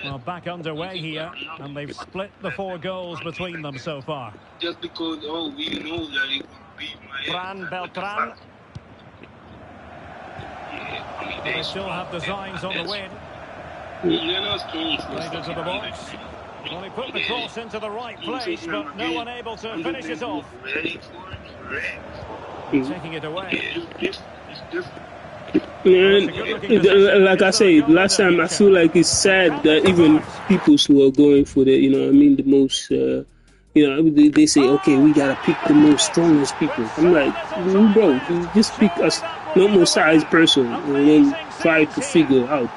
Well, back underway here, and they've split the 4 goals between them so far. Just because, we know that he could beat my Fran Beltran. They still have designs on the win. Played into the box. Well, he put the cross into the right place, but no one able to finish it off. Taking it away. And like I said last time, I feel like it's sad that even people who are going for the, the most, they say, okay, we gotta pick the most strongest people. I'm like, bro, you just pick a normal sized person and then try to figure out,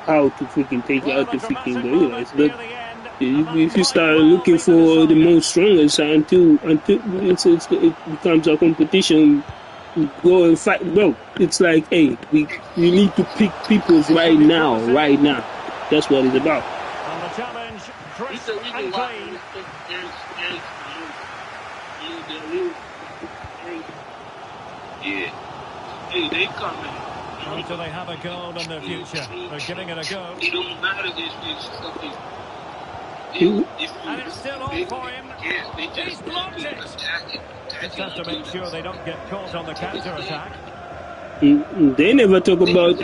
how to freaking take out the freaking goal. But if you start looking for the most strongest until it becomes a competition. Go and fight, bro. It's like, hey, you need to pick people right now. That's what it's about. And the challenge, crisp and clean. Hey, they coming. Until they have a goal in their future, they're giving it a go. It don't matter if it's something. And it's still on for him. He's blocked it. Just have to make sure they don't get caught on the counter-attack. They never talk about...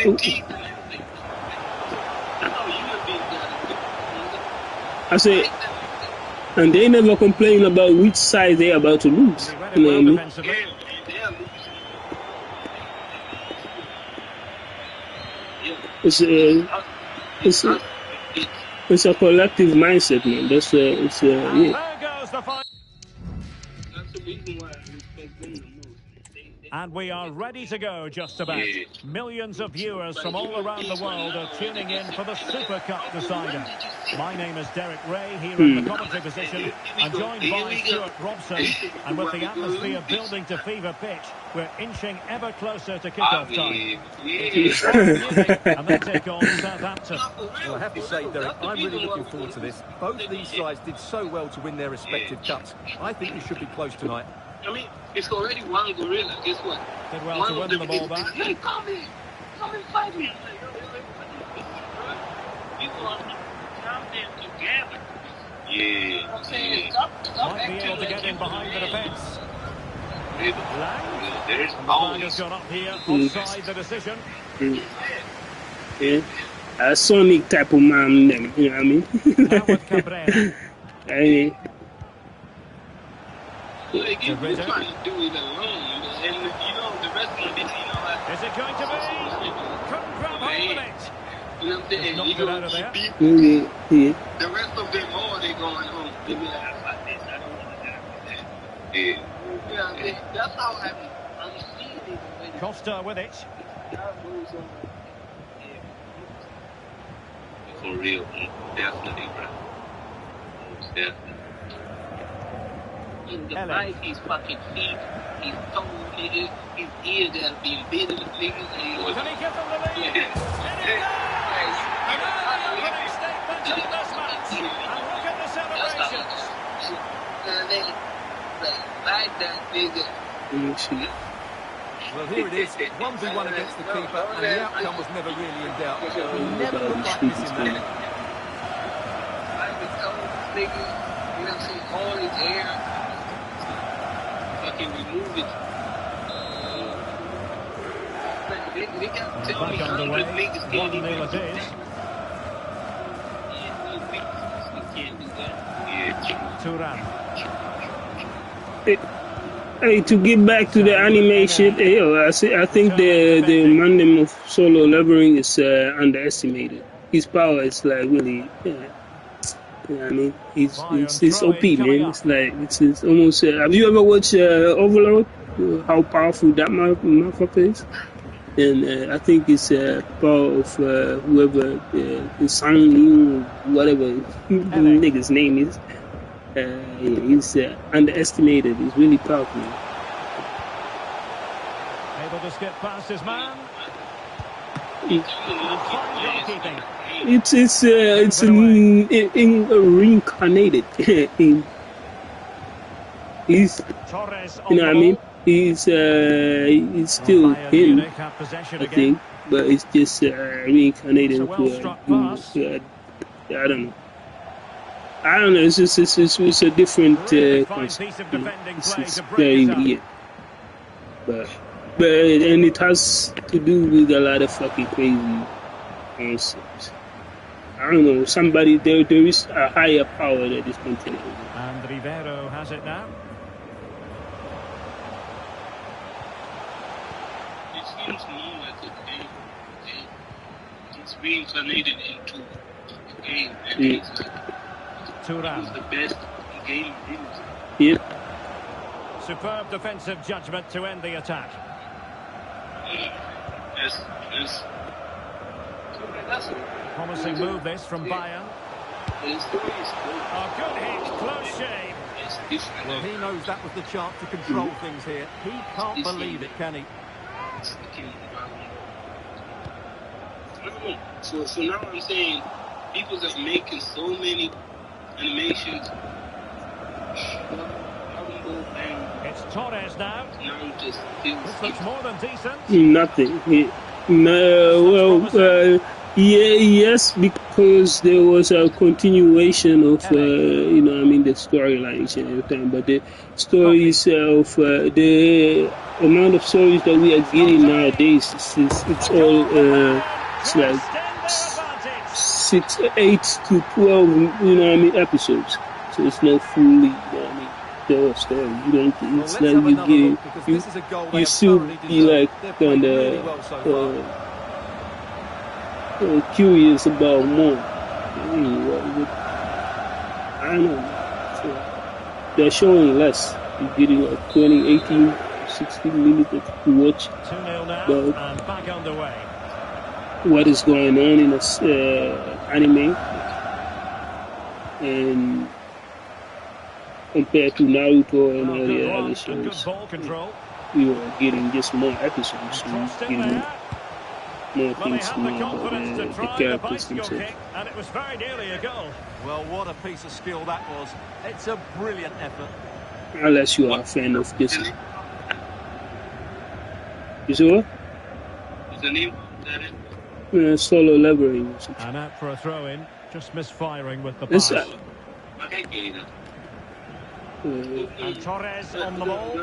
I say, and they never complain about which side they're about to lose. You know what I mean? It's a collective mindset, man. That's yeah. That's the reason why I respect them the most. And we are ready to go just about. Millions of viewers from all around the world are tuning in for the Super Cup decider. My name is Derek Ray, here in the commentary position. I'm joined by Stuart Robson, and with the atmosphere building to fever pitch, we're inching ever closer to kick-off time. And they take on Southampton. Well, I have to say, Derek, I'm really looking forward to this. Both these sides did so well to win their respective cups. I think we should be close tonight. I mean, it's already one gorilla. Guess what? Did well to win the ball back. Hey, come and fight me. People are coming together. Yeah. I'm saying, might be able to get in behind the defence. There's Lang has gone up here, offside the decision. Yeah. A Sonic type of man, you know what I mean? Now with Cabrera. You're trying to do it alone, and the rest of it, Is it going to be? Couldn't grab hold of it. You know what I'm saying? Knocked it out of there. The rest of them, they going home. They be like, I this, I don't want to do that. That's how I'm seeing it. Costa with it. For real, definitely, bro. Definitely. In the bite, his fucking feet, his tongue, nigga, his ears that have been bitten, niggas. Can he get them the lead? Yeah. Winning statement in this match. And look at the celebrations. Like that nigga. Well, here it is, 1v1 against the keeper, and the outcome was never really in doubt. He never looked like this in that. I was told, nigga, you know what I'm saying, all his hair. Fucking remove it. They got to tell me 100 niggas can't even do that. Can't do that. Yeah. Turan. Hey, to get back to the animation, I think the Mandem of Solo Leveling is underestimated. His power is like really, I mean, it's OP, man. It's like it's almost. Have you ever watched Overlord? How powerful that motherfucker is? And I think it's power of whoever Sang Liu, whatever the nigga's name is. He's underestimated. He's really powerful. Able to skip past his man. It's reincarnated. He's, you know what I mean? He's still him, I think. but it's just reincarnated It's a into well-struck pass. I don't know. I don't know. It's just it's a different Really fine concept. piece of defending play It's to break very it up. weird, but and it has to do with a lot of fucking crazy concepts. I don't know. Somebody there is a higher power that is controlling it. And Rivero has it now. It seems more like a game. It's reincarnated into a game, and it's like Thuram. the best game in it. Yep. Superb defensive judgment to end the attack. Yes. That's Promising move this from Bayern. the story is good. A good hit, close shave. It's different. Well, he knows that was the chance to control things here. He can't believe it, can he? It's the king. So now I'm saying people are making so many animations. It's Torres now. Now just This looks more than decent. Nothing. Yes, because there was a continuation of, the storylines and everything. But the stories of the amount of stories that we are getting nowadays, it's all it's like 6, 8 to 12, episodes. So it's not fully, the story. You don't. It's like you get you still be like kind of curious about more. I don't know. So they're showing less. You're getting like 20, 18, 16 minutes to watch. 2-0 now But and back underway. what is going on in this anime and compared to Naruto and all the other Good shows, ball control. we were getting just more episodes, Crossed it getting there. more Well, they things had to the know about confidence to the try the characters bicycle themselves. kick, and it was very nearly a goal. Well, what a piece of skill that was. It's a brilliant effort. Unless you are a fan of this. You see what? What's the name? That Solo leveling. And out for a throw-in, just misfiring with the It's, pass. And Torres on the ball. I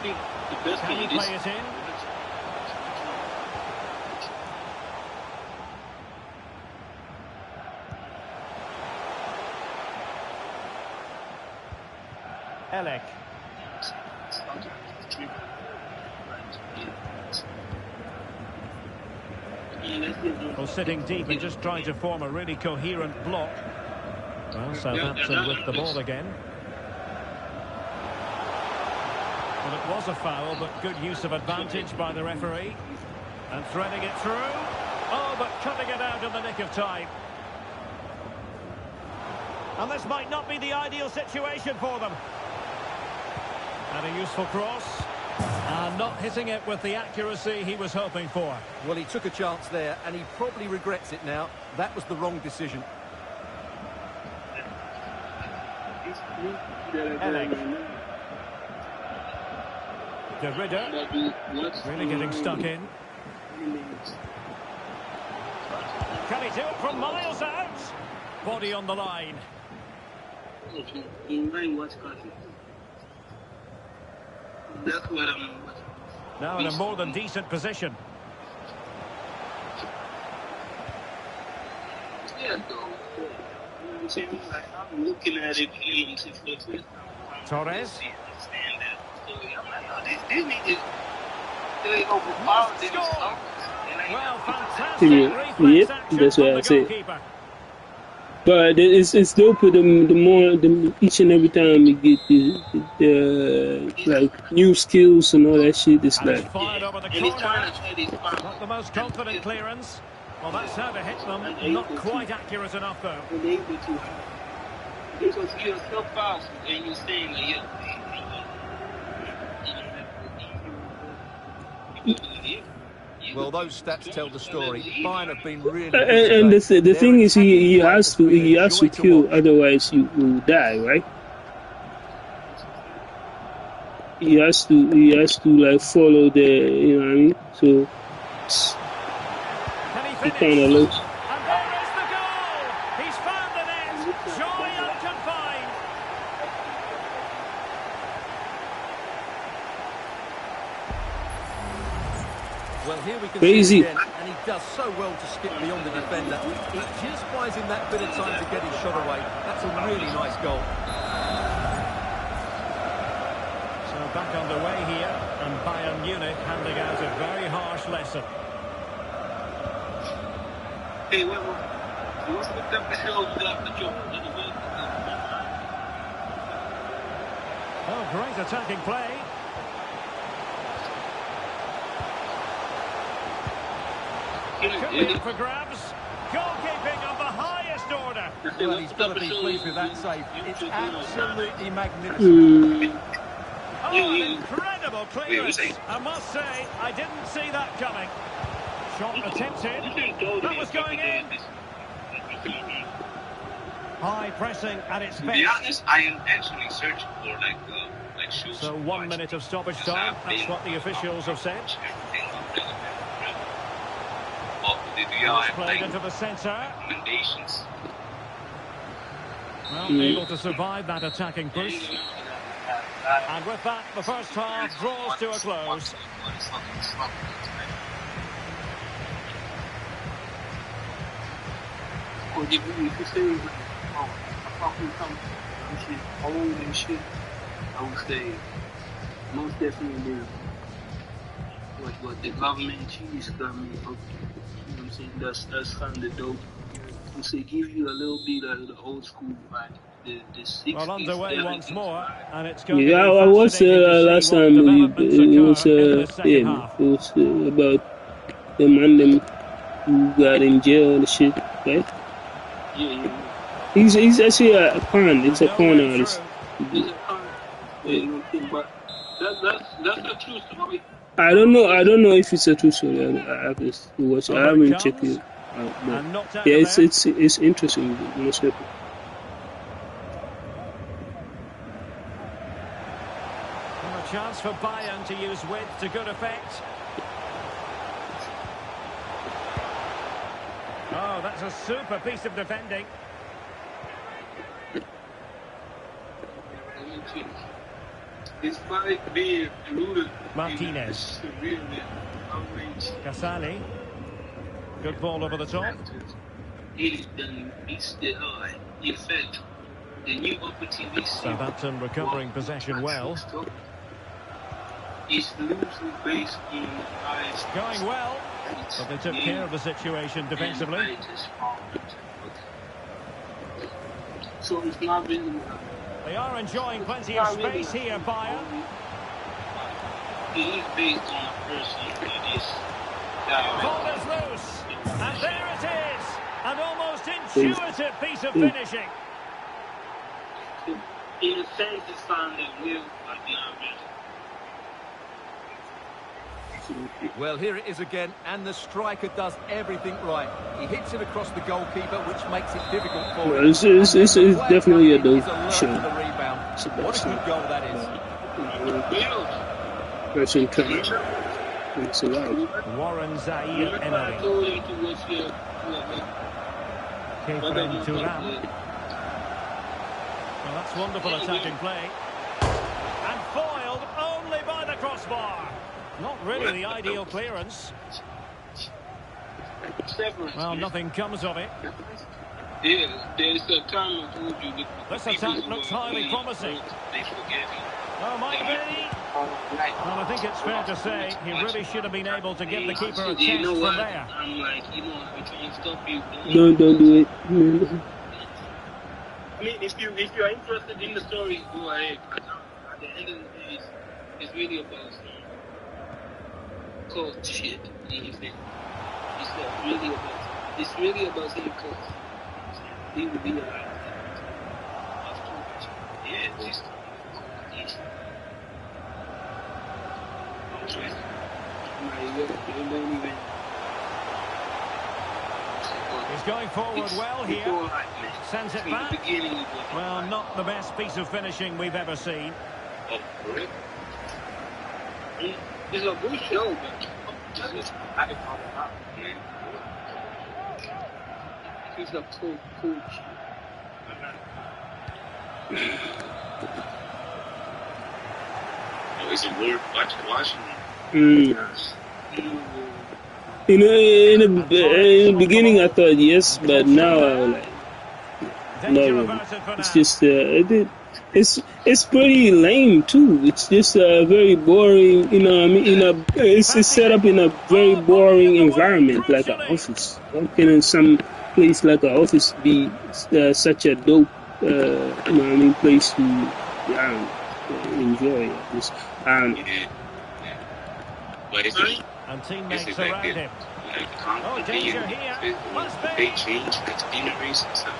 think the best Can he thing is play it in? Elek. Well, sitting deep and just trying to form a really coherent block. Well, Southampton with the ball again. Well, it was a foul, but good use of advantage by the referee. And threading it through. Oh, but cutting it out in the nick of time. And this might not be the ideal situation for them. And a useful cross. And not hitting it with the accuracy he was hoping for. Well, he took a chance there, and he probably regrets it now. That was the wrong decision. Elek. De Ridder. Really getting stuck in. Can he do it from miles out? Body on the line. That's what I'm. Now in a more than decent position. Yeah, though. I'm looking at it and Torres. They need to overpower them. Well, fantastic reflex Yep, action that's from what I the said. goalkeeper. But it's dope with them. The more each and every time you get the like new skills and all that shit, it's And like it's fired over the corner. Not the most confident clearance. Well, that's how to hit them. Not quite accurate enough, though. Because you're so fast and you're saying that Well, those stats tell the story. Bayern have been really and the thing is he has to kill, otherwise you will die, right? he has to like follow the, you know what I mean? So Can he he finish? kind of looks. And there is the goal! He's found the net! Joy unconfined! Well, here we can Crazy. see it again, and he does so well to skip beyond the defender. It just buys him that bit of time to get his shot away. That's a really nice goal. So back underway here, and Bayern Munich handing out a very harsh lesson. Hey, what's the temperature of the job? Oh, great attacking play. Could be up for grabs. Goalkeeping of the highest order. Well, he's got to be pleased with that save. It's absolutely magnificent. Oh, an incredible clearance. I must say, I didn't see that coming. Shot attempted. That was going in. High pressing at its To be best. honest, I am actually searching for like shoes. So 1 minute of stoppage time. That's what the officials have said. It's played into the centre. Recommendations. Well, able to survive that attacking push. And with that, the first half draws to a close. If you say, oh, I fucking come, I'm shit, old and shit, I would say, most definitely, what the government cheese government, you know what I'm saying, that's kind of dope. I'm saying, give you a little bit of the old school vibe. The 60s, Well, underway 70s once more, vibe. and it's going Yeah, to be I was fascinating to see last what time. developments It was occur in the second yeah, half. it was about the man them who got in jail and shit, right? Yeah. He's actually a con. It's a No con way artist. through. It's a con, you know what I'm saying, but that's a true story. I don't know if it's a true story. I have to watch it. I Over it haven't checked comes. it out, but And knocked out yeah, of there. it's interesting. Most people. And a chance for Bayern to use width to good effect. Oh, that's a super piece of defending. Despite being eluded, Martinez. severely outraged, Casali. Good ball over the top. he's the in fact the new opportunity. Southampton recovering possession well. Is loosely based in eyes. Going well, but they took care of the situation defensively. So it's not really. They are enjoying plenty of space here, Bayern. It is based on a person that is Ball is loose, and there it is. An almost intuitive piece of finishing. in a sense it's found that will at the average. Well, here it is again, and the striker does everything right. He hits it across the goalkeeper, which makes it difficult for him. Well, it's definitely a dope show. The rebound. What a good goal that is. Person coming. It's allowed. Warren Zaire Emery. Kefren Turam. Well, that's wonderful attacking play. And foiled only by the crossbar. Not really the ideal clearance. Well, nothing comes of it. Yeah, there's a time I told you that This attack looks highly promising. They forget me. Oh, might be. Well, I think it's fair to say he really should have been able to give the keeper a chance from there. I'm like, I'm trying to stop you. Don't do it. I mean, if you're interested in the story, go ahead. But at the end of the day, it's really about cult shit. It's really about saying cult. He would be alive. Yeah, it's just. He's going forward well here. Sends it back. Well, not the best piece of finishing we've ever seen. It's a good show, but he's a coach. Is it worth watching? In the beginning, I thought yes, but now I'm like, no, really. It's just it's pretty lame too. It's just very boring. You know, I mean, it's set up in a very boring environment, like an office. How can in some place like an office be such a dope, you know, what I mean, place to enjoy? I don't know. But it's And teammates around him. Oh, danger here. Must be. They change the sceneries and stuff.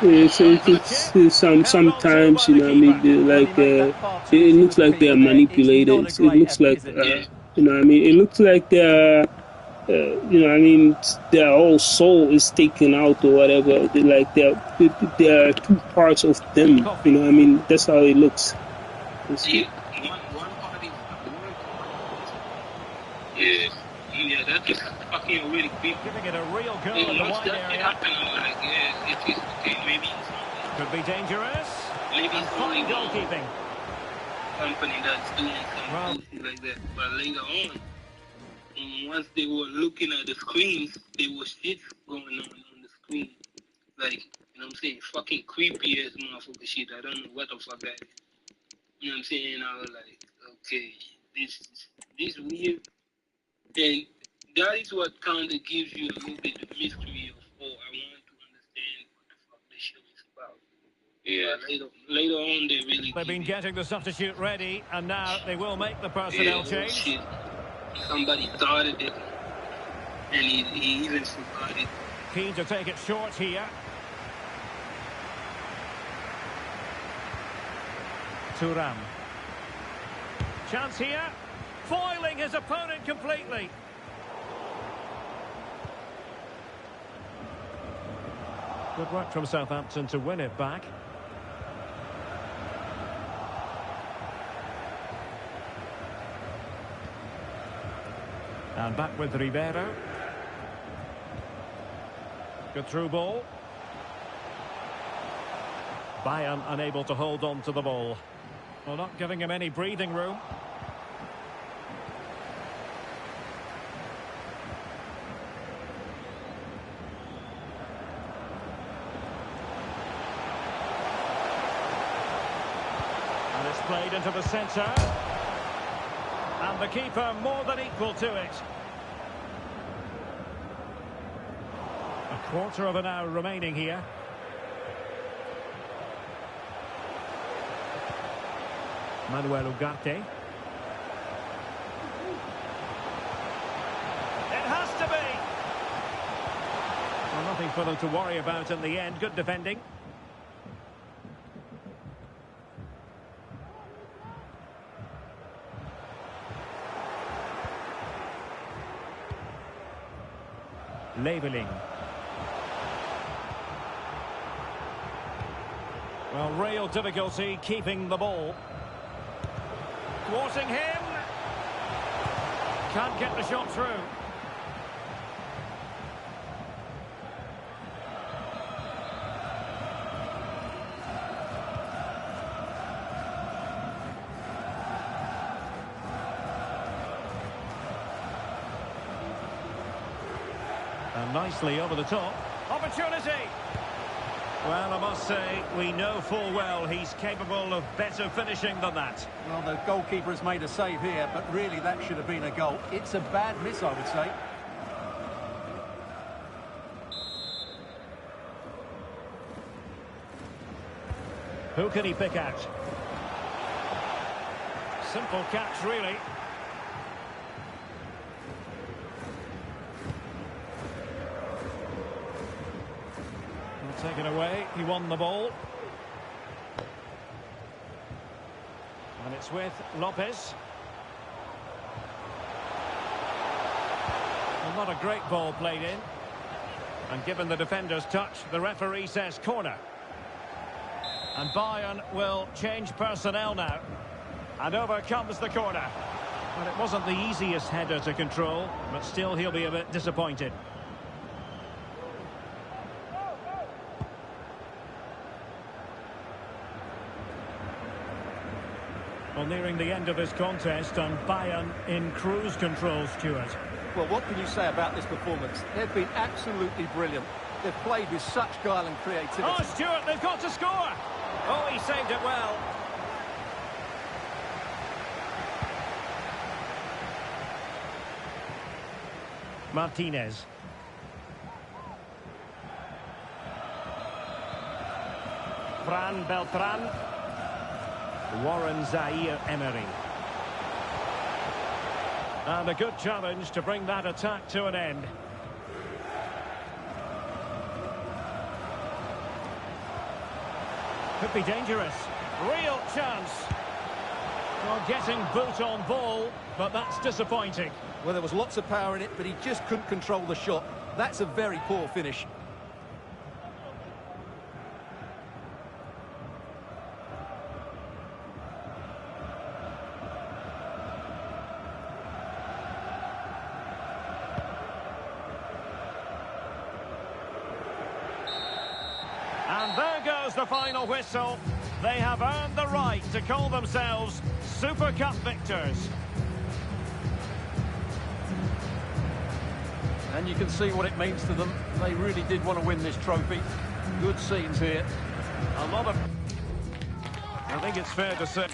It's sometimes, you know, I mean, like it looks like they are manipulated. It looks like, you know, I mean, it looks like they're, you know, I mean, their whole soul is taken out or whatever. Like there are two parts of them. You know, I mean, that's how it looks. Yeah, that's just fucking really creepy. Giving it a real go in the wide area. Like, yeah, it's okay, maybe could be dangerous. Maybe it's only goalkeeping company that's doing something like that. But later on, once they were looking at the screens, there was shit going on the screen. Like, you know what I'm saying? Fucking creepy ass motherfucker shit. I don't know what the fuck that is. You know what I'm saying? I was like, okay, this weird. And that is what kind of gives you a little bit of mystery of, I want to understand what the fuck this show is about. Yeah. Later on, they really. They've been getting the substitute ready, and now they will make the personnel change. Shit. Somebody started it, and he even forgot it. Keen to take it short here. Thuram. Chance here. Foiling his opponent completely. Good work from Southampton to win it back. And back with Ribeiro. Good through ball. Bayern unable to hold on to the ball. Well, not giving him any breathing room. And it's played into the centre. And the keeper more than equal to it. A quarter of an hour remaining here. Manuel Ugarte. It has to be. Well, nothing for them to worry about in the end. Good defending. Leveling. Well, real difficulty keeping the ball. Thwarting him. Can't get the shot through. And nicely over the top. Opportunity. Well, I must say, we know full well he's capable of better finishing than that. Well, the goalkeeper has made a save here, but really that should have been a goal. It's a bad miss, I would say. Who can he pick out? Simple catch, really. Taken away, he won the ball. And it's with Lopez. Well, not a great ball played in. And given the defender's touch, the referee says corner. And Bayern will change personnel now. And over comes the corner. Well, it wasn't the easiest header to control, but still he'll be a bit disappointed. Well, nearing the end of this contest, and Bayern in cruise control, Stuart. Well, what can you say about this performance? They've been absolutely brilliant. They've played with such guile and creativity. Oh, Stuart, they've got to score! Oh, he saved it well. Martinez. Fran Beltran. Warren Zaire-Emery. And a good challenge to bring that attack to an end. Could be dangerous. Real chance. Well, getting boot on ball, but that's disappointing. Well, there was lots of power in it, but he just couldn't control the shot. That's a very poor finish. And there goes the final whistle. They have earned the right to call themselves Super Cup victors. And you can see what it means to them. They really did want to win this trophy. Good scenes here. A lot of... I think it's fair to say...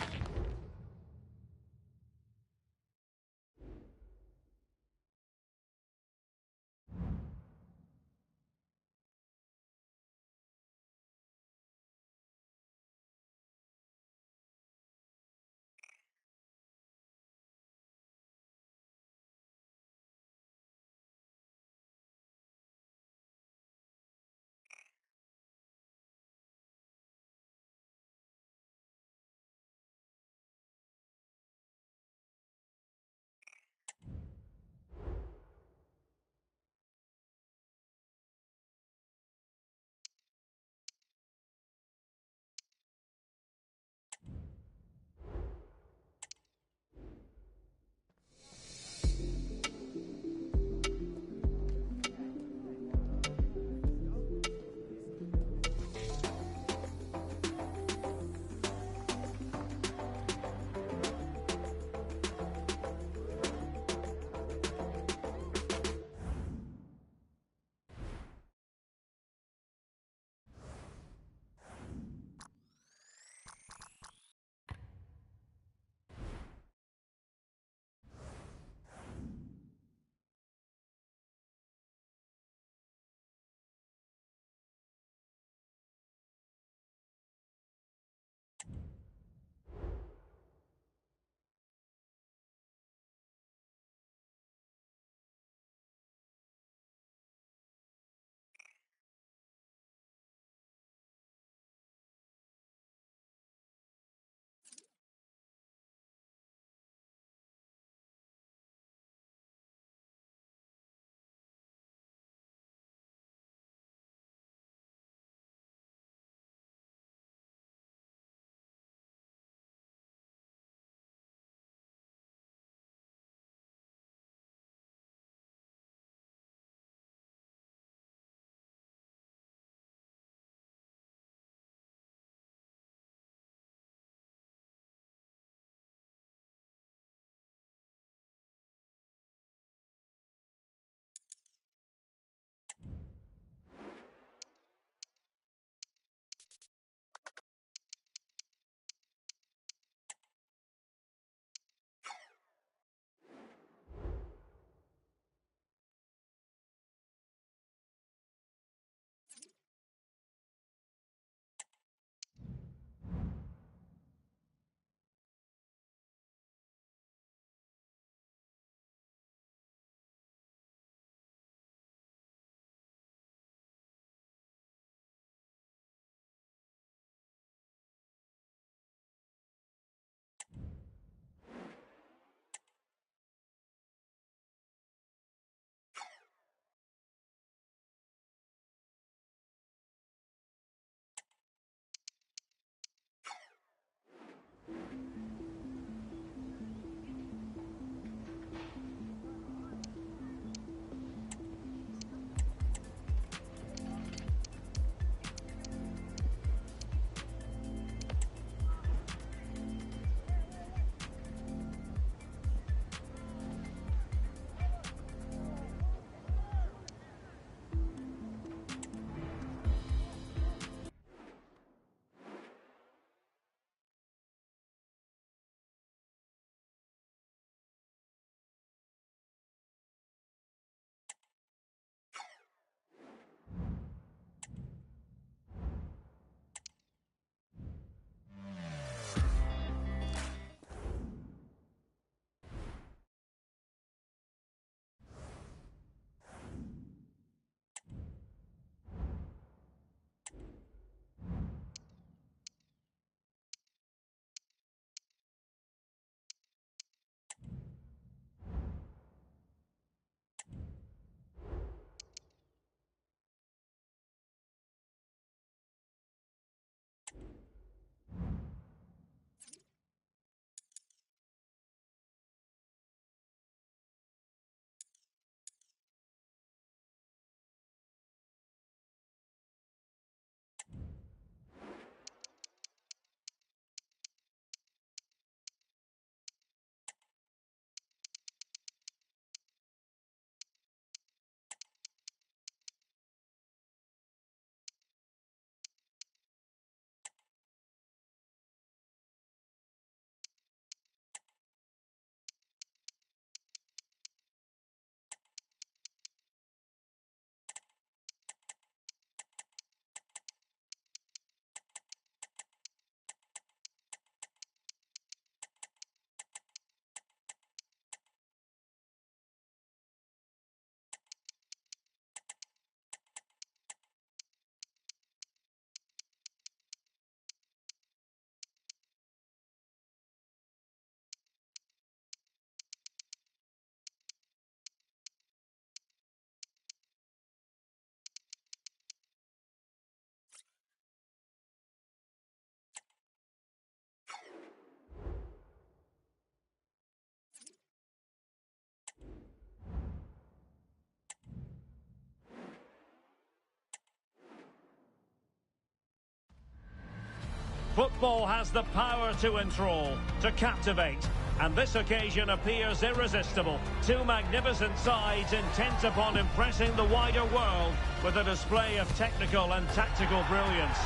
Football has the power to enthrall, to captivate, and this occasion appears irresistible. Two magnificent sides intent upon impressing the wider world with a display of technical and tactical brilliance.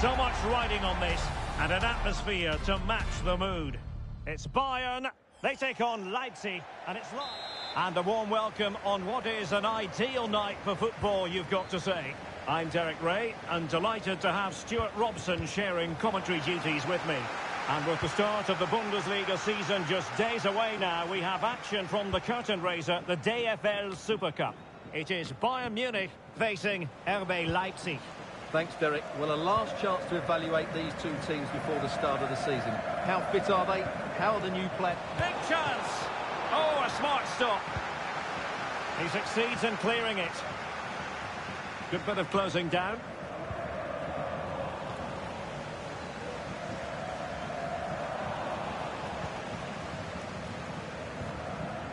So much riding on this, and an atmosphere to match the mood. It's Bayern, they take on Leipzig, and it's live. And a warm welcome on what is an ideal night for football, you've got to say. I'm Derek Ray, and delighted to have Stuart Robson sharing commentary duties with me. And with the start of the Bundesliga season just days away now, we have action from the curtain raiser, the DFL Super Cup. It is Bayern Munich facing RB Leipzig. Thanks, Derek. Well, a last chance to evaluate these two teams before the start of the season. How fit are they? How are the new players? Big chance! Oh, a smart stop. He succeeds in clearing it. Good bit of closing down.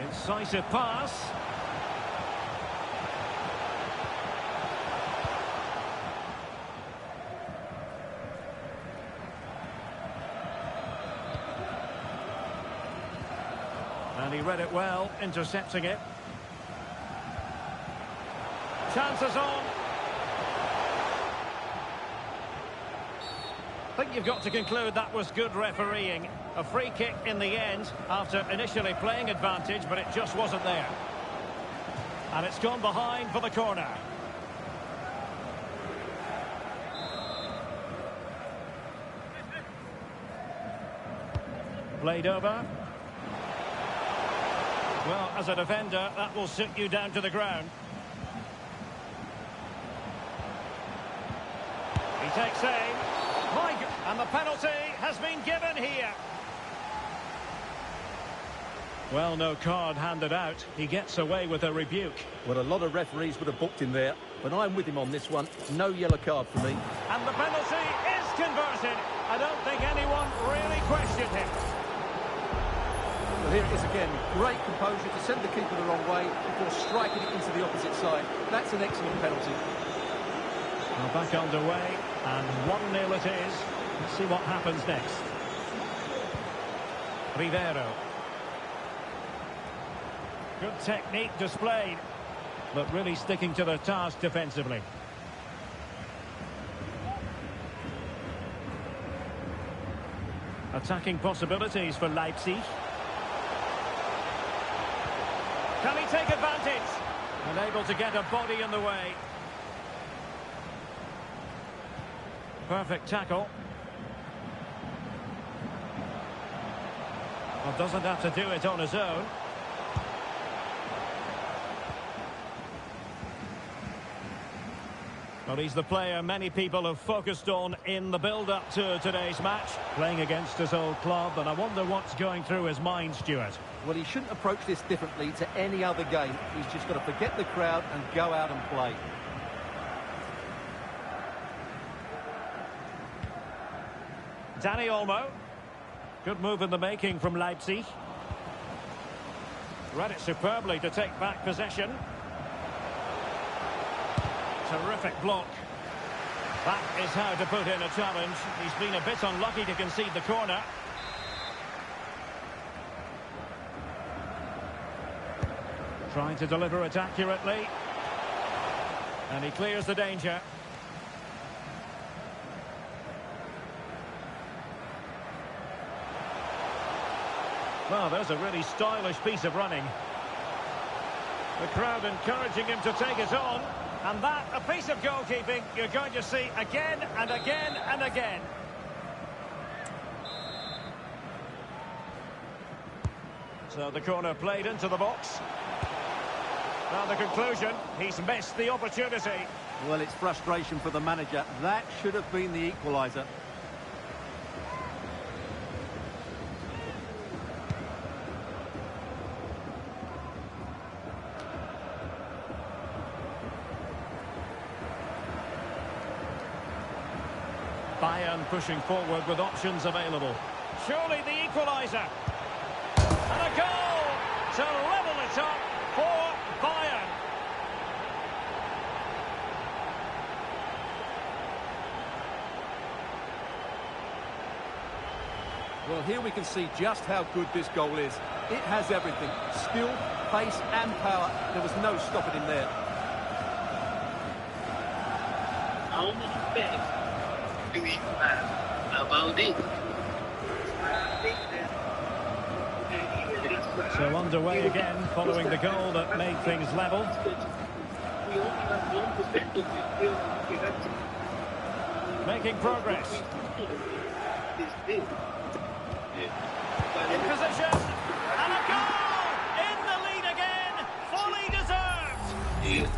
Incisive pass. And he read it well, intercepting it. Chances on. I think you've got to conclude that was good refereeing. A free kick in the end after initially playing advantage, but it just wasn't there. And it's gone behind for the corner. Played over. Well, as a defender, that will sit you down to the ground. He takes aim. And the penalty has been given here. Well, no card handed out. He gets away with a rebuke. Well, a lot of referees would have booked him there, but I'm with him on this one. No yellow card for me. And the penalty is converted. I don't think anyone really questioned him. Well, here it is again. Great composure to send the keeper the wrong way before striking it into the opposite side. That's an excellent penalty. Well, back underway, and 1-0 it is. Let's see what happens next. Rivero. Good technique displayed, but really sticking to the task defensively. Attacking possibilities for Leipzig. Can he take advantage? Unable to get a body in the way. Perfect tackle. Well, doesn't have to do it on his own. Well, he's the player many people have focused on in the build-up to today's match, playing against his old club, and I wonder what's going through his mind, Stuart. Well, he shouldn't approach this differently to any other game. He's just got to forget the crowd and go out and play. Dani Olmo. Good move in the making from Leipzig. Read it superbly to take back possession. Terrific block. That is how to put in a challenge. He's been a bit unlucky to concede the corner. Trying to deliver it accurately. And he clears the danger. Well, there's a really stylish piece of running. The crowd encouraging him to take it on. And that, a piece of goalkeeping you're going to see again and again and again. So the corner played into the box. Now the conclusion, he's missed the opportunity. Well, it's frustration for the manager. That should have been the equaliser. Bayern pushing forward with options available. Surely the equaliser. And a goal to level it up for Bayern. Well, here we can see just how good this goal is. It has everything. Skill, pace and power. There was no stopping him there. How many facts do we have about it? So underway again, following the goal that made things level. We only have 1% of the Making progress. In position. And a goal! In the lead again! Fully deserved!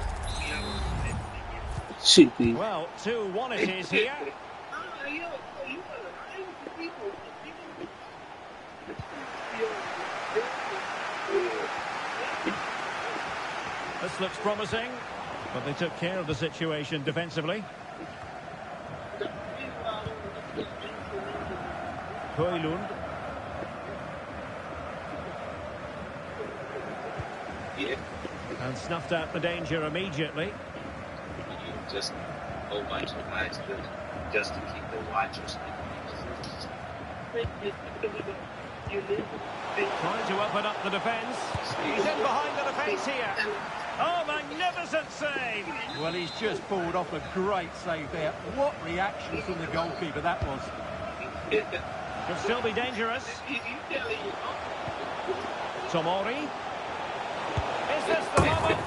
Shit, Well, 2-1 it is here. This looks promising, but they took care of the situation defensively. Højlund. And snuffed out the danger immediately. Just a whole bunch of guys just to keep the watchers. Trying to open up the defence. He's in behind the defence here. Oh, magnificent save! Well, he's just pulled off a great save there. What reaction from the goalkeeper that was. Could still be dangerous. Tomori. Is this the moment?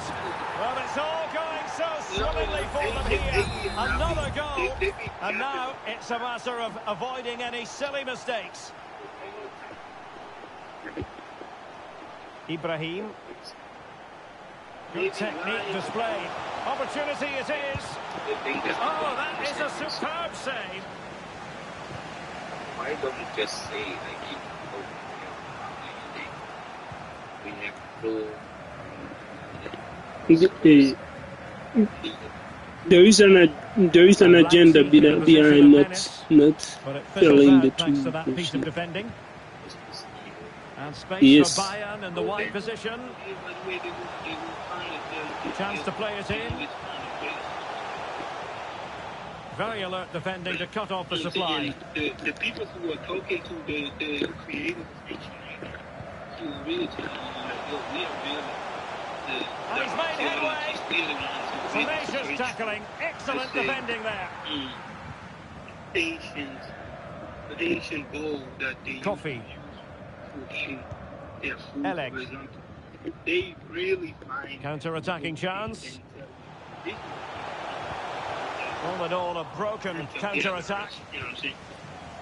Well, it's all going so swimmingly for them here. Another goal. And now it's a matter of avoiding any silly mistakes. Ibrahim. Good technique displayed. Opportunity it is. Oh, that is a superb save. Why don't you just say, like, we have to... There is an agenda behind not filling the two piece of defending. And space yes. for Bayern in the wide position. Chance to play it in. Very alert defending to cut off the supply. The people who are talking to the creative section right now, who are really telling you, like, yo, we are really... And he's made headway. Tenacious tackling. Excellent defending there. The Asian goal that they Coffee. eating their food, Elek. for example. They really find... Counter-attacking chance. All in all, a broken counter-attack. You know what I'm saying?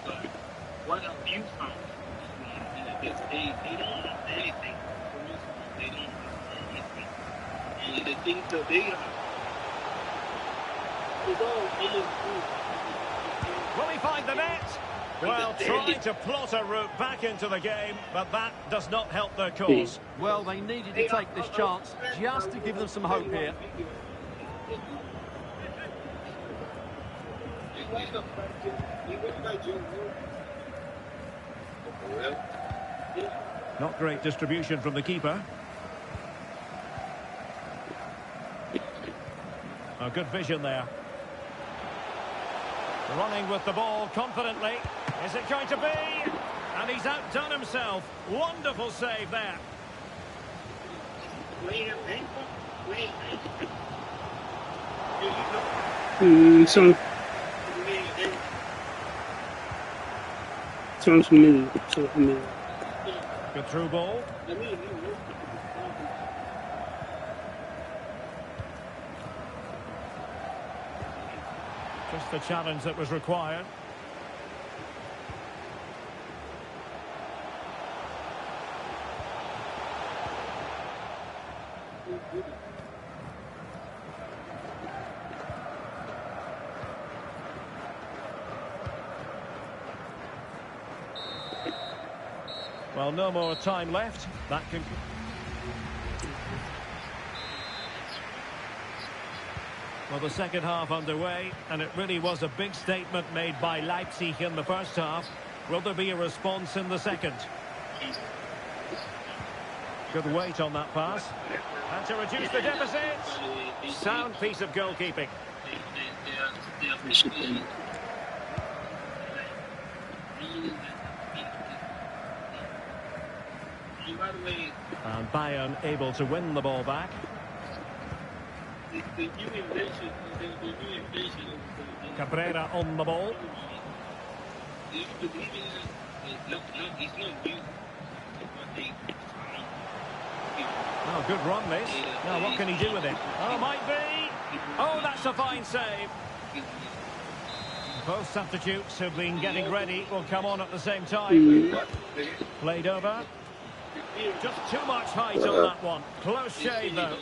But what have you found? They don't have anything. They don't have anything. And the things that they have is all really good. Will he find the net? Well, trying to plot a route back into the game, but that does not help their cause. Well, they needed to take this chance just to give them some hope here. Not great distribution from the keeper. A good vision there. Running with the ball confidently. Is it going to be? And he's outdone himself. Wonderful save there. Sounds familiar. Good through ball. Just the challenge that was required. Well, no more time left. That can... Well, the second half underway, and it really was a big statement made by Leipzig in the first half. Will there be a response in the second? Good weight on that pass. And to reduce the deficit, sound piece of goalkeeping. And by the way, And Bayern able to win the ball back. the new invention, the new invention of Cabrera on the ball. do you believe in that? It's not new. But they Oh, good run this. Now what can he do with it? Oh, might be. Oh, that's a fine save. Both substitutes who've been getting ready will come on at the same time. Played over. Just too much height on that one. Close shave though.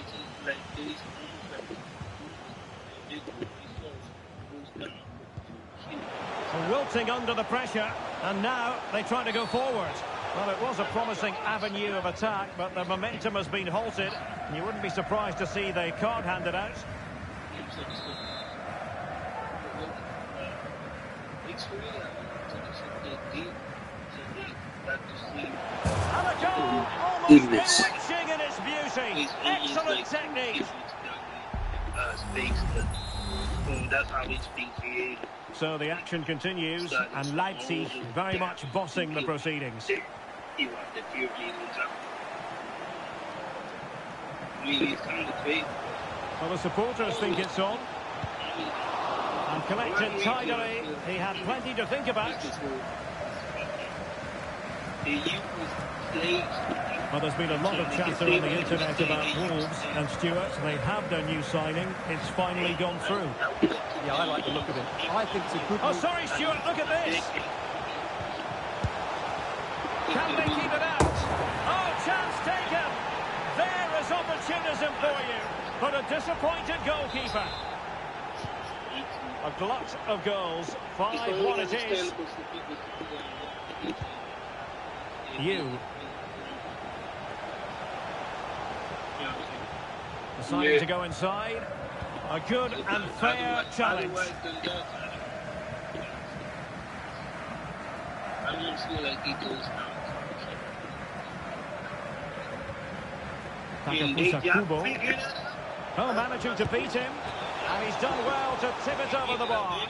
Wilting under the pressure, and now they try to go forward. Well, it was a promising avenue of attack, but the momentum has been halted. And you wouldn't be surprised to see the card handed out. And a goal, almost bewitching in its beauty. Excellent technique. That's how it's being created. So the action continues, and Leipzig very much bossing the proceedings. He was the pure I mean, it's kind of crazy. Well, the supporters think it's on. And collected tidily. He had plenty to think about. Well, there's been a lot of chatter on the internet about Wolves, and Stuart, they have their new signing. It's finally gone through. Yeah, I like the look of him. I think it's a good Oh, move. sorry, Stuart, look at this. Can they keep it out? Oh, chance taken. There is opportunism for you. But a disappointed goalkeeper. A glut of goals. 5-1 it is. You. Deciding to go inside. A good and fair challenge. I don't feel like he goes out. Takafusa Kubo. Oh, managing to beat him. And he's done well to tip it over the bar.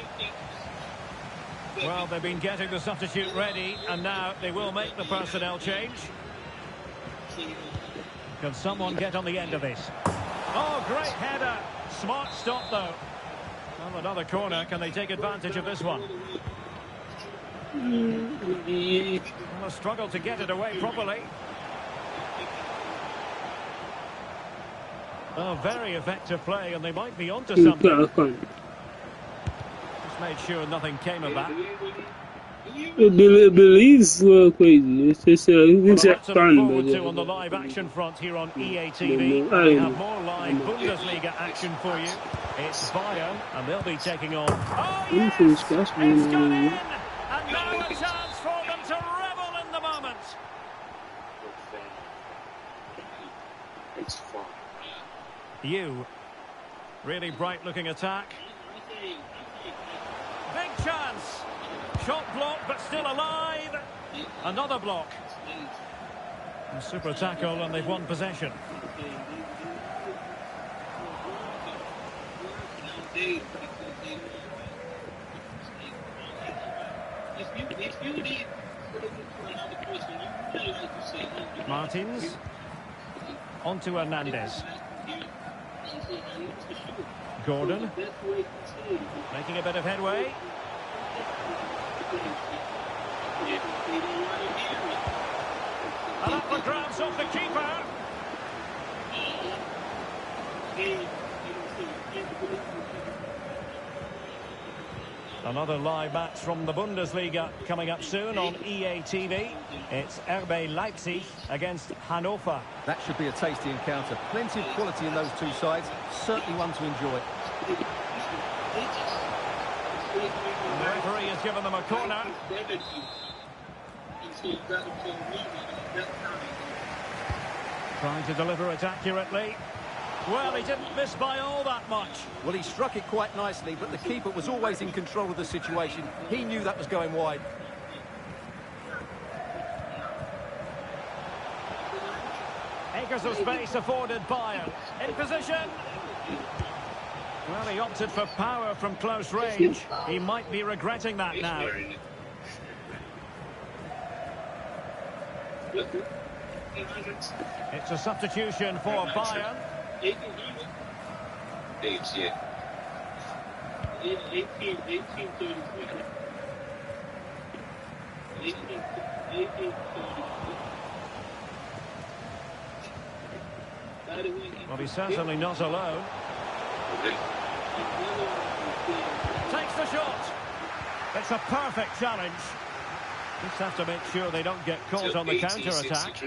Well, they've been getting the substitute ready, and now they will make the personnel change. Can someone get on the end of this? Oh, great header. Smart stop, though. Well, another corner. Can they take advantage of this one? Well, a struggle to get it away properly. Oh, very effective play, and they might be onto something. Just made sure nothing came of that. Belize were crazy. It's just Well, it's fun. forward to on the live action front here on EA TV. We have more live Bundesliga action for you. It's Bayern, and they'll be taking on. Oh, yes! It's gone in! And now a chance for them to revel in the moment. It's fun. You. Really bright-looking attack. Big chance. Shot blocked, but still alive. Another block. A super tackle, and they've won possession. Martins. On to Hernandez. Gordon. Making a bit of headway. And up for grabs off the keeper. Another live match from the Bundesliga coming up soon on EA TV. It's RB Leipzig against Hannover. That should be a tasty encounter. Plenty of quality in those two sides. Certainly one to enjoy. The referee has given them a corner. Trying to deliver it accurately. Well, he didn't miss by all that much. Well, he struck it quite nicely, but the keeper was always in control of the situation. He knew that was going wide. Acres of space afforded Bayern. In position. Well, he opted for power from close range. He might be regretting that now. It's a substitution for Bayern. Age, yeah. 18. Well, he's certainly not alone. Takes the shot. It's a perfect challenge. Just have to make sure they don't get caught on the counter-attack.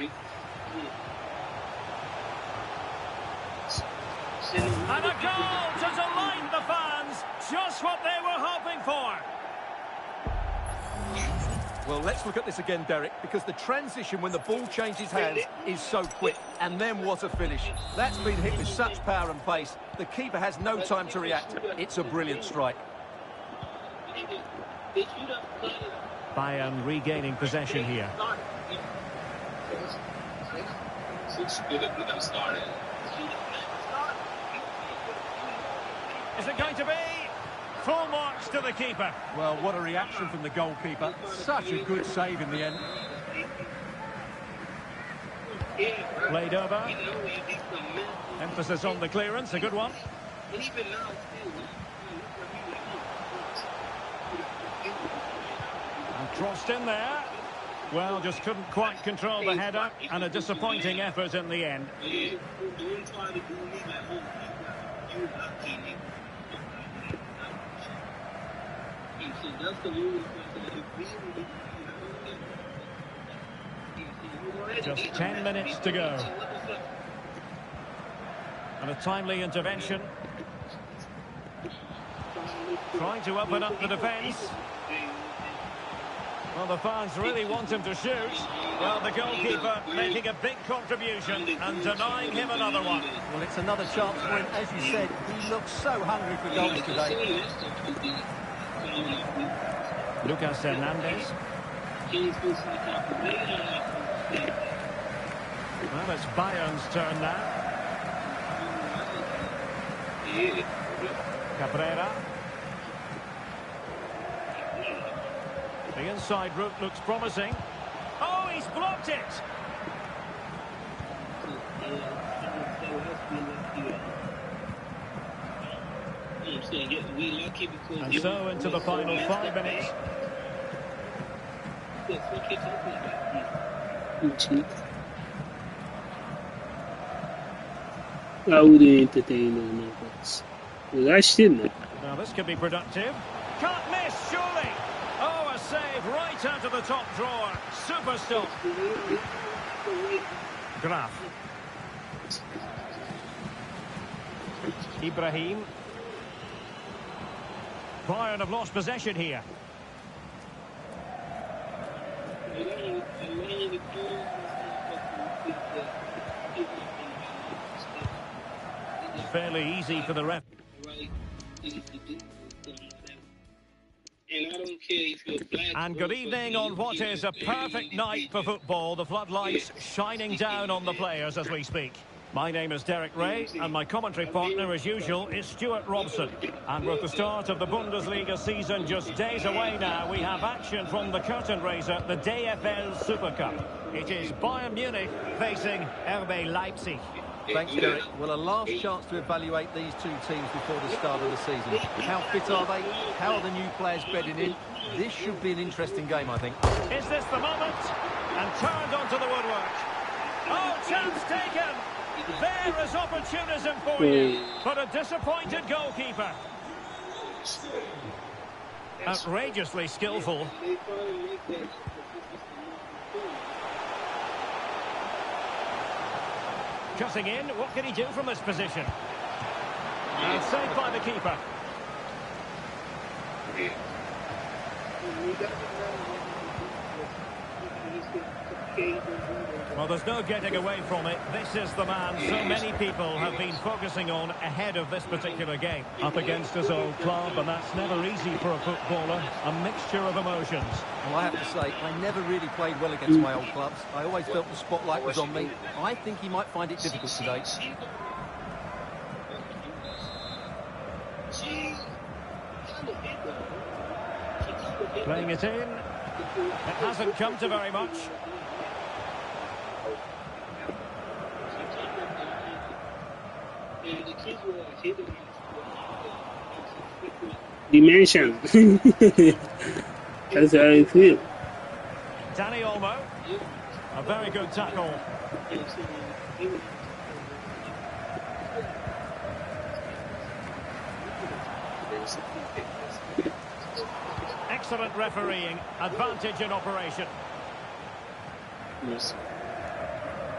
And a goal to delight the fans. Just what they were hoping for. Well, let's look at this again, Derek, because the transition when the ball changes hands is so quick. And then what a finish. That's been hit with such power and pace. The keeper has no time to react. It's a brilliant strike. Bayern regaining possession here. Is it going to be? Full marks to the keeper. Well, what a reaction from the goalkeeper. Such a good save in the end. Played over. Emphasis on the clearance, a good one. And crossed in there. Well, just couldn't quite control the header, and a disappointing effort in the end. Just 10 minutes to go. And a timely intervention. Trying to open up the defence. Well, the fans really want him to shoot. Well, the goalkeeper making a big contribution and denying him another one. Well, it's another chance for him. As you said, he looks so hungry for goals today. Lucas Hernandez. Well, it's Bayern's turn now. Cabrera. The inside route looks promising. Oh, he's blocked it! And so into the final 5 minutes. I wouldn't entertain on that. Well, I shouldn't. Now this could be productive. Can't miss, surely! Oh, a save right out of the top drawer. Super stop. Graf. Ibrahim. Bayern have lost possession here. Fairly easy for the ref. And good evening on what is a perfect night for football. The floodlights shining down on the players as we speak. My name is Derek Ray, and my commentary partner, as usual, is Stuart Robson. And with the start of the Bundesliga season just days away now, we have action from the curtain raiser, the DFL Super Cup. It is Bayern Munich facing RB Leipzig. Thanks, Derek. Well, a last chance to evaluate these two teams before the start of the season. How fit are they? How are the new players bedding in? This should be an interesting game, I think. Is this the moment? And turned onto the woodwork. Oh, chance taken! There is opportunism for you, but a disappointed goalkeeper. Outrageously skillful. Cutting in, what can he do from this position? And saved by the keeper. Well, there's no getting away from it. This is the man so many people have been focusing on ahead of this particular game. Up against his old club, and that's never easy for a footballer. A mixture of emotions. Well, I have to say, I never really played well against my old clubs. I always felt the spotlight was on me. I think he might find it difficult today. Playing it in. It hasn't come to very much. Dimension. That's how I feel. Danny Olmo. A very good tackle. Excellent refereeing. Advantage in operation. Yes.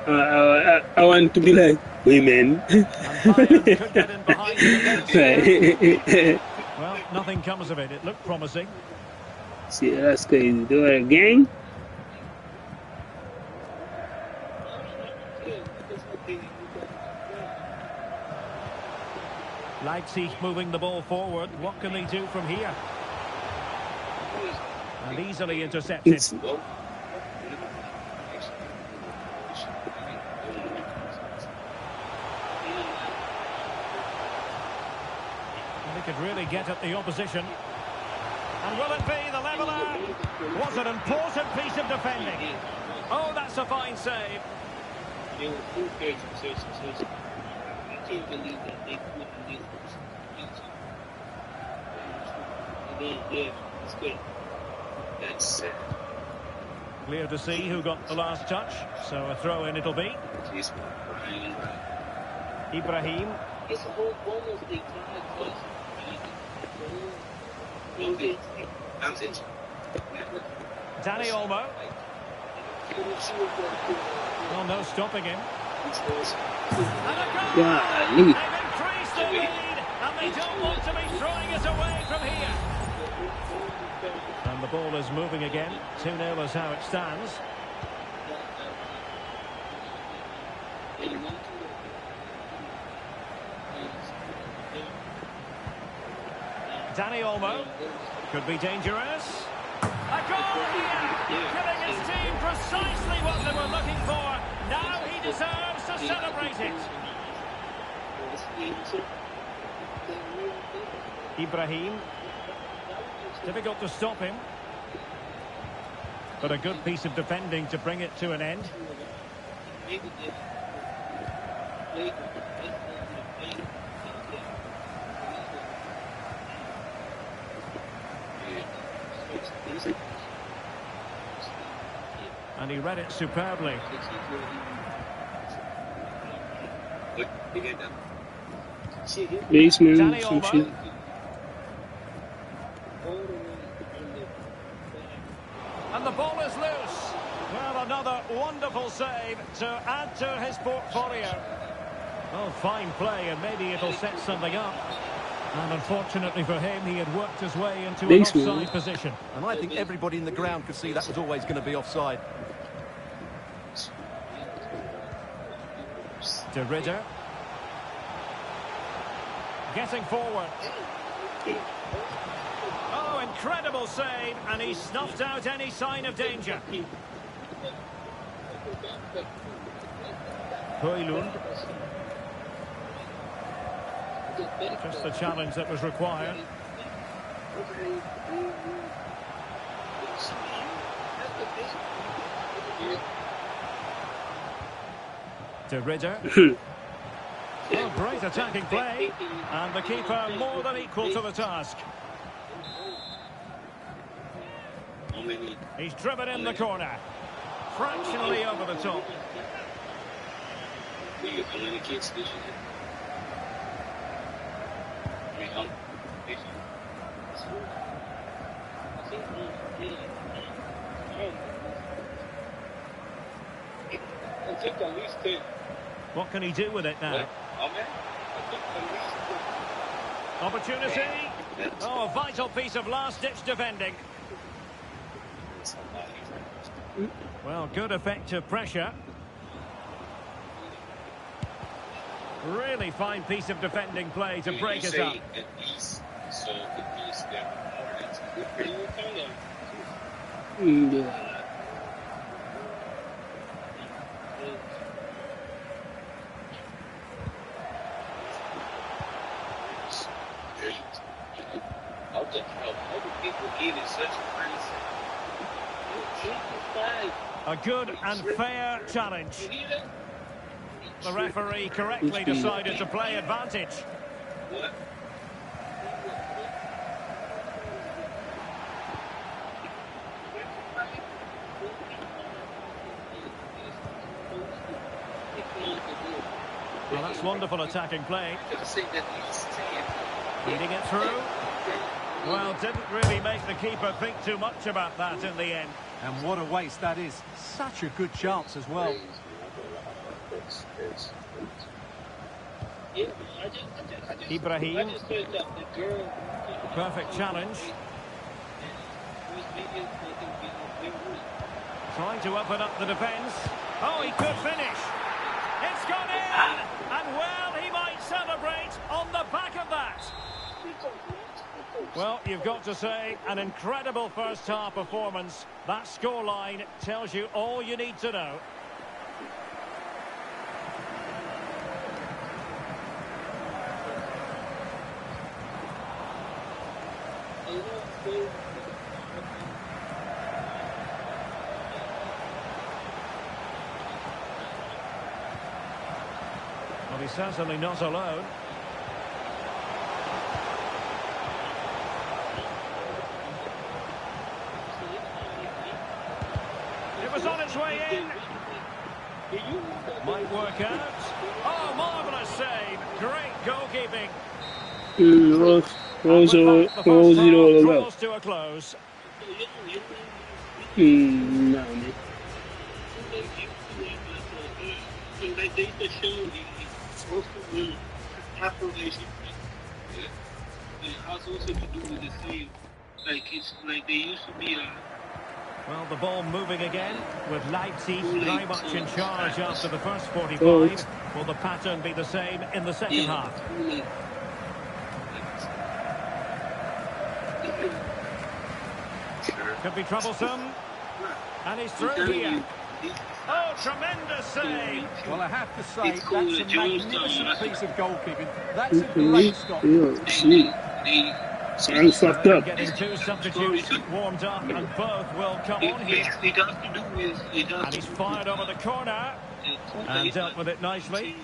I want to be like women. And Bayern could get in behind the defence. Well, nothing comes of it. It looked promising. See, that's crazy. Do it again. Leipzig moving the ball forward. What can they do from here? And easily intercepted. They could really get at the opposition. And will it be the leveller? Was an important piece of defending. Oh, that's a fine save. I can't believe that they put in this. Yeah, it's good. That's Clear to see who got the last touch. So a throw in it'll be. Ibrahim. It's a whole bonus they Danny Olmo. Well, no stopping him. And a goal! They've increased the lead, and they don't want to be throwing it away from here. And the ball is moving again. 2-0 is how it stands. Danny Olmo. Could be dangerous. A goal here! Giving his team precisely what they were looking for. Now he deserves to celebrate it. Ibrahim. Difficult to stop him. But a good piece of defending to bring it to an end. And he read it superbly. Baseman, Danny some Olmo. shit. And the ball is loose. Well, another wonderful save to add to his portfolio. Oh, fine play, and maybe it'll set something up. And unfortunately for him, he had worked his way into an offside position. And I think everybody in the ground could see that was always going to be offside. De Ridder. Getting forward. Oh, incredible save, and he snuffed out any sign of danger. Højlund. Just the challenge that was required. De Ridder. Oh, great attacking play. And the keeper more than equal to the task. He's driven in the corner. Fractionally over the top. What can he do with it now? Opportunity. Oh, a vital piece of last-ditch defending. Well, good effective pressure. Really fine piece of defending play to break it up. Yeah. A good and fair challenge. The referee correctly decided to play advantage. What? Well, that's wonderful attacking play. Just say that he's saying. Leading it through. Well, didn't really make the keeper think too much about that in the end. And what a waste that is. Such a good chance as well. Ibrahim. Perfect challenge. Trying to open up the defence. Oh, he could finish. It's gone in. And well, he might celebrate on the back of that. Well, you've got to say, an incredible first-half performance. That scoreline tells you all you need to know. Well, he's certainly not alone. It was on its way in. Might work out. Oh, marvellous save. Great goalkeeping. What was it all about? Draws to a close. No, man. Like they used to show you, it's supposed to win preparation. It has also to do with the same. Like it's like they used to be a. Well, the ball moving again with Leipzig very much in charge after the first 45. Will the pattern be the same in the second half? Could be troublesome. And he's through here. Oh, tremendous save. Well, I have to say, that's a magnificent piece of goalkeeping. That's a great stop. Sorry, fucked up. Getting two substitutes warmed up, and both will come on here. And he's fired over the corner and dealt with it nicely.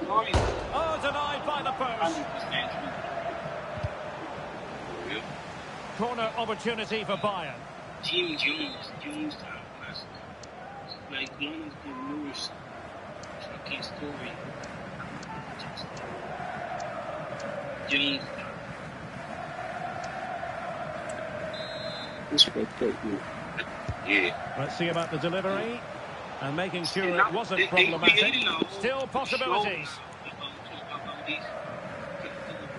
Oh, denied by the post. Corner opportunity for Bayern. Jim Jones like one of the most shocking story. Jones. Yeah. Let's see about the delivery and making sure it wasn't problematic. Still possibilities.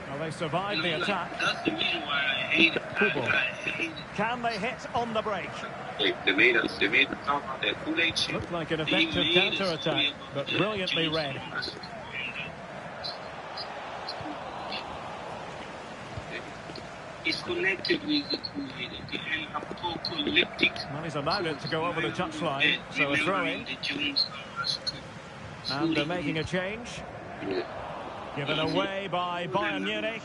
Well, they survived the attack. That's the reason why I hate it. Can they hit on the break? They made talk about that Kool-Aid shit. Looked like an effective counter-attack, but brilliantly read. It's connected with the Kool-Aid and apocalyptic. Well, he's allowed it to go over the touchline, so a throw-in. And they're making a change. Given away by Bayern Munich.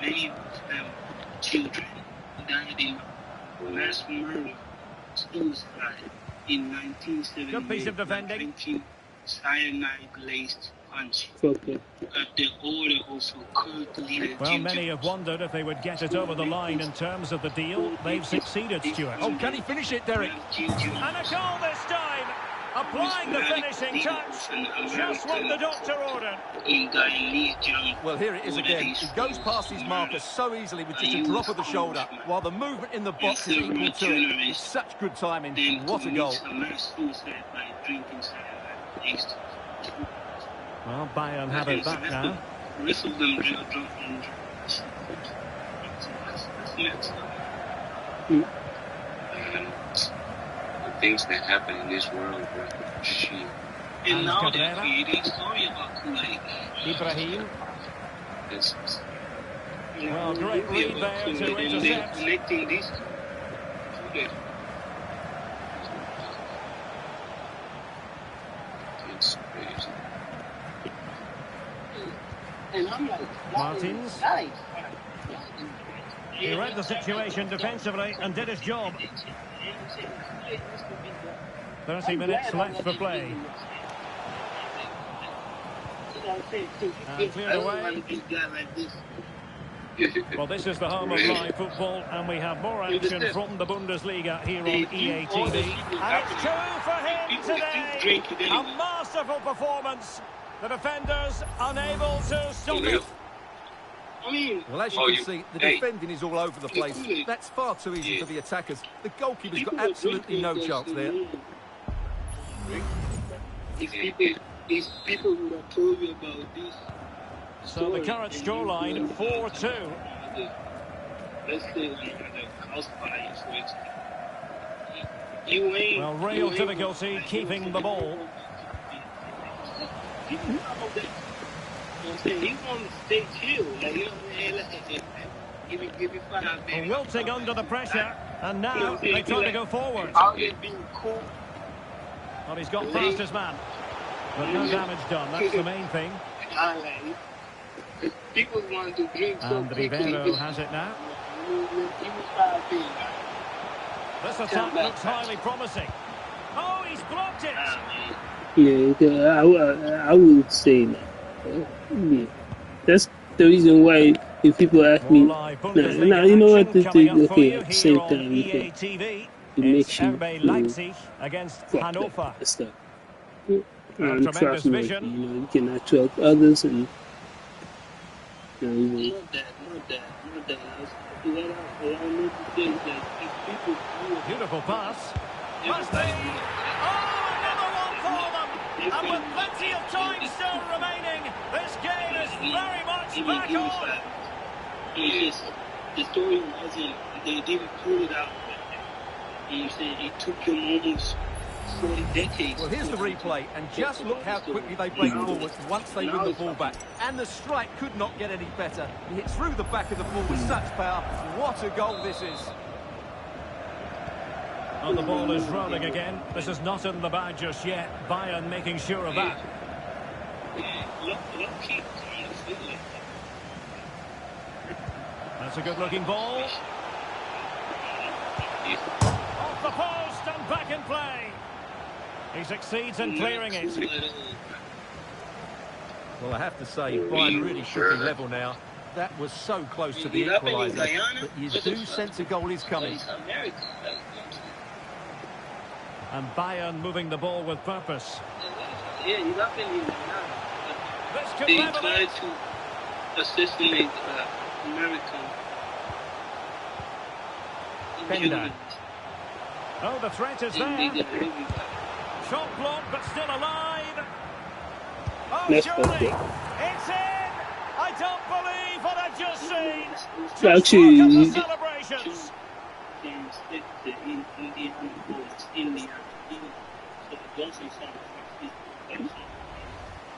Many of them children died in mass murder, suicide in 1978. Good piece of defending. Cyanide-laced punch. Okay. The order also currently. Well, many have wondered if they would get it over the line in terms of the deal. They've succeeded, Stuart. Oh, can he finish it, Derek? And a goal this time. Applying the finishing touch. Just what the doctor ordered. Well, here it is again. He goes past his marker so easily with just a drop of the shoulder, while the movement in the box is equal to it. It's such good timing. What a goal. Well, Bayern have it back now. Things that happen in this world, bro. Shit. And now they're creating a story about Kool-Aid. Ibrahim. It's, Well, great read there to intercept. Connecting these two. it's crazy. And I'm like, Martins. nice. He read the situation defensively and did his job. 30 minutes left for play. And cleared away. Well, this is the home of live football, and we have more action from the Bundesliga here on EA TV. And it's two for him today. A masterful performance. The defenders unable to stop it. Well, as you can see, the defending is all over the place. That's far too easy for the attackers. The goalkeeper's got absolutely no chance there. If people would have told you about this. So the current scoreline, 4-2. Let's say well, real difficulty keeping the ball. He wants to stay chill. Like, you know, give me 5, baby. Wilting under the pressure, and now they try to go forward. Out here being cool. Well, he's got past his man, but no damage done. That's the main thing. People want to drink so And quickly. Rivero has it now. This attack looks highly promising. Oh, he's blocked it. Yeah, I would say that. Yeah. That's the reason why if people ask me, now you know what, okay, at the same time, you make sure Leipzig against Hannover. Stuff. And trust me, you know, you can attract others and Not that. Beautiful pass. Must be. Oh, another one for them. And with plenty of time still remaining, this game is very much back on. The story wasn't, they didn't pull it out. You know, it took them almost 40 decades. Well, here's the replay, and just look how quickly they break forward once they win the ball back. And the strike could not get any better. He hit through the back of the ball with such power. What a goal this is. And the ball is rolling again. This is not in the bag just yet. Bayern making sure of that. That's a good-looking ball. Off the post and back in play. He succeeds in clearing it. Well, I have to say, Bayern really should be level now. That was so close to the equaliser, but you do sense a goal is coming. And Bayern moving the ball with purpose. Yeah, he's up in here now. This could They level tried it. to assassinate American. Bender. Oh, the threat is there. They did really bad. Shot blocked, but still alive. Oh, Next surely. one. It's in. I don't believe what I've just seen. So Just actually, look at the celebrations.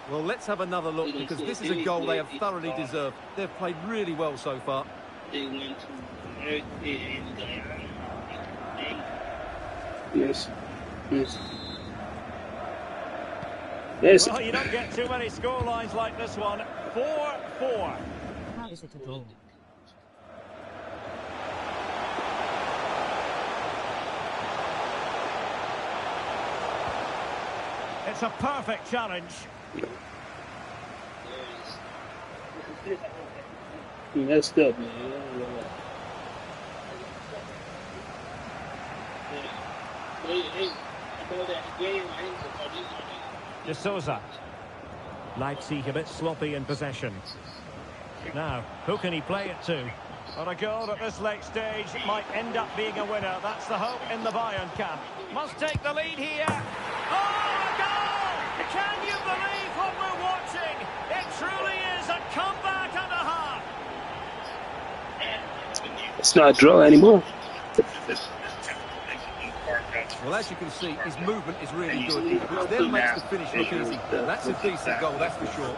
Well, let's have another look, because this is a goal they have thoroughly deserved. They've played really well so far. They went to America and Guyana. yes. Well, you don't get too many score lines like this one. 4-4. How is it a draw? It's a perfect challenge. Messed up, man. De Souza. Leipzig a bit sloppy in possession. Now, who can he play it to? Well, a goal at this late stage might end up being a winner. That's the hope in the Bayern camp. Must take the lead here. Oh, a goal! Can you believe what we're watching? It truly is a comeback and a half. It's not a draw anymore. Well, as you can see, his movement is really good, which then makes the finish look easy. That's a decent goal, that's for sure.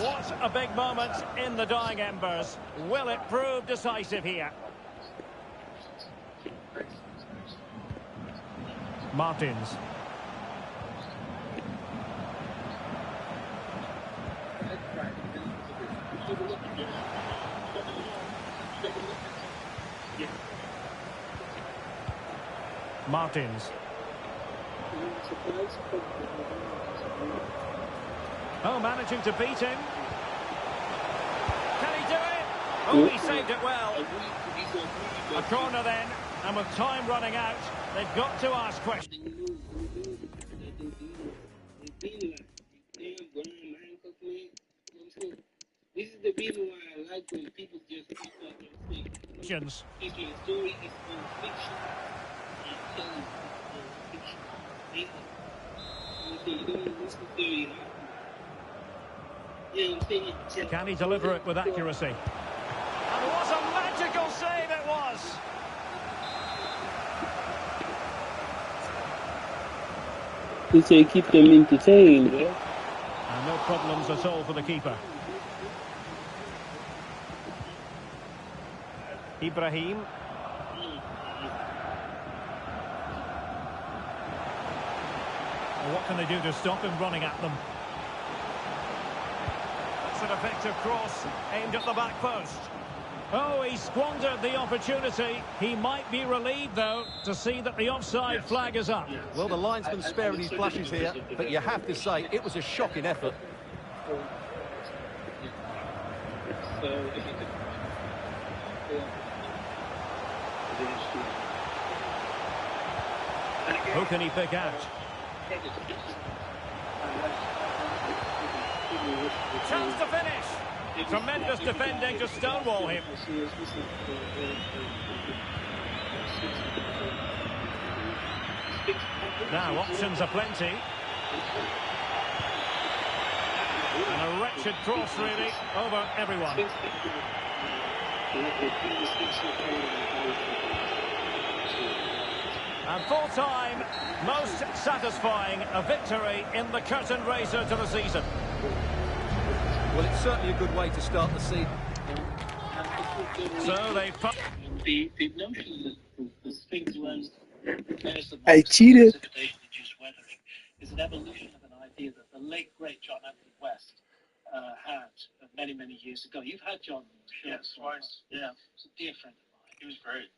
What a big moment in the dying embers. Will it prove decisive here? Martins. Martins. Oh, managing to beat him. Can he do it? Oh, he saved it well. A corner then, and with time running out, they've got to ask questions. This is the reason why I like when people just keep up and say, it's my story, it's all fiction. I'm telling you, it's all fiction. You don't necessarily have to. You know what I'm saying? Can he deliver it with accuracy? And what a magical save it was! They say keep them entertained, right? And no problems at all for the keeper. Ibrahim. Well, what can they do to stop him running at them? That's an effective cross aimed at the back post. Oh, he squandered the opportunity. He might be relieved, though, to see that the offside flag is up. Well, the linesman's sparing his blushes here, but you have to say it was a shocking effort. Who can he pick out? Chance to finish. Tremendous defending to stonewall him. Now options are plenty. And a wretched cross really over everyone. And full time, most satisfying, a victory in the curtain raiser to the season. Well, it's certainly a good way to start the season. So they... The notion that the Sphinx runs I cheated. is an evolution of an idea that the late, great John Anthony West had many, many years ago. You've had John. Yes, twice. Yeah. He's a dear friend of mine. He was great.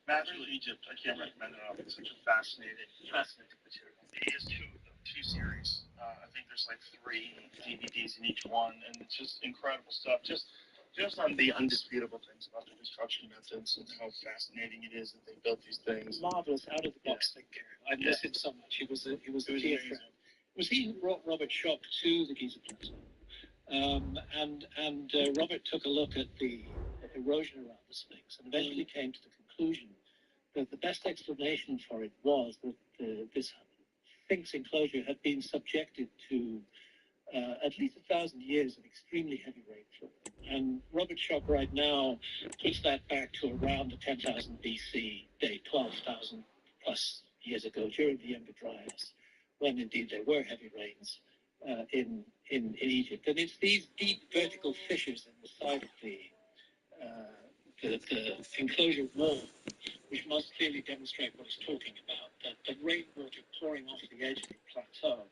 Natural Egypt, I can't recommend it enough. It's such a fascinating material. He has two series. I think there's like 3 DVDs in each one, and it's just incredible stuff. Just on the undisputable things about the construction methods and how fascinating it is that they built these things. Marvelous, out of the box thinker. I miss him so much. He was a dear friend. It was he who brought Robert Schock to the Giza Plateau. Robert took a look at the erosion around the Sphinx and eventually came to the conclusion that the best explanation for it was that this Sphinx enclosure had been subjected to at least 1,000 years of extremely heavy rainfall. And Robert Schock right now puts that back to around the 10,000 BC date, 12,000 plus years ago during the Younger Dryas, when indeed there were heavy rains in Egypt. And it's these deep vertical fissures in the side of the enclosure wall which most clearly demonstrate what he's talking about, that the rainwater pouring off the edge of the plateau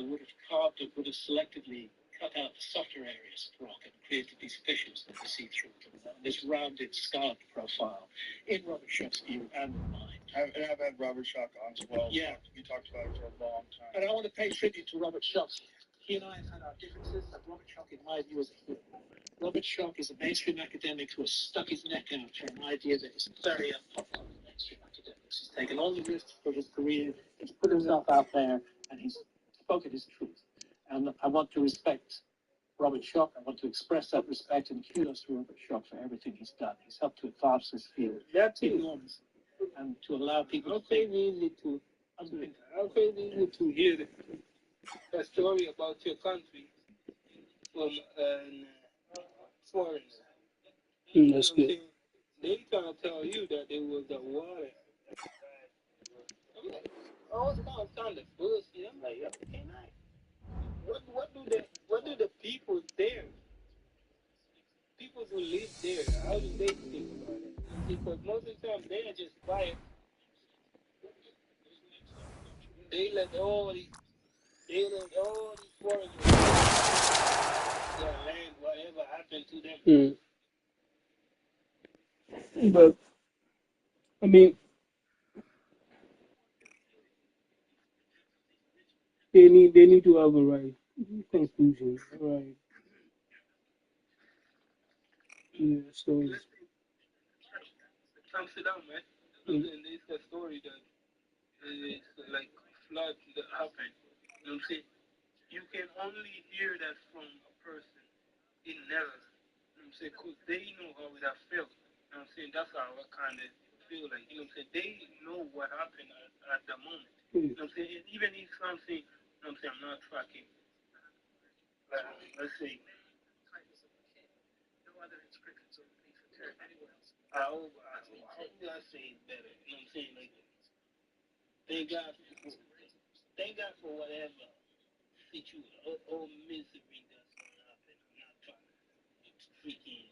would have selectively cut out the softer areas of rock and created these fissures that we see through them, this rounded, scarred profile, in Robert Schock's view and mine. I've had Robert Schock on as well. Yeah. We talked about it for a long time. And I want to pay tribute to Robert Schock. He and I have had our differences, but Robert Schock, in my view, is a hero. Robert Schock is a mainstream academic who has stuck his neck out for an idea that is very unpopular with mainstream academics. He's taken all the risks for his career, he's put himself out there, and he's spoken his truth. And I want to respect Robert Schock. I want to express that respect and kudos to Robert Schock for everything he's done. He's helped to advance this field enormously, and to allow people to think. How crazy to hear a story about your country from foreigners. That's good. They can't tell you that there was a water. I'm like, oh, it's not kind of bullshit. I'm like, okay, nice. What do the people there, people who live there, how do they think about it? Because most of the time they are just quiet. They let all these foreigners their land, whatever happened to them. But I mean, they need to have a right conclusion, right? Yeah, stories. Amsterdam, man. And it's a story that is like flood that happened. You know what I'm saying? You can only hear that from a person in Netherlands. You know what I'm saying? Because they know how it have felt. You know what I'm saying? That's how I kind of feel like. You know what I'm saying? They know what happened at the moment. You know what I'm saying? And even if something, you know what I'm saying, I'm not tracking. Let's say, how do I say it better? You know what I'm saying? Like, thank God, thank God for whatever situation or misery that's gonna happen. I'm not trying to freaking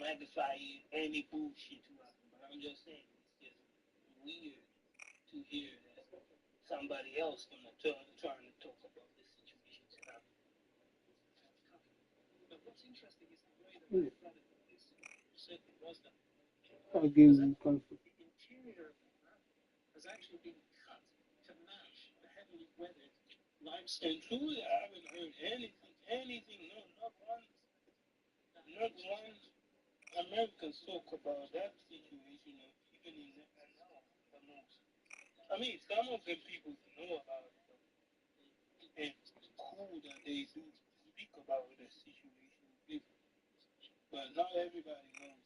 magnify any bullshit to happen, but I'm just saying it's just weird to hear that somebody else gonna trying to talk about this situation that happened. But what's interesting is the way that the flood certainly was that. I give you comfort. The interior of the ground has actually been cut to match the heavily weathered limestone. And truly, I haven't heard anything, no, not one Americans talk about that situation, even in now, the most. I mean, some of them people know about it, and it's cool that they do speak about the situation, but not everybody knows.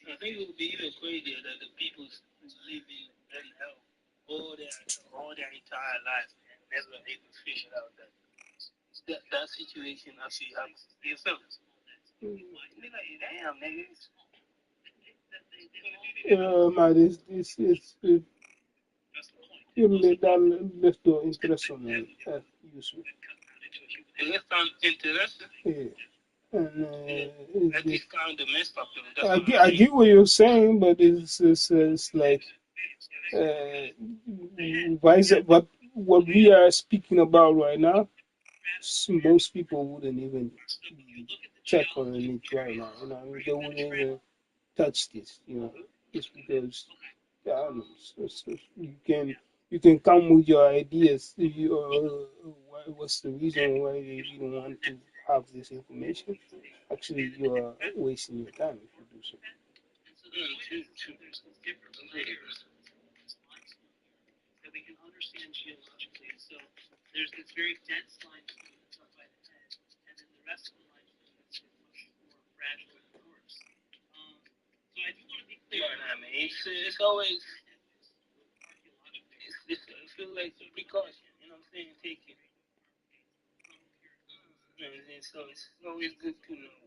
I think it would be even crazier that the people who's living in hell all their entire lives and never even figured out that situation actually happens to themselves. Be like, damn, niggas. Ma, io mi dà questo impressione, Yusuf. Unless I'm interested, And that is kind of messed up. That's I what get, I'm I saying. get what you're saying, but it's like why is it, what we are speaking about right now, most people wouldn't even check on it right now. You know, I mean, they wouldn't even touch this. You know, just because I don't know, you can come with your ideas. What's the reason why you don't want to have this information? Actually, you are wasting your time if you do so. I mean, it's always I feel like it's a precaution. You know what I'm saying? Take it. And so it's always good to know.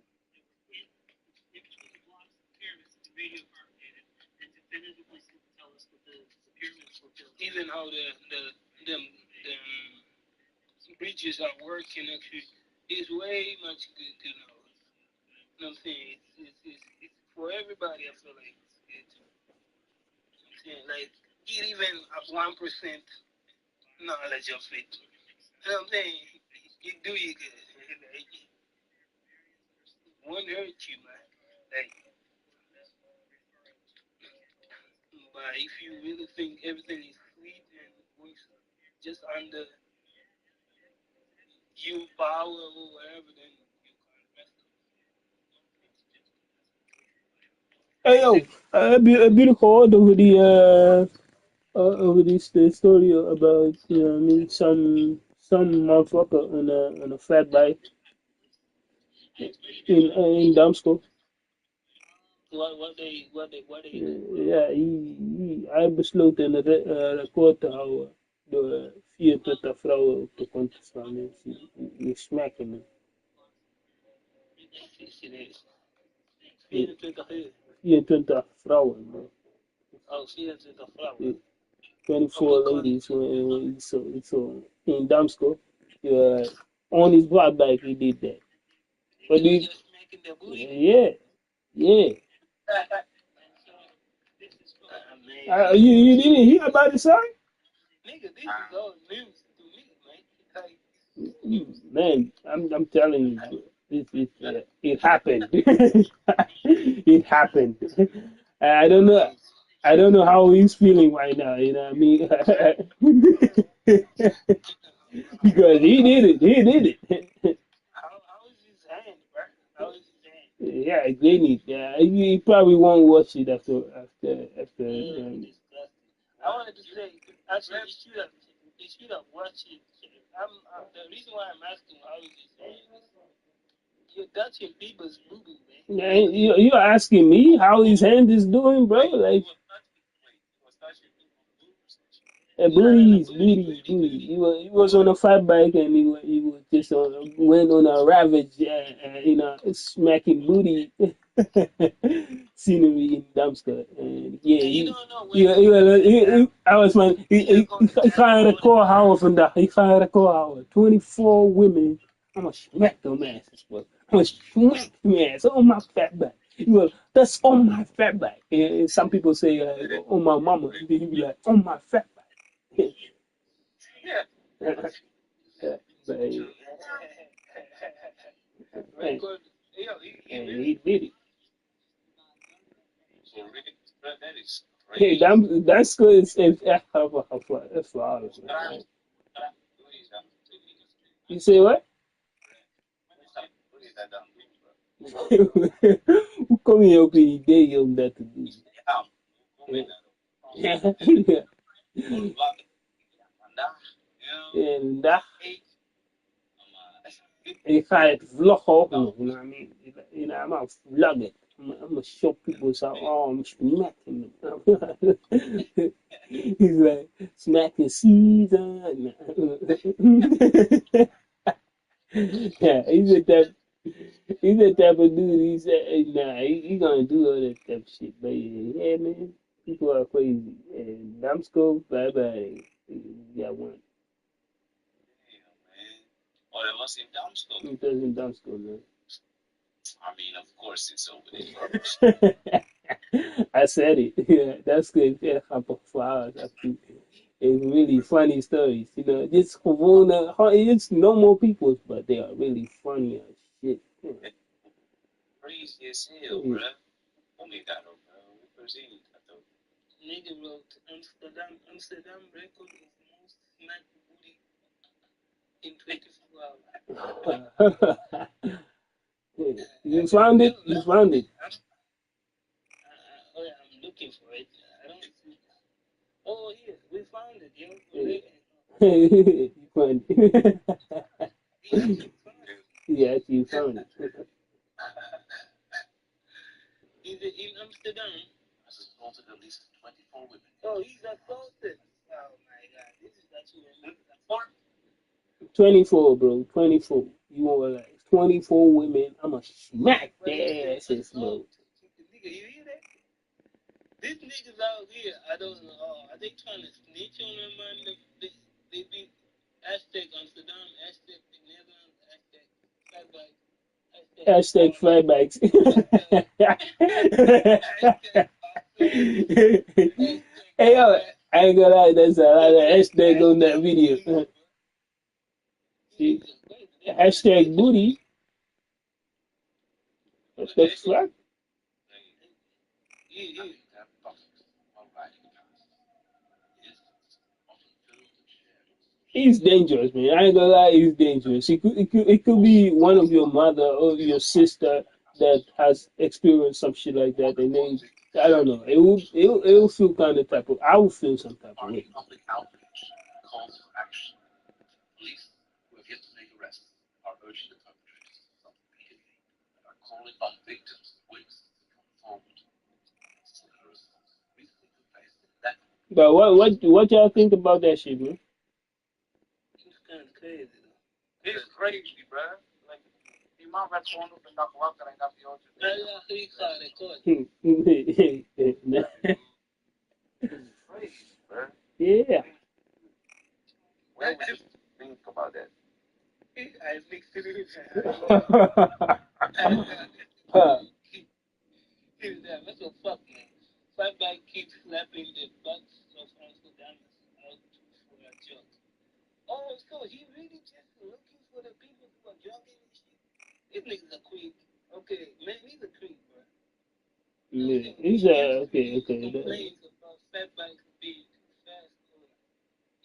Even how them bridges are working actually is way much good to know. You know what I'm saying? It's for everybody. I feel like it's I'm saying like get even 1% knowledge of it. You know what I'm saying? You do you good. Like, won't hurt you, man. Like, but if you really think everything is sweet and works just under you power or whatever, then you kind of messed up. Hey yo, a beautiful over the story about I mean some motherfucker on a fat bike in Damsko. What they Ja, hij besloot een record te houden door 24 vrouwen op de kont te slaan en ze smacken hem. serieus. 24 vrouwen, man. Oh, 24 vrouwen. 24 ladies when so in Damsko. On his black bike he did that. But He was just making the booty. yeah, Yeah. Man, You didn't hear about it, sorry? nigga, this is all news to me, man. Man, I'm telling you, it happened. It happened. I don't know. I don't know how he's feeling right now. You know what I mean? Because he did it. He did it. How is his hand, bro? How is his hand? Yeah, they need. Yeah, he probably won't watch it after. Disgusting. I wanted to say, actually, they should have watched it. The reason why I'm asking how is his hand is that's your people's boo boo, man. Yeah, you're asking me how his hand is doing, bro? Like, booty. He was on a fat bike and he was just went on a ravage, smacking booty scenery in Damska. And yeah, And you don't know I was man. Ik ga een record houden vandaag. Ik ga een record houden. 24 women. I'm gonna smack them asses, bro. I'm gonna smack them ass on my fat back. That's on my fat back. And some people say on my mama. And then you be like, on my fat back. But record. he did it. So really, that is Hey, crazy. that's good. It's flawless. You say what? Who come here up in day young that to do? Yeah. En dag, ik ga het vloggen ook nog, you know what I mean? I'm gonna vlog it. I'm gonna show people so, oh, I'm smacking them. He's like, smacking season. Yeah, he's the type of dude. He said, nah, he gonna do all that type of shit. But yeah, man, people are crazy. And Damsco, bye bye. Yeah, one. Oh, that was in Damsco. It doesn't Damsco, man. I mean, of course, it's over there. I said it. Yeah, that's good. Yeah, for hours. It's really funny stories. You know, just it's normal people, but they are really funny as shit. Yeah. Crazy as hell, bro. Obrigado, bro. Proceed. Nigga wrote Amsterdam record is the most smacked booty in 24 hours. You found it? You found it? I'm looking for it. I don't see it. Oh, here, we found it, yo. You found it. Yes, you found it. Is it in Amsterdam? Has assaulted at least 24 women. Oh, he's assaulted. Oh my God, this is actually 24, bro. 24. You want like 24 women? I'ma smack their asses, bro. Nigga, you hear that? These niggas out here, I don't know. Are they trying to snitch on them, man? They be hashtag Amsterdam, hashtag the Netherlands, hashtag Flatbike, Hashtag flatbacks. Hey yo, I ain't gonna lie, there's a lot of hashtag on that video. See, hashtag booty. Hashtag flat. He's dangerous, man. I ain't gonna lie, he's dangerous. It could be one of your mother or your sister that has experienced some shit like that, and then I don't know. It will feel kind of type of. I will feel some type of way. Public outrage, calls for action. Police who have yet to make arrests are urging the perpetrators to stop immediately and are calling on victims and witnesses to come forward. Similar assaults recently took place in that. But what y'all think about that shit, man? It's kind of crazy, though. It's crazy, bro. Like, die man werd gewoon op een dag wakker en dacht, joh, Ik ga record. crazy, bro. Yeah. What would you think about that? I mixed it in. fatback keeps slapping the butts of Uncle Damas out for a joke. Oh, so he really just looking for the people who are jogging and shit. These niggas are quick. Okay, man, he's a creep, bro. Yeah, He okay. complains about fatbacks being too fast or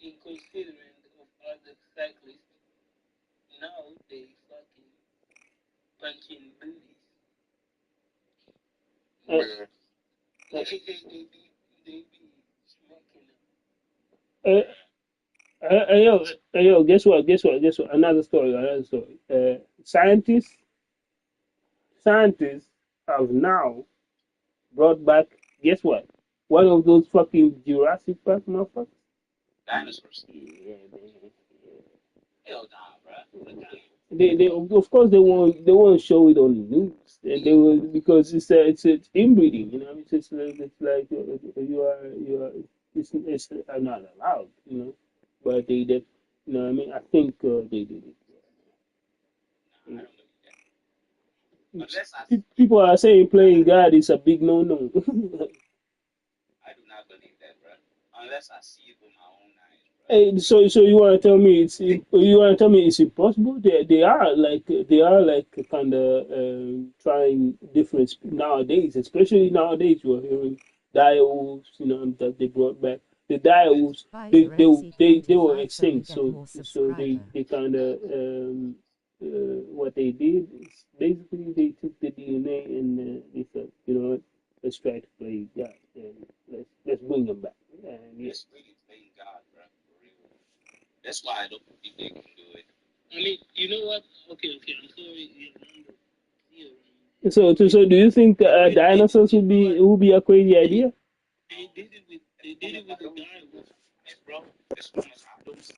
inconsiderate of other cyclists. Now they fucking punching booties. They be smacking them. Yo, guess what? Another story. Scientists have now brought back, guess what? One of those fucking Jurassic Park motherfuckers. Dinosaurs. Yeah, man. Hell nah, bro. They of course they won't show it on the news, and they will, because it's inbreeding. You know, it's like you are it's not allowed. You know, but they you know what I mean, I think they did it. I don't believe that. Unless People are saying playing God is a big no-no. I do not believe that, bro. Unless I see it with my own eyes, bro. Hey, so you want to tell me it's impossible? They are like kind of trying different nowadays, especially nowadays. You're hearing direwolves, you know, that they brought back. The direwolves, they were extinct, so they kind of what they did is basically they took the DNA and they said, you know what, let's try to play God and let's bring them back. And yes. Really playing God, bro. For real. That's why I don't think they can do it. I mean, you know what? Okay, I'm sorry. So do you think dinosaurs would be a crazy idea? They did it with the guy with Bro, as long as I don't see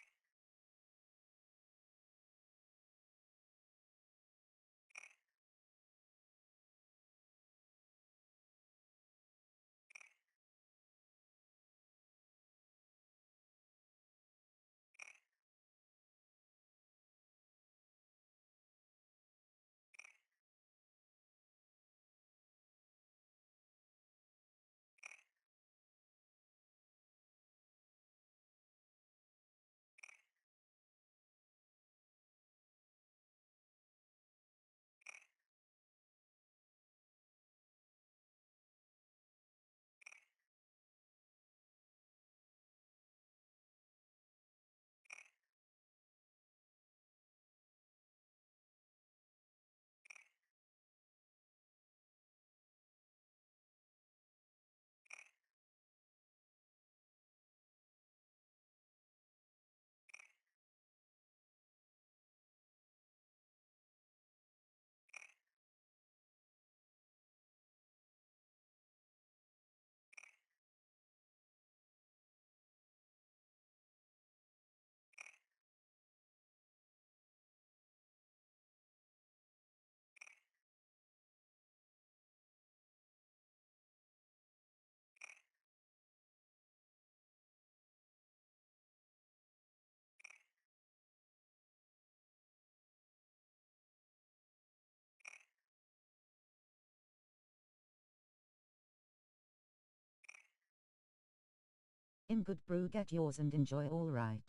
In good brew, get yours and enjoy, all right.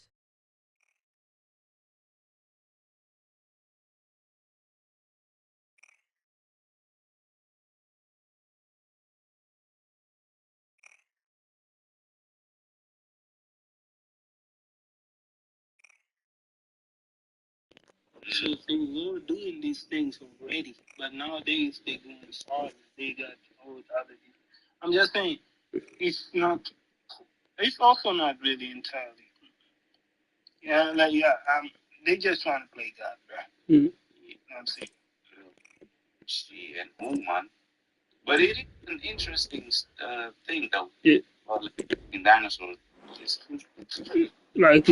So they were doing these things already, but nowadays they're going hard. They got all the other people. I'm just saying, it's not. It's also not really entirely. Yeah, they just trying to play God, bro. Mm-hmm. You know what I'm saying? she and woman. But it is an interesting thing, though. Yeah. Well, in dinosaurs, Like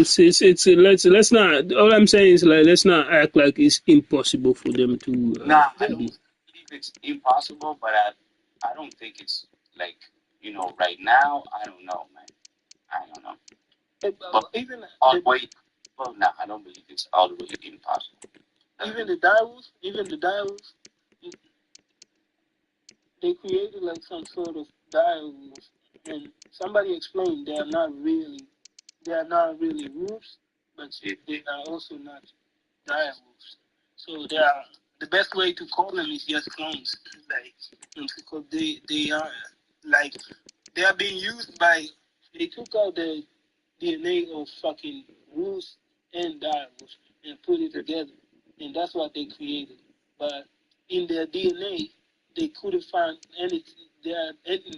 let's not. All I'm saying is, like, let's not act like it's impossible for them to. nah, I don't believe it's impossible, but I don't think it's like, right now. I don't know, man. I don't know. But Even all the way, well, no, I don't believe it's all the way impossible. even the direwolves, they created like some sort of dire wolves. And somebody explained they are not really wolves, but they are also not dire wolves. So they are the best way to call them is just clones, like because they are like they are being used by they took out the DNA of fucking wolves and dire wolves and put it together, and that's what they created. But in their DNA, they couldn't find anything. There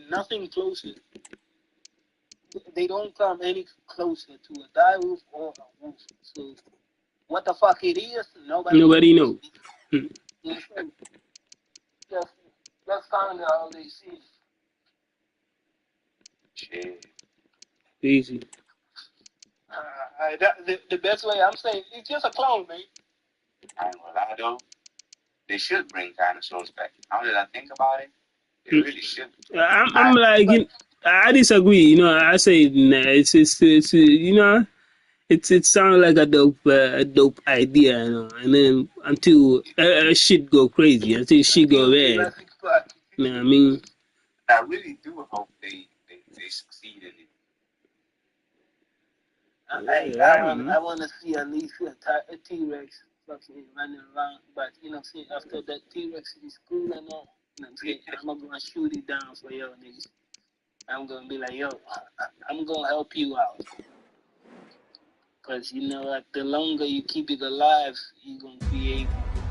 nothing closer. They don't come any closer to a dire wolf or a wolf. So what the fuck it is, Nobody knows. Let's find out how they see it. Shit. Easy. The best way I'm saying it's just a clone, man. I ain't gonna lie though. They should bring dinosaurs back. Now that I think about it, they really should. I'm like, I disagree. You know, I say nah. It's you know, it sounds like a dope idea. You know, and then until shit go crazy, until shit go bad. You know what I mean? I really do hope they succeed in it. I want to see at least a T-Rex fucking running around, but you know, see, after that T-Rex is cool and all, you know, I'm not gonna shoot it down for y'all niggas. I'm gonna be like, yo, I'm gonna help you out, cause you know what, the longer you keep it alive, you're gonna create.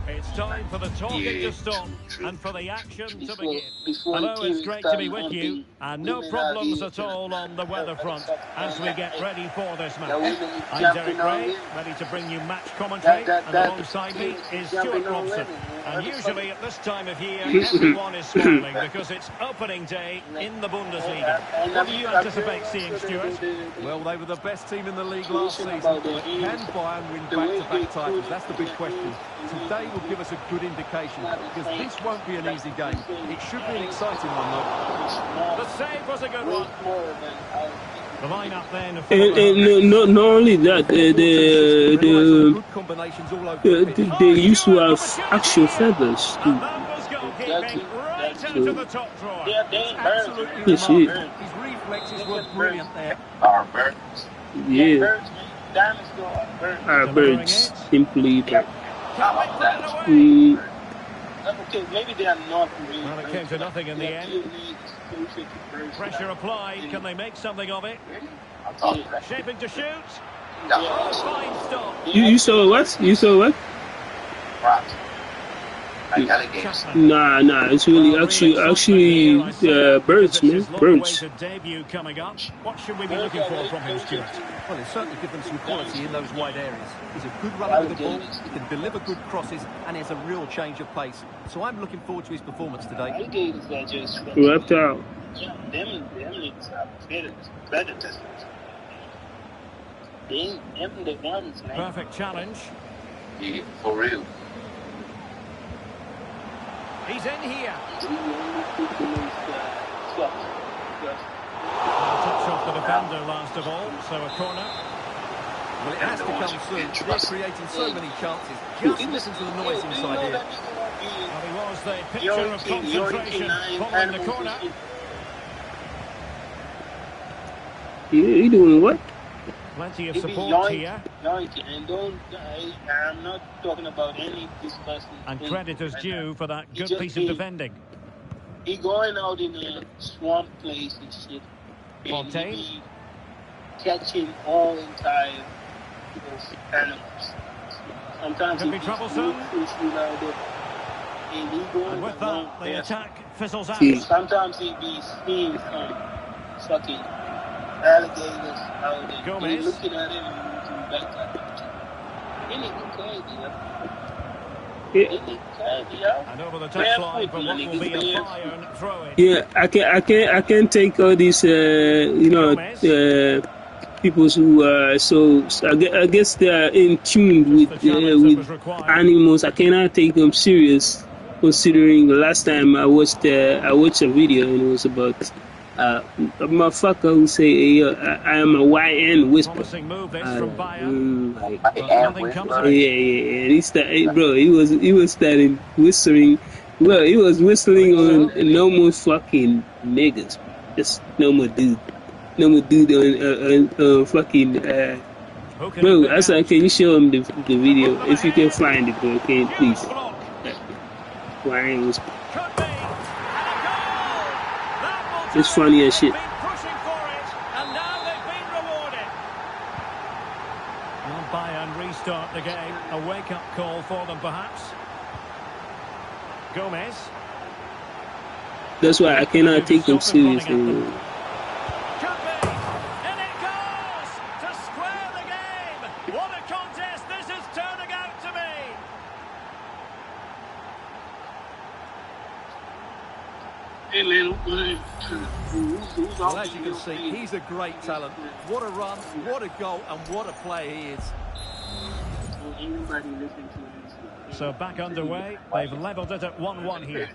It's time for the talking to stop and for the action to begin. Hello, it's great to be with you, and no problems at all on the weather front as we get ready for this match. I'm Derek Ray, ready to bring you match commentary, and alongside me is Stuart Robson. And usually at this time of year, everyone is smiling because it's opening day in the Bundesliga. What do you anticipate seeing, Stuart? Well, they were the best team in the league last season, but can Bayern win back-to-back titles? That's the big question. Today will give us a good indication, because this won't be an easy game. It should be an exciting one, though. The save was a good one. The line-up then. And not only that, they used to have actual feathers too. Right into the top drawer. Absolutely Yes, remarkable. His reflexes were brilliant there. Our birds. Yeah. Our birds, simply. Okay, maybe they are not really. Well, it came to nothing in the end. Pressure applied. Can they make something of it? Shaping to shoot. Fine stop. You saw what? You saw what? Like alligators. Nah. It's really actually birds, man. Birds. Debut coming up. What should we be looking for from him, Stuart? Well, he'll certainly give them some quality in those wide areas. He's a good runner with the ball, he can deliver good crosses, and he has a real change of pace. So I'm looking forward to his performance today. Alligators are just Reptile. Yeah, them are predators. Them the ones, man. Perfect challenge. Yeah, for real. He's in here. Touch off the defender last of all, so a corner. Well, it has to come soon. They're creating so many chances. Just listen to the noise inside here. Well, he was the picture of concentration following the corner. You doing what? Plenty of support here. And I'm not talking about any discussion. And credit is due for that good piece of defending. He going out in a swamp place and shit. Fontaine. He catching all entire animals. Sometimes could be troublesome. And with that, the attack fizzles out. Sometimes he be seeing some fucking alligators out there. Gomez. Looking at him and looking back at him. And over the touchline for what will be a Bayern throw-in. Yeah, I can't take all these people who are so I guess they are in tune with animals. I cannot take them serious, considering the last time I watched a video and it was about a motherfucker who say, hey, I am a YN whisper. Promising move this from Bayern. Yeah. Bro, he was starting whistling. Well, he was whistling on no more fucking niggas. Just normal dude. Normal dude on fucking. Who can Bro, pick I said, out? can you show him the video Put them if you can ahead. find it, bro? Can you Huge please? block. Why was Could be. And a goal. That will do it's it. funny as They've shit. been pushing for it, and now they've been rewarded. Well, Bayern restart the game. A wake-up call for them, perhaps. Gomez. That's why I cannot take them serious anymore. Could be. And it goes to square the game. What a contest this is turning out to be. Hey man, who's Well, as you can see, he's a great talent. What a run, what a goal, and what a play he is. Anybody listening to him? So back underway. They've levelled it at 1-1 here.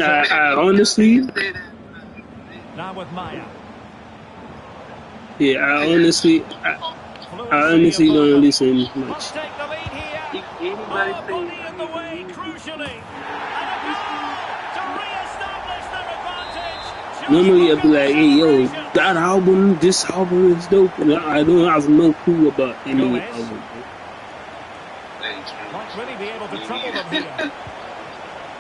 I honestly, Now with Maya. yeah, I honestly don't listen Must much. take the lead here. Anybody Oh, body in the way, crucially. And a goal to re-establish their advantage. Just Normally I'd be look like, at hey the yo, celebration. that album, this album is dope, and I don't have no clue about any Gomez. album. Might really be able to trouble them here.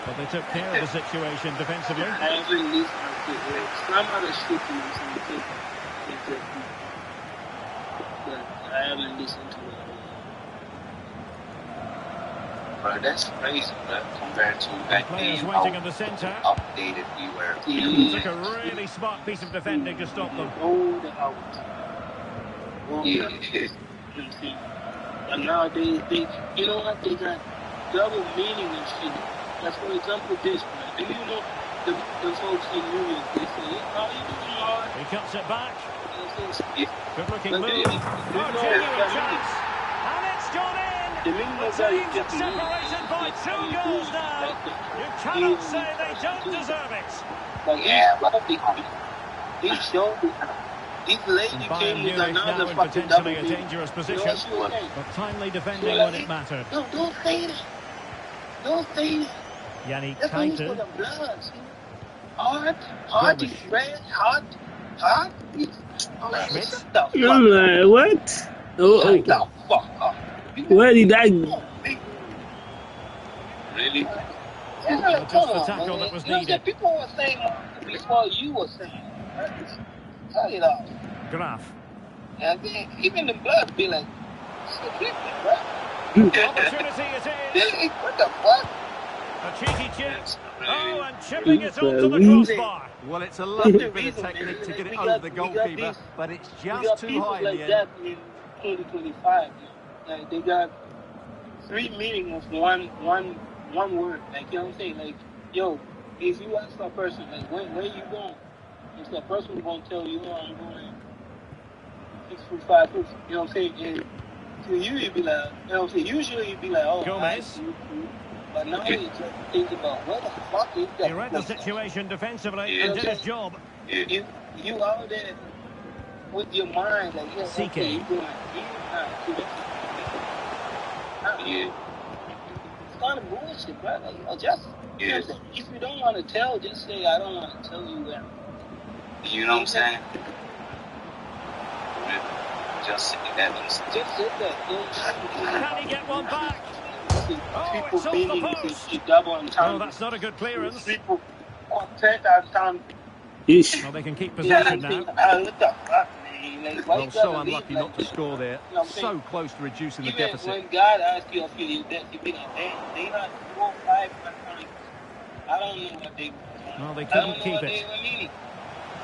But they took care of the situation defensively. I haven't listened to it. Some other shit you listen to. But I haven't listened to it. Bro, that's crazy, bro, compared to back Players then, waiting how in the centre. updated we were. Took a really smart piece of defending to stop them. Hold out. Yeah. And nowadays, you know what? They got double meaning and shit. Like, for example, this, man. Do you know the folks in New York? They say, how you doing, Lord? He cuts it back. Good looking But move. they- Oh, genuine chance. And it's gone The in. meaning The of that is teams just separated by 2 goals now. You cannot say they don't deserve it. Like, Yeah, but he showed it. This lady And came Bayern with Munich now another in fucking double potentially a meaning. dangerous You know position. what she was saying? But timely defending when it mattered. No, don't say that. Don't say that. Yannick That's only for Keitel. the bloods. Heart is Gomez. red, heart is... Oh, Schmidt. shut the fuck I'm up. like, what? Oh, Shut the fuck up. where did I? really? Yeah, Just come the on, tackle man. that was You know, needed. people were saying before you were saying. Cut it off. Graf. And then even the blood be like, shit, flip it, bro. Opportunity it is. What the fuck? A cheeky chip. Oh, and chipping it onto the We- crossbar. Well, it's a lovely bit of reason, technique man. to get it We over got- the we got goalkeeper, these- but it's We got just too people high in like the end. that in 2025. Like, they got 3 meanings of one word. Like, you know what I'm saying? Like, yo, if you ask that person, like, where you going? If that person going to tell you, oh, I'm going 6 foot 5 foot, you know what I'm saying? And to you, you'd be like, you know what I'm saying? Usually, you'd be like, oh, Gomez. but now you just think about, what the fuck is that? He read the situation defensively and did his job. You out there with your mind, like, yeah, CK. okay, you doing Yeah. It's kind of bullshit, bro. Like, just, you know what I'm saying? If you don't want to tell, just say, I don't want to tell you that. You know what I'm saying? Just say that. Just say that. Can he get one back? People it's off the beating post. you double on Oh, time. that's not a good clearance. People quartet on time. Ish. Well, they can keep Yeah, possession now. what the fuck, man? Like, why Well, you so gotta unlucky leave not like to this? score there. You know what I'm So saying? close to reducing the Even deficit. when God asks you if you that, you be like, they not 4 or 5 times. I don't know what they. Well, they I couldn't don't know keep what it. they were meaning.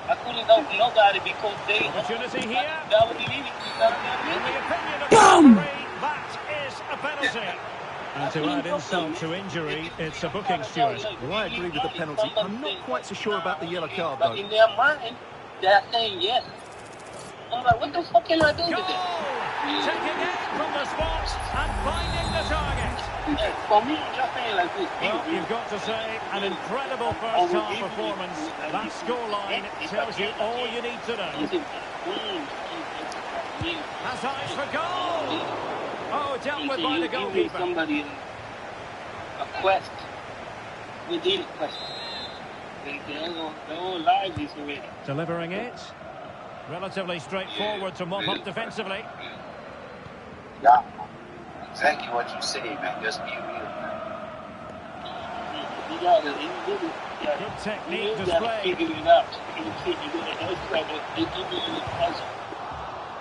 I couldn't help nobody because they. Opportunity here. That was the meaning. In the opinion of the referee, that is a penalty. And to add insult to injury, it's a booking, Stuart. Well, I agree with the penalty. I'm not quite so sure about the yellow card, But though. in their mind, they're saying yes. I'm like, what the fuck can I do Goal! with that? Taking aim from the spot and finding the target. For me, I'm just saying like this. Well, you've got to say, an incredible first-half performance. That scoreline tells you all you need to know. Has eyes for goal. Oh, dealt with by the goalkeeper. Somebody a quest within a quest. They're all live this already. Delivering it. Relatively straightforward to mop up defensively. Yeah, exactly what you say, man. Just be real, man. Good technique Figure displayed. it out.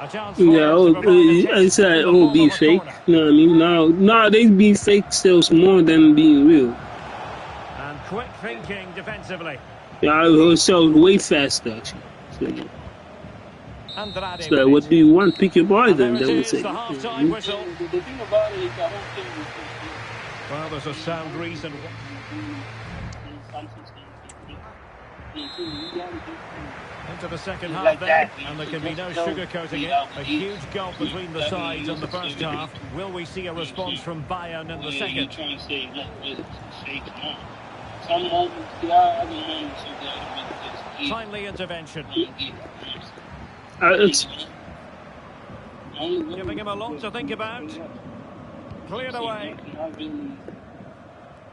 A chance for Yeah, him to provide a I test said, in the oh, form be of a fake. corner. You know what I mean? Now they be fake sells more than being real. And quick thinking defensively. Yeah, it sells way faster, actually. So, Andrade it's with like, it. what do you want? Pick your boy And then, there they it would is, say. the half-time whistle. The thing about it is, I don't think Well, there's a sound reason. Into the second half like then, that, and there can be no just go sugarcoating it. A huge gulf between the sides in the first half. Will we see a response from Bayern in the second? Trying to say, look, it's fake now. Some moments, there are other moments of that. Timely intervention. It's, Giving him a lot to think about. Cleared away.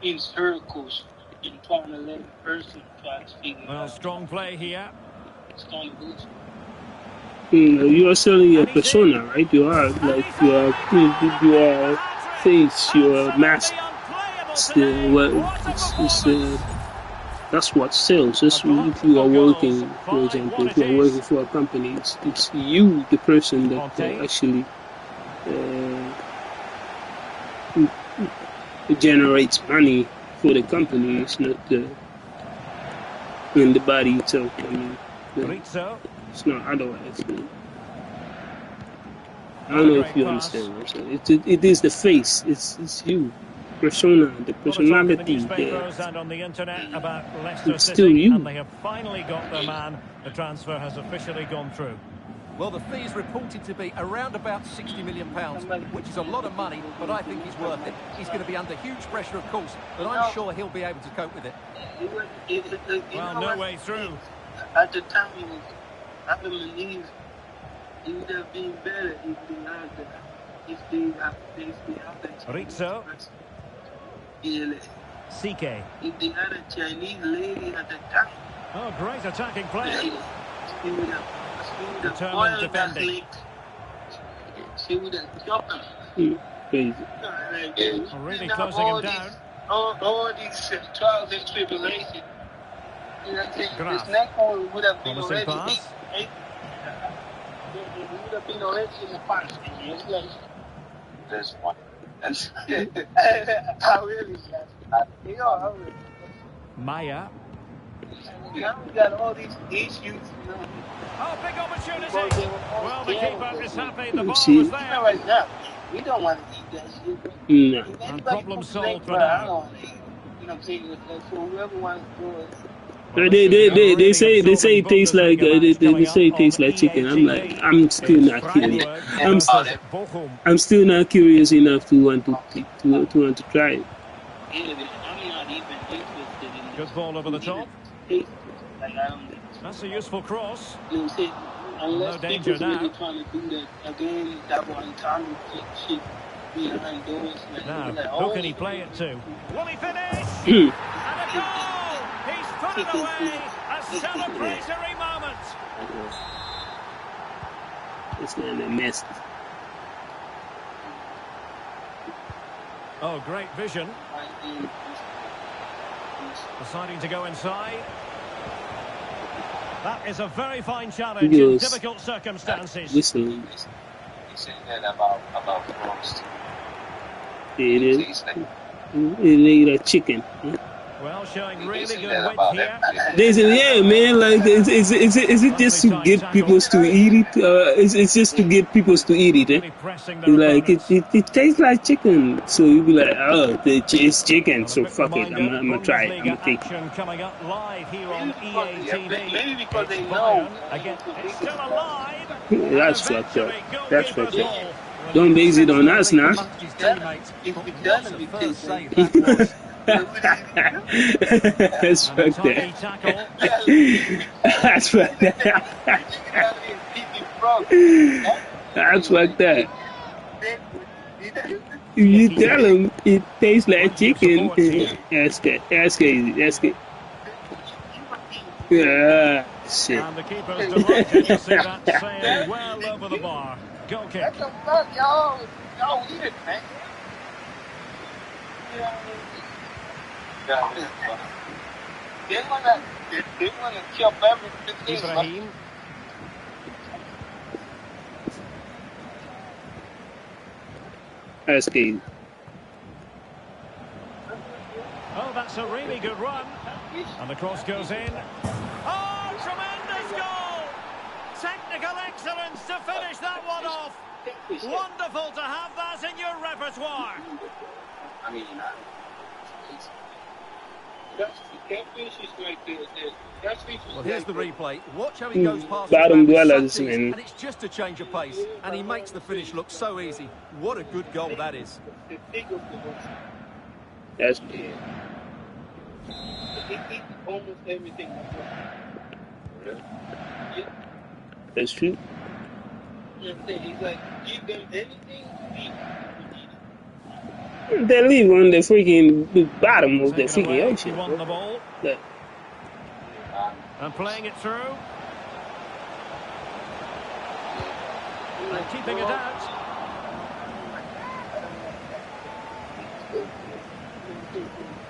In circles and trying to let a person try to figure it Well, out. strong play here. It's kind of good. you are selling your persona, right? You are like you are face, you are mask. It's that's what sells. That's if you are working, for example, if you are working for a company, it's you, the person that actually generates money for the company. It's not in the body itself. I mean, Rizzo. it's not otherwise. I don't know if you understand what I'm saying. It is the face. It's you, persona, the personality. In the newspapers and on the internet about Leicester It's City, still you. and they have finally got their man. The transfer has officially gone through. Well, the fee is reported to be around about £60 million, which is a lot of money, but I think he's worth it. He's going to be under huge pressure, of course, but I'm sure he'll be able to cope with it. Well, no way through. At the time, it was Adam and Eve. He would have been better if they had that. If they had that. Rizzo. Sike. If they had a Chinese lady at the time, Oh, great attacking play. she would have Determined boiled that defending. link. She would have chopped him. Crazy. Really closing him down. All these trials and tribulations. You know, Graf. this next one would have been Promising already. pass. It would have been already in the past. It's like, There's one. That's I really, you know, I really. Maya. Now we got all these issues. You know. Oh, big opportunity. Well, the keeper is happy. The ball See? was You know, there. right now, we don't want to eat that shit. No. If anybody problem puts solved steak, for bro, now. I don't want to eat. You know what I'm saying? So whoever wants to do it. Well, They this is say a really it tastes like absorbing they say it Bundesliga tastes match like chicken. I'm coming like up on I'm still EA not TV. curious. Freiburg I'm versus Bochum. I'm still not curious enough to want to try it. I'm not even interested in Good ball over the top. taste. Like, I don't. That's a useful cross. You know what I'm saying? Unless No danger people really now. trying to do that again, that one time shit behind doors. Like, Now, like, who can he play it to? Will he finish? Hmm. And a goal! He's put it away! A celebratory moment! It's not a mess. Oh, great vision. Deciding to go inside. That is a very fine challenge in Yes. difficult circumstances. Whistling. you say that about roast. It is. Tastes like It like chicken. Well, showing really say good that width about here. They say, yeah, man. Like, is it just to get people to eat it? It's just to get people to eat it. Really Eh? pressing their Like opponents. it tastes like chicken, so you be like, oh, it's chicken, Well, a so quick fuck it. reminder, I'm gonna try it. I'm Bundesliga gonna take it. action coming up live here on EA TV. Maybe because they It's know. Bayern again. It's still alive. That's And fucked up. eventually, That's goalkeeper's fucked up. goal. Don't base it on us now. Amongst his teammates, If but we what done a it, we first take save it. that was. That's And a fucked tiny up. tackle. That's fucked up. That's fucked up. If you tell them it tastes like chicken, that's good. That's crazy. That's good. Yeah, shit. And the keeper's delighted to see that sail well over the bar. Goal kick. What the fuck, y'all? Y'all weird, man. They wanna kill everything. Ibrahim. That's good. Oh, that's a really good run. And the cross goes in. Oh, tremendous goal! Technical excellence to finish that one off. Wonderful to have that in your repertoire. I mean, Well, here's the replay. Watch how he goes past Bottom the man dwellers, with such ease, man. and it's just a change of pace. And he makes the finish look so easy. What a good goal that is. That's good. almost everything. That's true. He's like, give them anything They live on the freaking bottom of the Taken freaking away, ocean. he won the ball. Look. And playing it through. And keeping it out.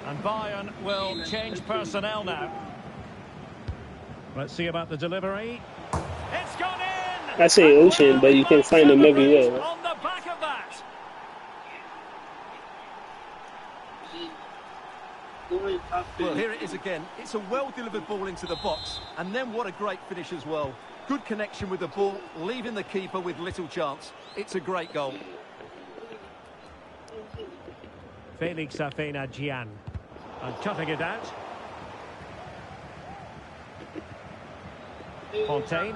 And Bayern will change personnel now. Let's see about the delivery. It's gone in! I say ocean, but you can find them everywhere. Right? On the back of that. Well, here it is again. It's a well-delivered ball into the box. And then what a great finish as well. Good connection with the ball, leaving the keeper with little chance. It's a great goal. Felix Afena Gian. And cutting it out. Fontaine.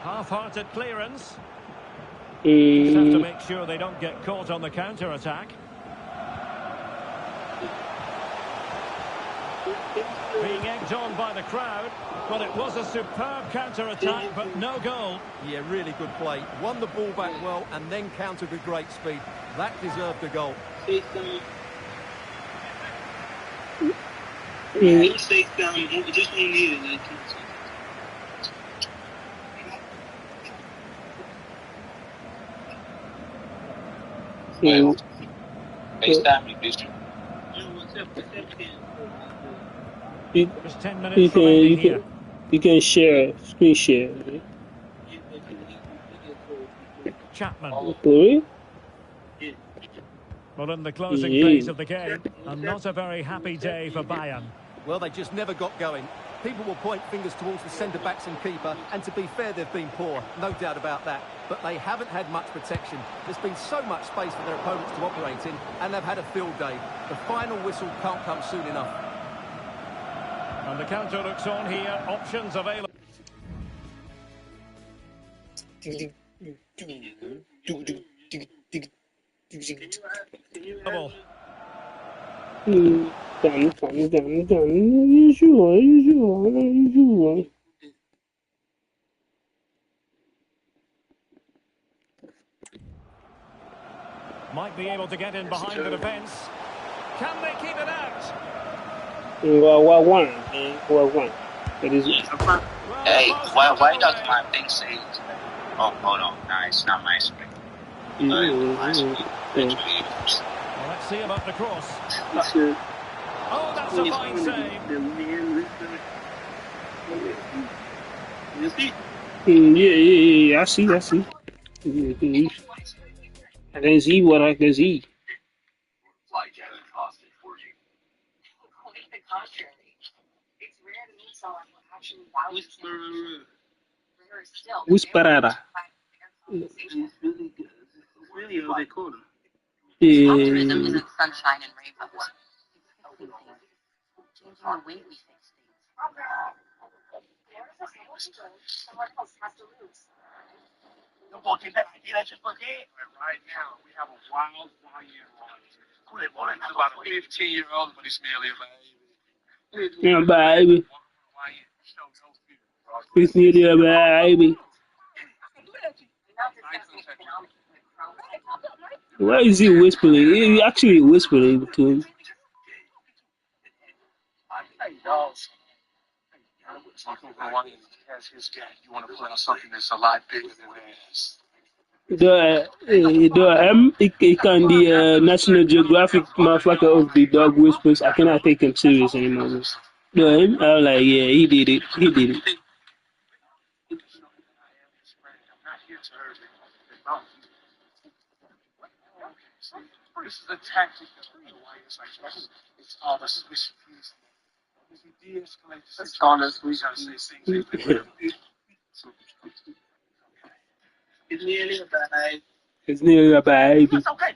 Half-hearted clearance. Just have to make sure they don't get caught on the counter-attack. Being egged on by the crowd, but it was a superb counter-attack, but no goal. Yeah, really good play. Won the ball back well and then countered with great speed. That deserved a goal. He stays down, just one needed. FaceTime me, bitch. Just 10 minutes remaining here. You can share, screen share. Right? Chapman. Really? Well, in the closing phase of the game, and not a very happy day for Bayern. Well, they just never got going. People will point fingers towards the centre-backs and keeper, and to be fair, they've been poor, no doubt about that. But they haven't had much protection. There's been so much space for their opponents to operate in, and they've had a field day. The final whistle can't come soon enough. And the counter looks on here, options available. You sure. Might be able to get in behind the defence. Can they keep it out? Well, one. It is. Hey, why does my thing say? Oh, hold on. Nah, it's not my screen. Well, let's see about the cross. Oh, that's a fine save. Yeah. I see. I can see what I can see. Whisperada. Really, how they call them. Optimism isn't sunshine and rainbows. Changing the way we fix things. Someone else has to lose. Right now, we have a wild lion on. About a 15-year-old, but he's nearly a baby. Yeah, baby. It's nearly a baby. Why is he whispering? He actually whispering to him. You want to play on something that's a lot bigger than theirs. Ik kan die National Geographic motherfucker of the dog whispers. I cannot take him serious anymore. Door him, I'm like, yeah, he did it. He did it. This is a tactic that why it's like it's all the swish piece. If you de-escalate the situation, we gotta say things It's nearly a bad. It's nearly a baby. It's okay.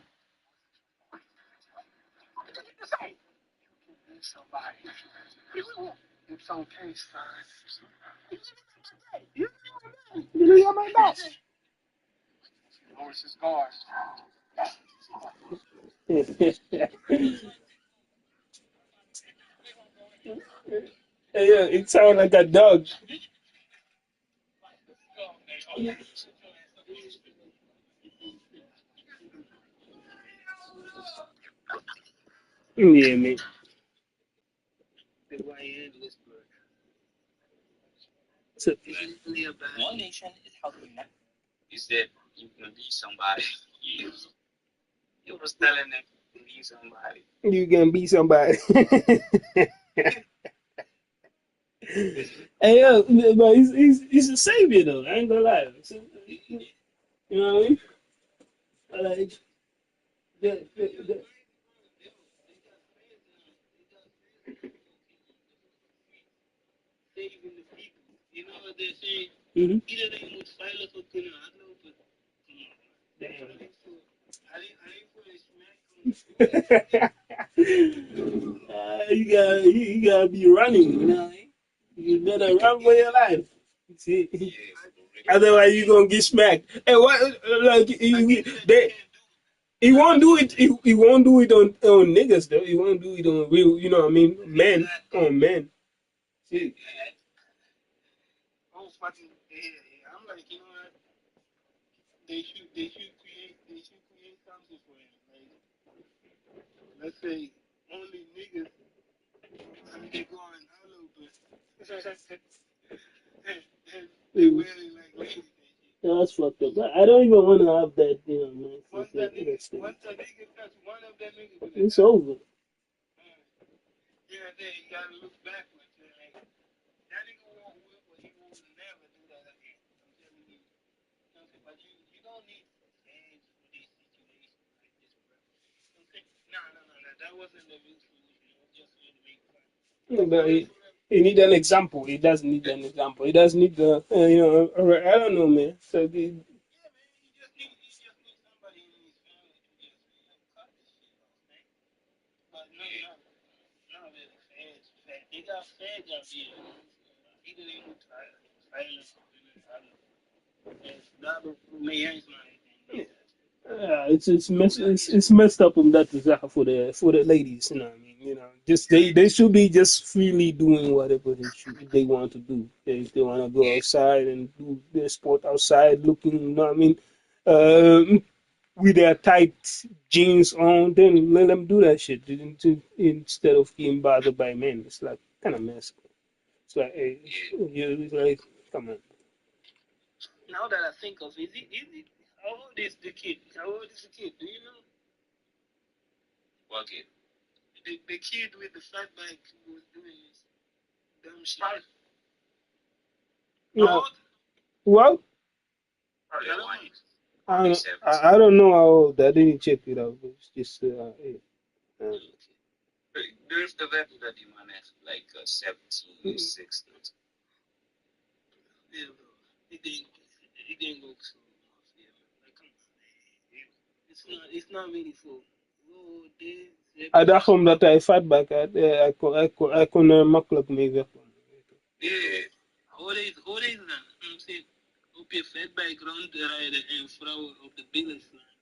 Somebody. It's okay, son. You got my back. Lowers his guard. Yeah, it sounds like a dog. Yeah, man. So, One nation is helping them. You said you can be somebody. You was telling them to be somebody. you can be somebody. Hey, yo, but he's a savior though. I ain't gonna lie. You know what I mean? Like, the, Saving the people. You know what they're saying? mhm. Iedereen moet veilig op kunnen hardlopen. Damn. Alleen voor een smack. You gotta be running, you know. You better run for your life. See, otherwise you gonna get smacked. And what, like, he won't do it. He won't do it on niggas though. He won't do it on real, you know what I mean, men on men. See, Oh, fucking, yeah. I'm like, you know what? They should create something for him. Like, let's say only niggas. I mean, they go on halo, but they wearing like ladies. that's fucked up. I don't even want to have that, you know, man. Once a nigga touch one of them niggas, It's over. yeah, then you gotta look backwards. Like, that nigga won't whip, but he will never do that again. I'm telling you. Okay, but you don't need hands for this situation like this, bro. Okay, no. That wasn't the real solution. It was just to make fun. Yeah, but he need an example. He doesn't need an example. He doesn't need the, you know, I don't know, man. So Yeah, man, he just need somebody in his family to just cut this shit off, man. But none of it feds. They got feds out here. Either they would try silence or that may answer anything. it's messed up on that desire for the ladies, you know what I mean? You know, just they should be just freely doing whatever they want to do. If they want to go outside and do their sport outside, looking, you know what I mean, with their tight jeans on, then let them do that shit instead of being bothered by men. It's like kind of messed up. It's like, hey, you're like, come on. Now that I think of it, how old is the kid? How old is the kid? Do you know? What kid? The kid with the fat bike who was doing this dumb shit. Yeah. Well, I don't know how old. I didn't check it out. It's just There's the level that you want like 17, 16. Yeah, bro. It didn't go so off. Yeah, like, come on. It's not meaningful. I dacht omdat hij fatback had, hij kon makkelijk mee weg. Yeah. Hoe is het dan? Op je fatbike rondrijden en vrouwen op de billen slaan.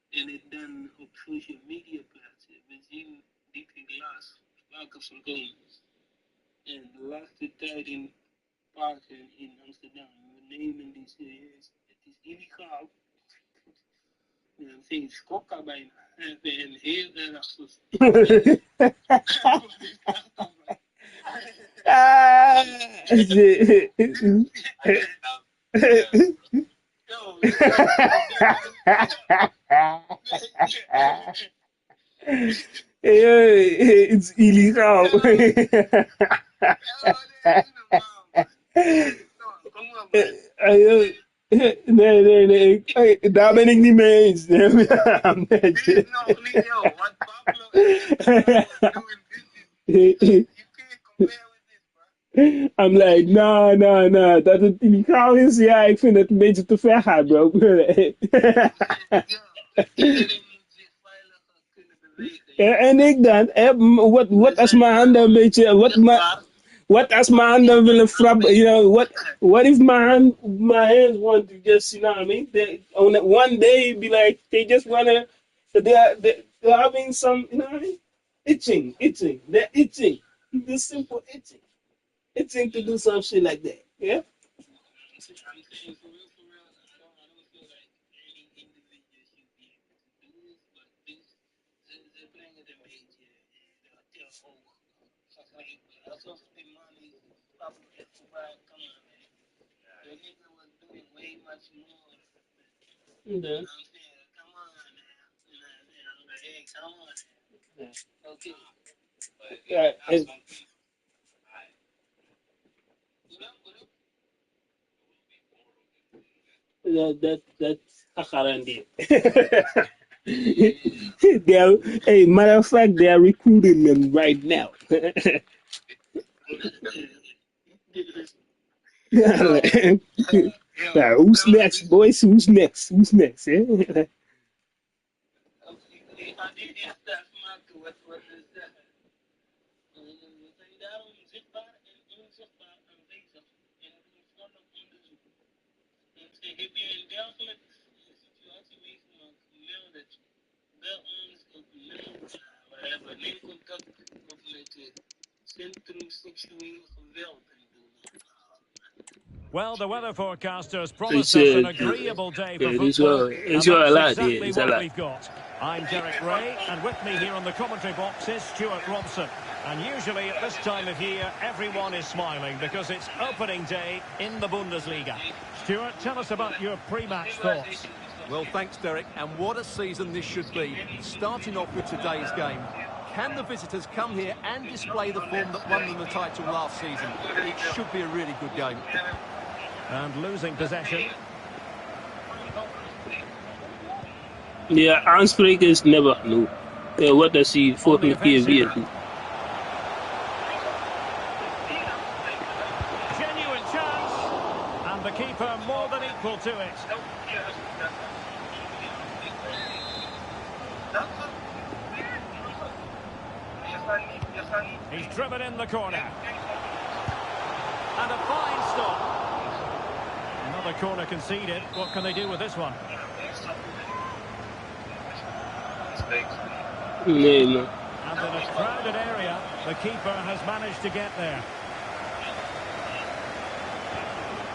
En het dan op social media plaatsen. We zien dit in glas. Sprake van komen. En de laatste tijd in parken in Amsterdam. We nemen die serieus. Het is illegaal. En sinds skokka bijna. En heel erg It's illegal. Nee, nee, nee. Daar ben ik niet mee eens. Dit is nog niet, yo. What Pablo is doing this is, you can't compare with this, bro. I'm like, nah. Dat het illegaal is, ja, ik vind het een beetje te ver gaan, bro. Ja, en ik dan, wat als mijn handen een beetje, what as my hand will frab, you know, what if my hands want to just, you know what I mean? On that one day be like, they just wanna, they're having some, you know what I mean? Itching, they're itching, just simple itching to do some shit like that, yeah? I'm saying for real, I don't feel like any individual should be able to do this, but this, ze brengen de beetje te hoog. Alsof die man is Pablo Escobar, come on, man. The nigga was doing way much more. Yeah. I'm saying, come on, man. And I'm like, hey, come on, man. Okay. Yeah, that's a guarantee. Hey, matter of fact, they are recruiting them right now. Who's next, boys? Who's next? Eh? Well, the weather forecasters promised us an agreeable day for football, and it's that's a lot, exactly it's a what lot. we've got. I'm Derek Ray, and with me here on the commentary box is Stuart Robson. And usually at this time of year, everyone is smiling because it's opening day in the Bundesliga. Stuart, tell us about your pre-match thoughts. Well, thanks, Derek. And what a season this should be. Starting off with today's game. Can the visitors come here and display the form that won them the title last season? It should be a really good game. And losing possession. Ja, aanspreken is never genoeg. Wat als hij volgende keer weer doet. Genuine chance. And the keeper more than equal to it. He's driven in the corner. And a fine stop. Another corner conceded. What can they do with this one? Nee, man. And in a crowded area, the keeper has managed to get there.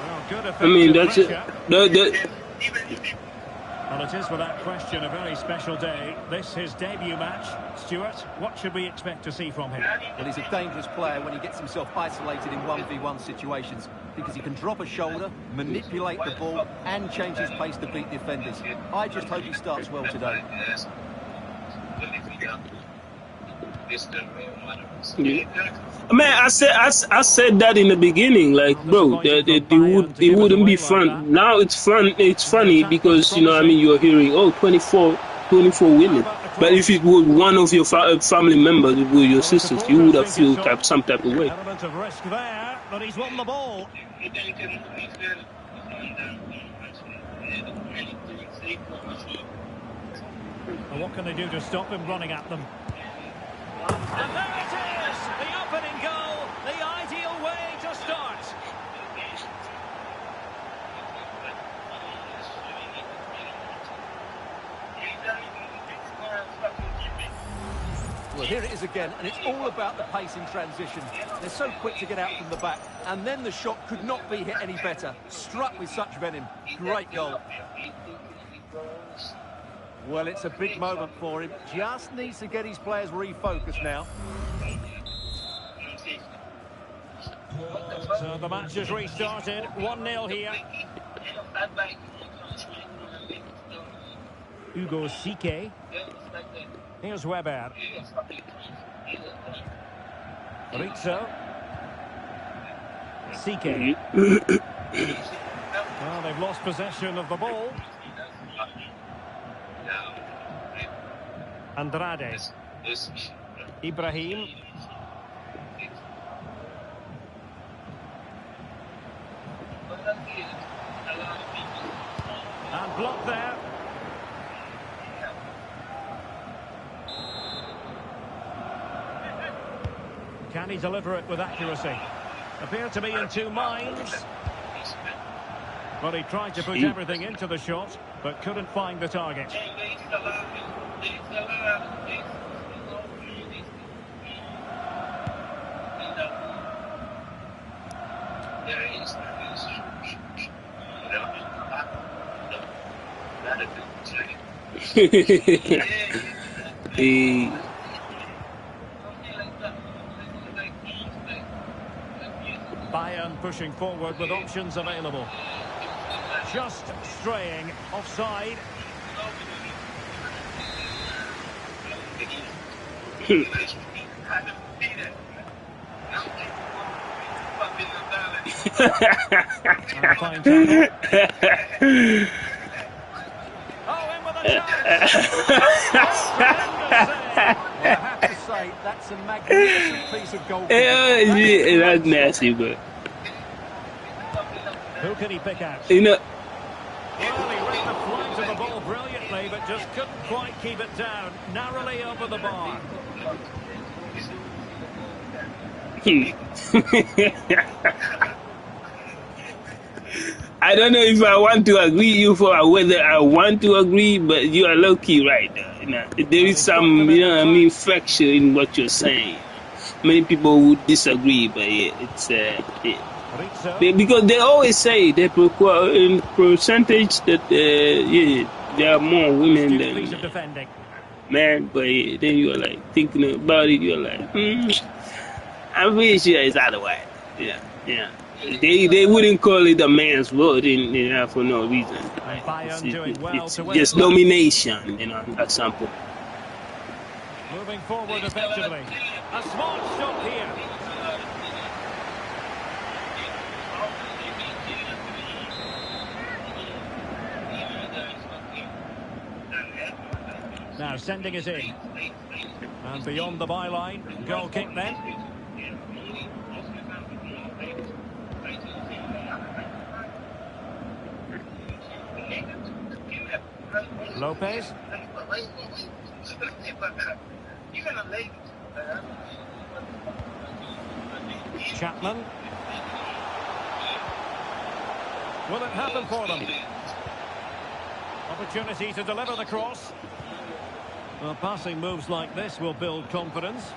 Well, good I mean, effective that's pressure. Well, it is without question a very special day. This his debut match. Stuart, what should we expect to see from him? Well, he's a dangerous player when he gets himself isolated in 1v1 situations because he can drop a shoulder, manipulate the ball and change his pace to beat defenders. I just hope he starts well today. Man, I said that in the beginning, like, bro, it wouldn't be fun. Now it's fun. It's funny because, you know what I mean, you're hearing, oh, 24 winning. But if it was one of your family members, it was your sisters, you would have felt some type of way. Element of risk there, but he's won the ball. And what can they do to stop him running at them? And there it is! The opening goal, the ideal way to start. Well, here it is again, and it's all about the pace in transition. They're so quick to get out from the back, and then the shot could not be hit any better. Struck with such venom. Great goal. Well, it's a big moment for him. Just needs to get his players refocused now. So the match has restarted. 1-0 here. Hugo Sike. Here's Weber. Rizzo. Sike. Well, they've lost possession of the ball. Andrade. Ibrahim. And blocked there. Can he deliver it with accuracy? Appeared to be in two minds. Well, he tried to put everything into the shot, but couldn't find the target. Bayern pushing forward with options available. Just straying offside. And a fine tackle. Oh, in with a chance. Well, I have to say, that's a magnificent piece of goalkeeping. Yeah, that's nasty, but Who can he pick out? you know. Well, he read the flight of the ball brilliantly, but just couldn't quite keep it down. Narrowly over the bar. I don't know if I want to agree you for whether I want to agree, but you are low-key right there. You know, there is some, friction in what you're saying. Many people would disagree, but yeah, it's because they always say that in percentage that there are more women than men, but then you're like thinking about it, you're like, I'm pretty sure it's otherwise. Yeah. They wouldn't call it a man's vote for no reason. It's just domination, at some point. Moving forward effectively. A smart shot here. Now sending it in. And beyond the byline. Goal kick then. Lopez. Chapman. Will it happen for them? Opportunity to deliver the cross. Well, passing moves like this will build confidence.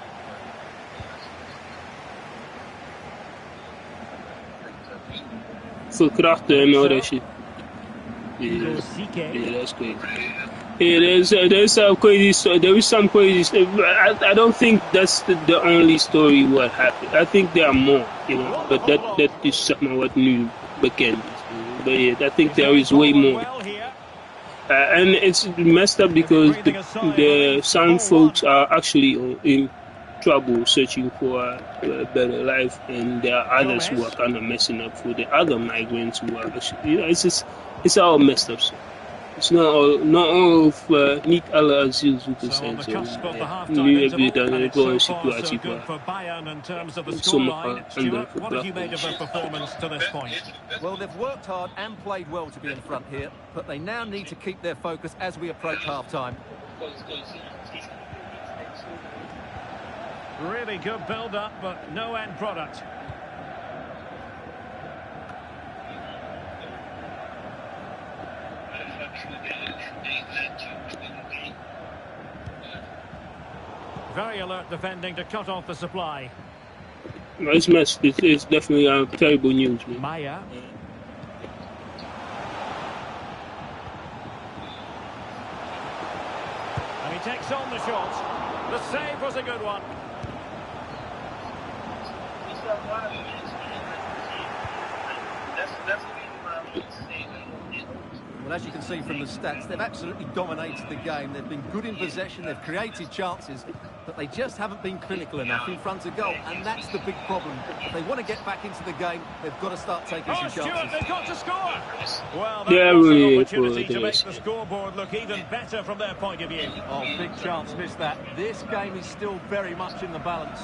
So crafter and all that shit. Yeah, that's crazy. Yeah, there's some crazy. There is some crazy. I don't think that's the only story what happened. I think there are more, But that is somewhat new began. But yeah, I think there is way more. And it's messed up because the some folks are actually in trouble searching for a better life, and there are others who are kind of messing up for the other migrants who are actually, it's all messed up. So it's not all of neat Allah Aziz who can say so. What have you made of their performance to this point? Well, they've worked hard and played well to be in front here, but they now need to keep their focus as we approach half-time. Really good build-up, but no end product. Very alert defending to cut off the supply. No, it's messed. It's definitely terrible news, man. Maya. And he takes on the shot. The save was a good one. that's the reason why I'm saying Well, as you can see from the stats, they've absolutely dominated the game. They've been good in possession, they've created chances, but they just haven't been clinical enough in front of goal, and that's the big problem. If they want to get back into the game, they've got to start taking some Stuart, chances. they've got to score. Well, Yeah, that was an really opportunity to good, make yes. the scoreboard look even better from their point of view. Oh, big chance, missed that. This game is still very much in the balance.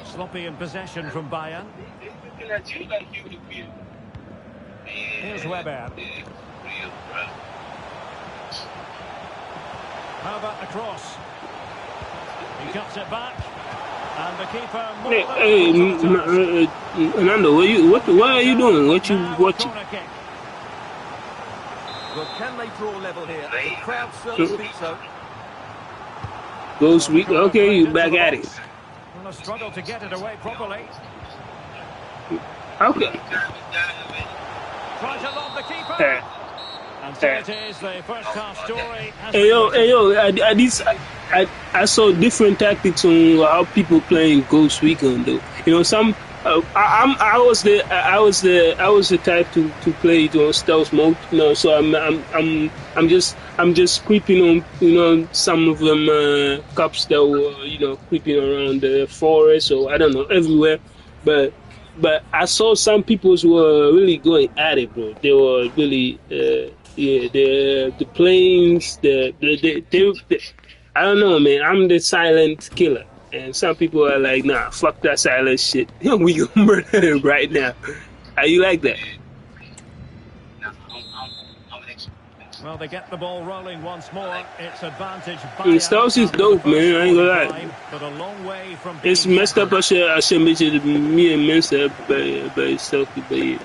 Sloppy in possession from Bayern. Here's Weber. How about the cross? He cuts it back. And the keeper... Fernando, what are you doing? What you... Corner kick. Well, can they draw level here? The crowd certainly think so. Goes weak. Okay, you back at it. Well, a struggle to get it away properly. Okay. Trying to lob the keeper. And so it is, the first half story. I saw different tactics on how people playing Ghost Recon though. You know, some I was the type to play it on stealth mode. You know, so I'm just creeping on, you know, some of them cops that were, you know, creeping around the forest or I don't know, everywhere, but I saw some people were really going at it, bro. They were really the planes, they I don't know, man. I'm the silent killer. And some people are like, nah, fuck that silent shit. We gonna murder him right now. Are you like that? Well, they get the ball rolling once more. It's advantage. Stealth is dope, man. I ain't gonna lie. But a long way from it's messed up. I should mention me and Mensa by stealth, but yeah.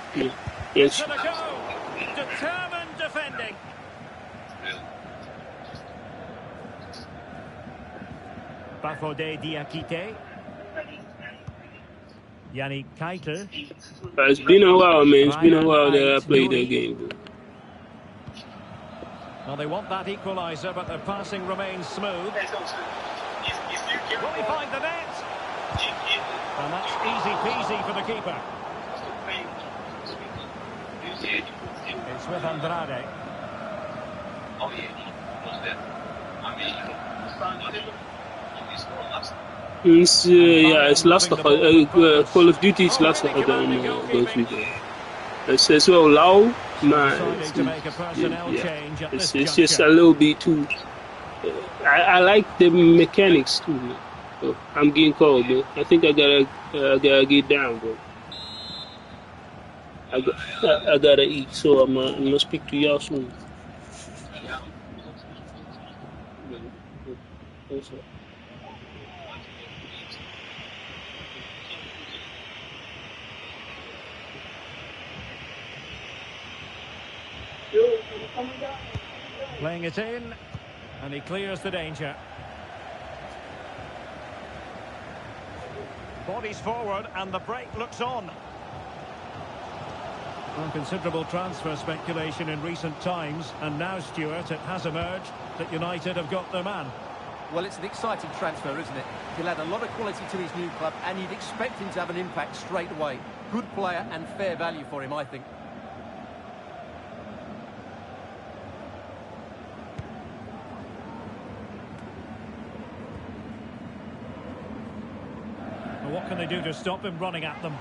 Yes. Determined defending. Bafodé Diakité. Yannick Keitel. It's been a while, man. It's been a while that I played that game, bro. Well, they want that equaliser, but their passing remains smooth. Will he find the net? And that's easy peasy for the keeper. It's with Andrade. It's last of Call of Duty is last of Ghost Recon. It's as well low, man. It's just a little bit too. I like the mechanics too, man. So I'm getting cold, man. I think I gotta get down, bro. I gotta eat, so I'm gonna speak to y'all soon. Playing it in, and he clears the danger. Bodies forward, and the break looks on. Well, considerable transfer speculation in recent times, and now, Stuart, it has emerged that United have got their man. Well, it's an exciting transfer, isn't it? He'll add a lot of quality to his new club, and you'd expect him to have an impact straight away. Good player and fair value for him, I think. Well, what can they do to stop him running at them?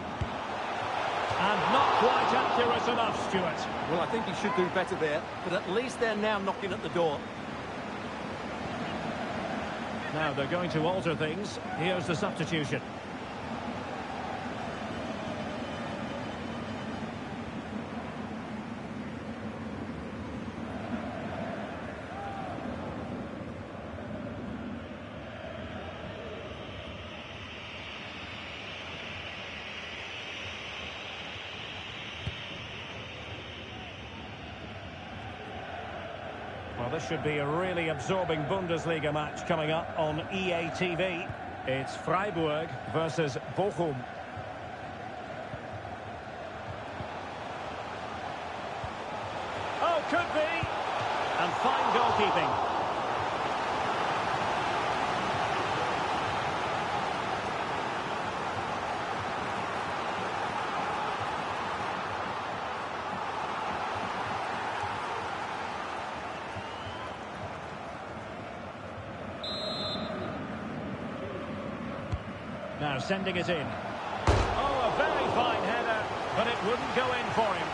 And not quite accurate enough, Stuart. Well, I think he should do better there, but at least they're now knocking at the door. Now they're going to alter things. Here's the substitution. Well, this should be a really absorbing Bundesliga match coming up on EA TV. It's Freiburg versus Bochum. could be. And fine goalkeeping. Now sending it in. Oh, a very fine header, but it wouldn't go in for him.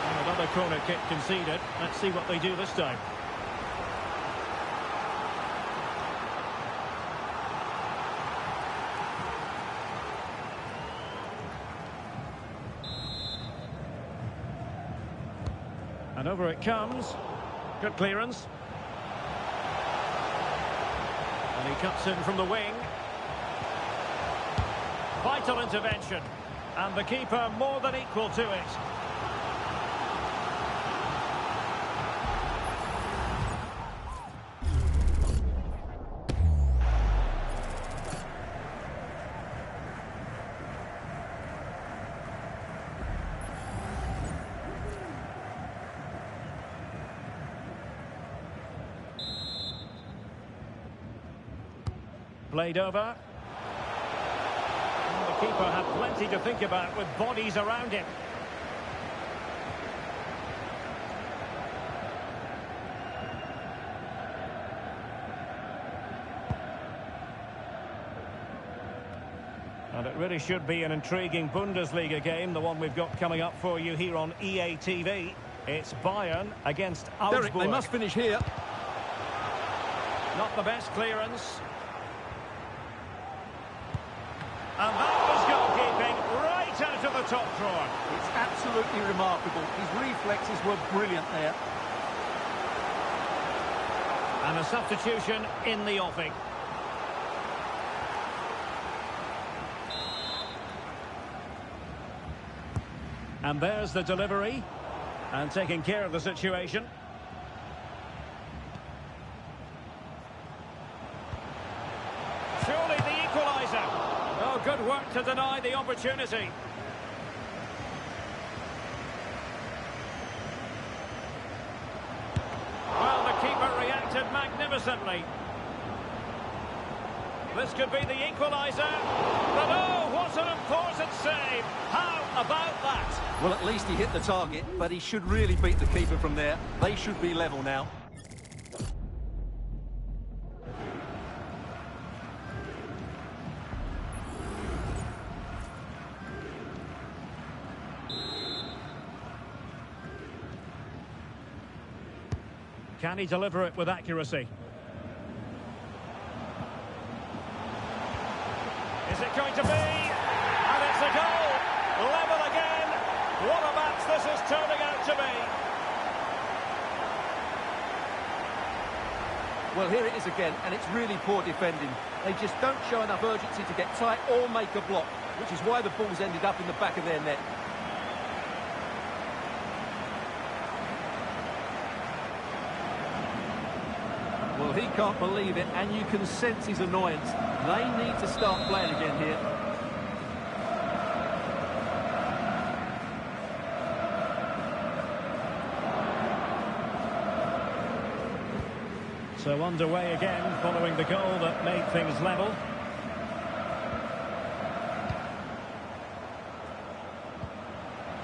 And another corner kick conceded. Let's see what they do this time. And over it comes. Good clearance. And he cuts in from the wing. Vital intervention. And the keeper more than equal to it. Played over. And the keeper had plenty to think about with bodies around him. And it really should be an intriguing Bundesliga game, the one we've got coming up for you here on EA TV. It's Bayern against Augsburg. Derek, they must finish here. Not the best clearance. And that was goalkeeping right out of the top drawer. It's absolutely remarkable. His reflexes were brilliant there. And a substitution in the offing. And there's the delivery. And taking care of the situation. Surely the equaliser. Oh, good work to deny the opportunity. Well, the keeper reacted magnificently. This could be the equaliser. But oh, what an important save. How about that? Well, at least he hit the target, but he should really beat the keeper from there. They should be level now. Can he deliver it with accuracy? Is it going to be? And it's a goal! Level again! What a match this is turning out to be! Well, here it is again, and it's really poor defending. They just don't show enough urgency to get tight or make a block, which is why the ball's ended up in the back of their net. Well, he can't believe it, and you can sense his annoyance. They need to start playing again here. So underway again, following the goal that made things level.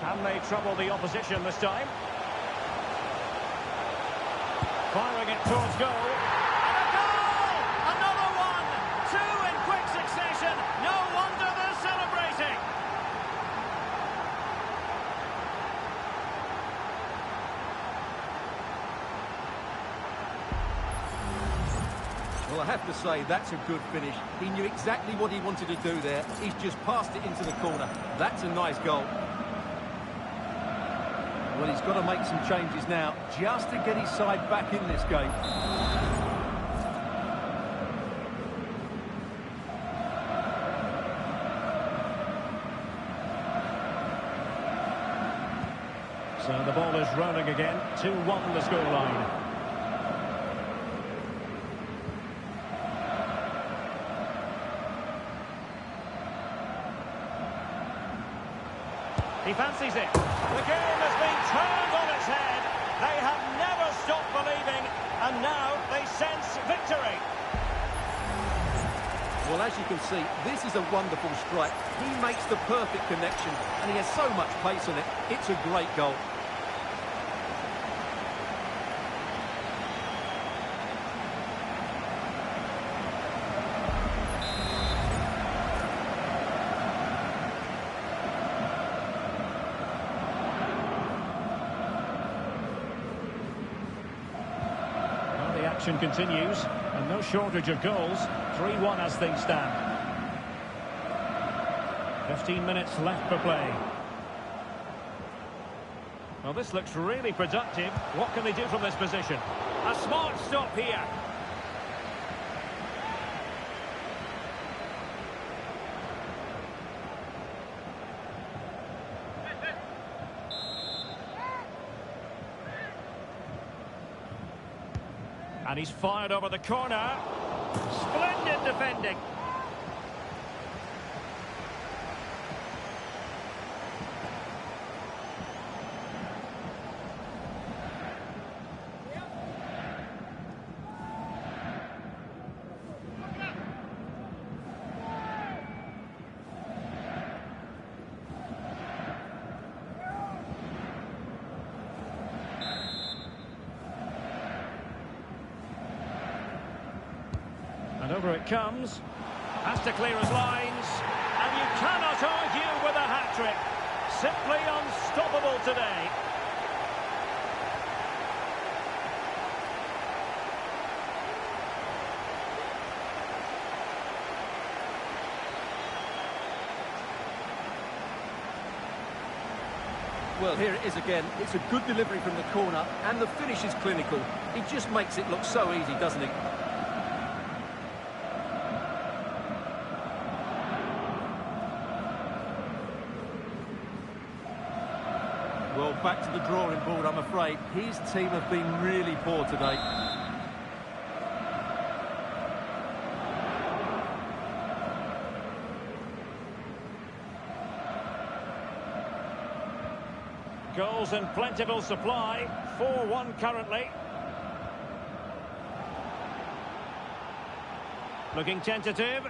Can they trouble the opposition this time? Firing it towards goal. And a goal! Another one! Two in quick succession. No wonder they're celebrating. Well, I have to say, that's a good finish. He knew exactly what he wanted to do there. He's just passed it into the corner. That's a nice goal. Well, he's got to make some changes now, just to get his side back in this game. So the ball is rolling again. 2-1 the scoreline. He fancies it. The game has been turned on its head. They have never stopped believing, and now they sense victory. Well, as you can see, this is a wonderful strike. He makes the perfect connection, and he has so much pace on it. It's a great goal. Well, the action continues, and no shortage of goals. 3-1 as things stand. 15 minutes left for play. Well, this looks really productive. What can they do from this position? A smart stop here. And he's fired over the corner. Splendid defending. And over it comes. Has to clear his lines. And you cannot argue with a hat-trick. Simply unstoppable today. Well, here it is again. It's a good delivery from the corner, and the finish is clinical. He just makes it look so easy, doesn't he? Well, back to the drawing board, I'm afraid. His team have been really poor today. Goals in plentiful supply. 4-1 currently. Looking tentative.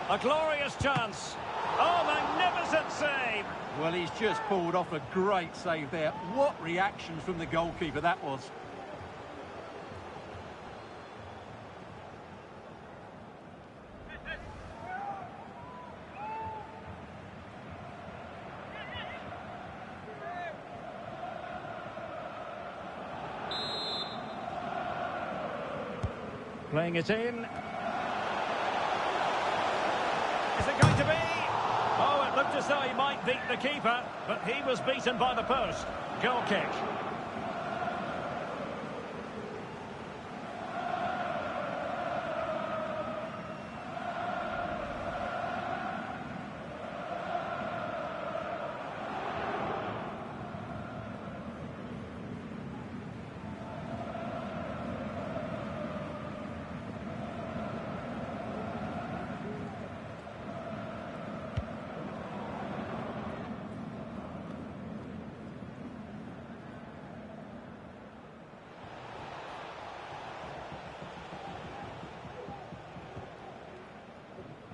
A glorious chance. Oh, magnificent save. Well, he's just pulled off a great save there. What reaction from the goalkeeper that was. Playing it in. Is it going to be? Oh, it looked as though he might beat the keeper, but he was beaten by the post. Goal kick.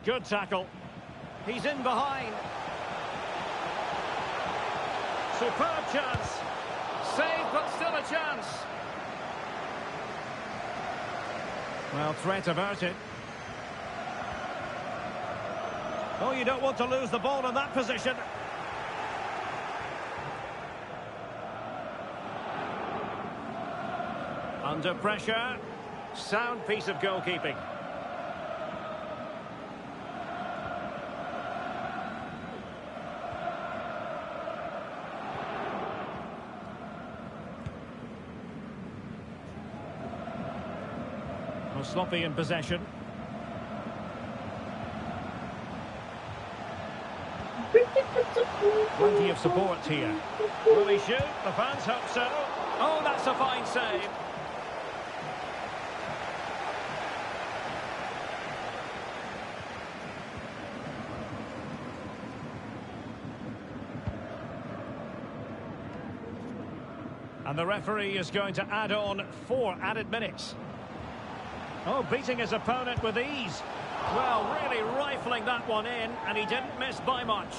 Good tackle. He's in behind. Superb chance. Save, but still a chance. Well, threat averted. Oh, you don't want to lose the ball in that position. Under pressure. Sound piece of goalkeeping. Sloppy in possession. Plenty of support here. Will he shoot? The fans hope so. Oh, that's a fine save. And the referee is going to add on 4 added minutes. Oh, beating his opponent with ease. Well, really rifling that one in, and he didn't miss by much.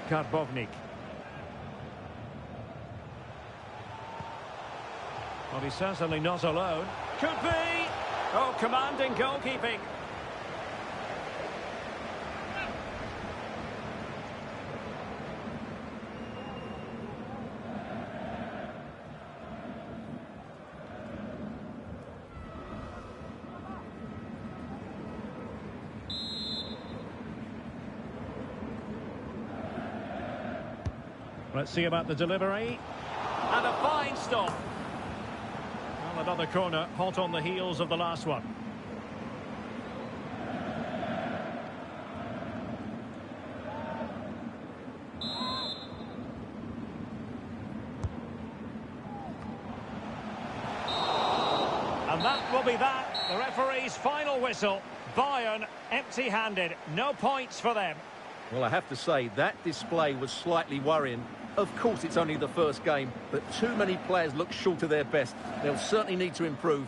Karbovnik. Well, he's certainly not alone. Could be! Oh, commanding goalkeeping. Let's see about the delivery. And a fine stop. Well, another corner, hot on the heels of the last one. And that will be that. The referee's final whistle. Bayern empty-handed. No points for them. Well, I have to say, that display was slightly worrying. Of course, it's only the first game, but too many players look short of their best. They'll certainly need to improve.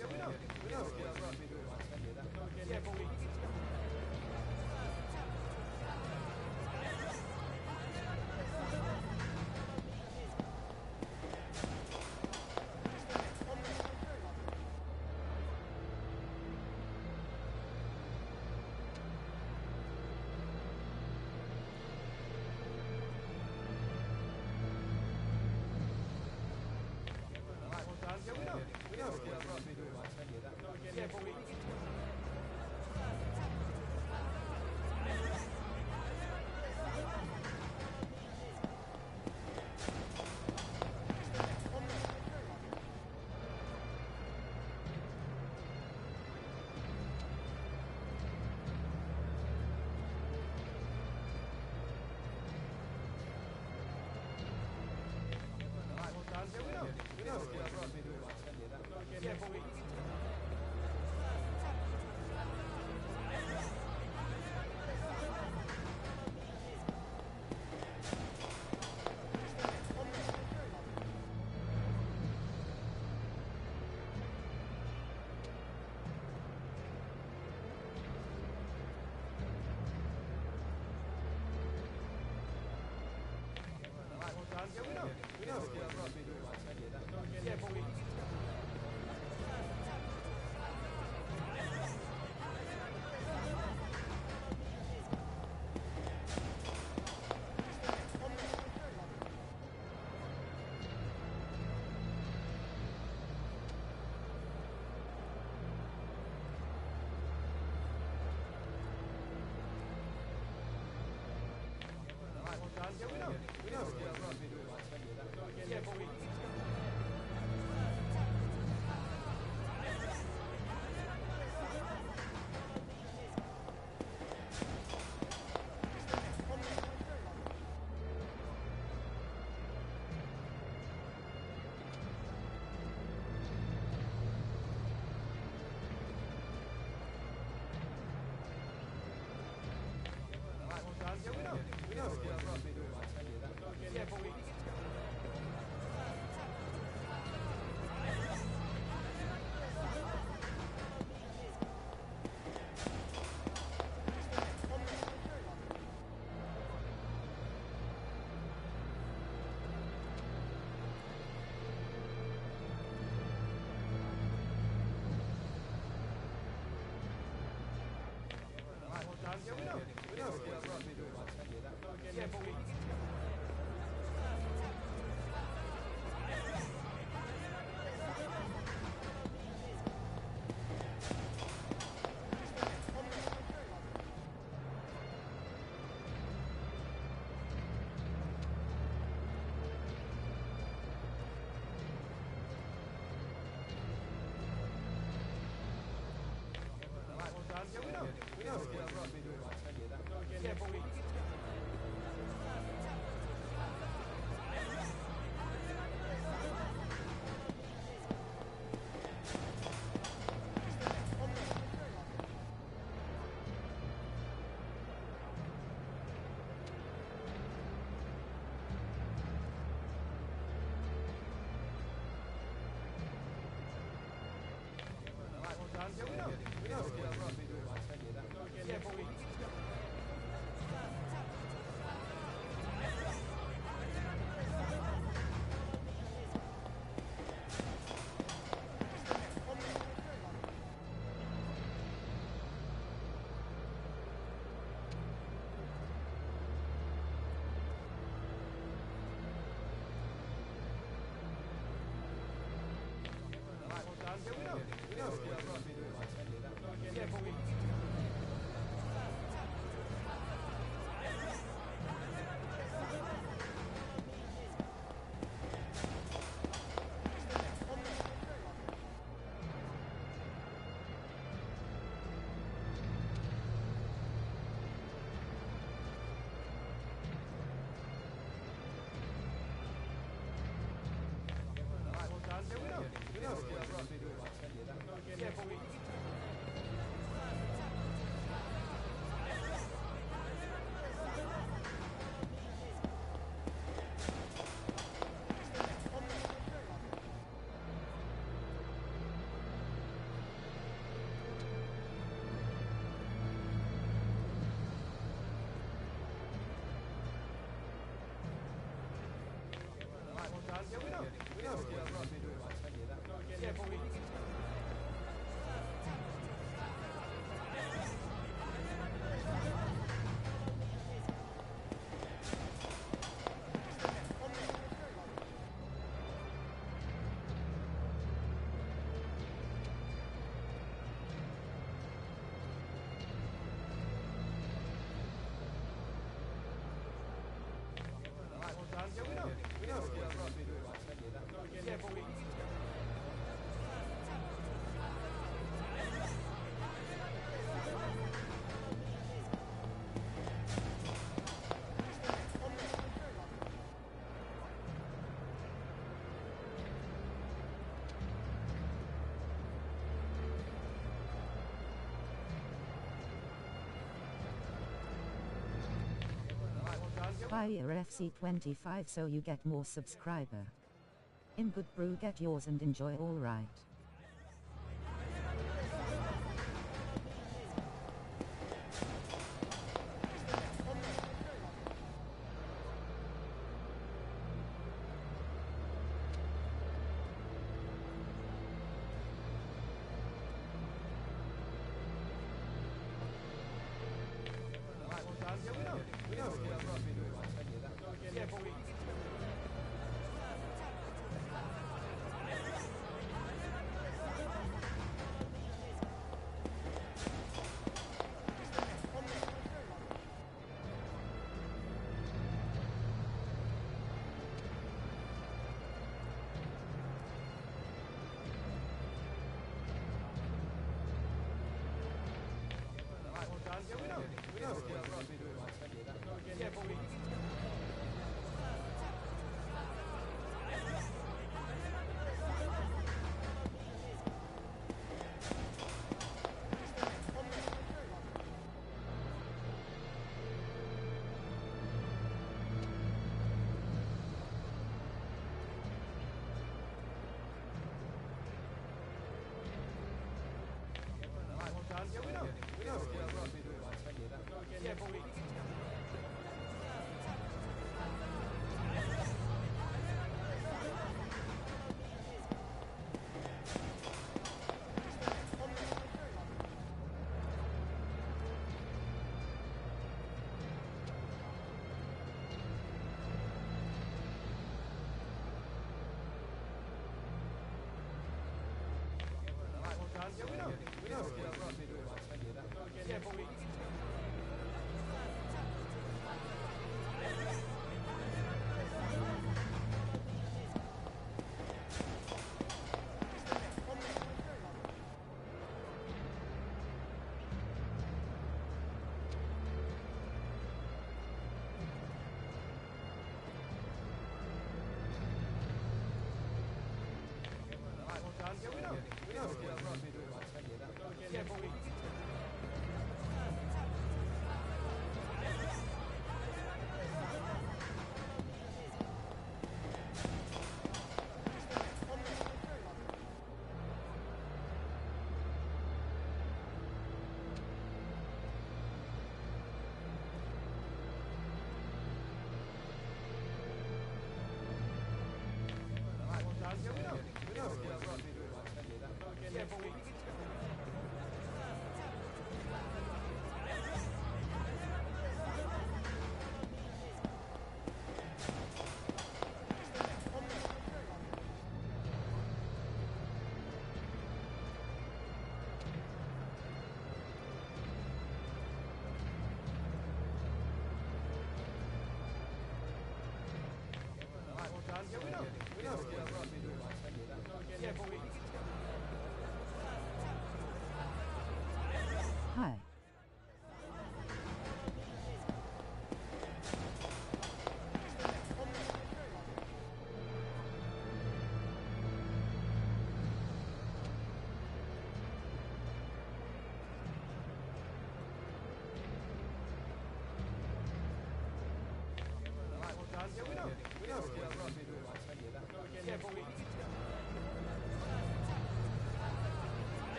Yeah, we know. Buy your FC25 so you get more subscriber. In good brew, get yours and enjoy alright. Hi.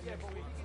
Yeah, but we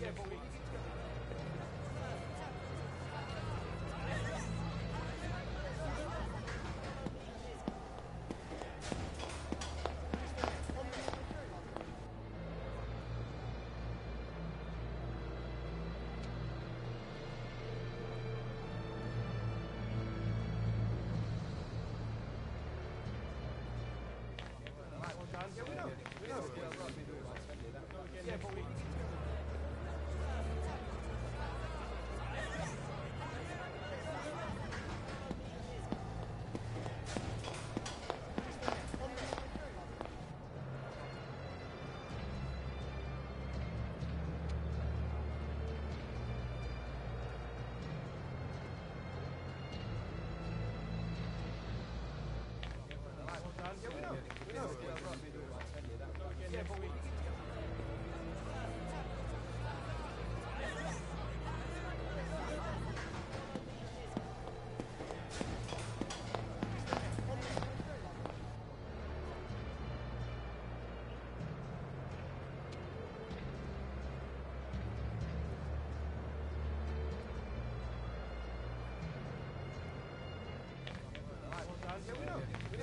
Yeah,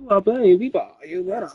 Well, playing FIFA, you better.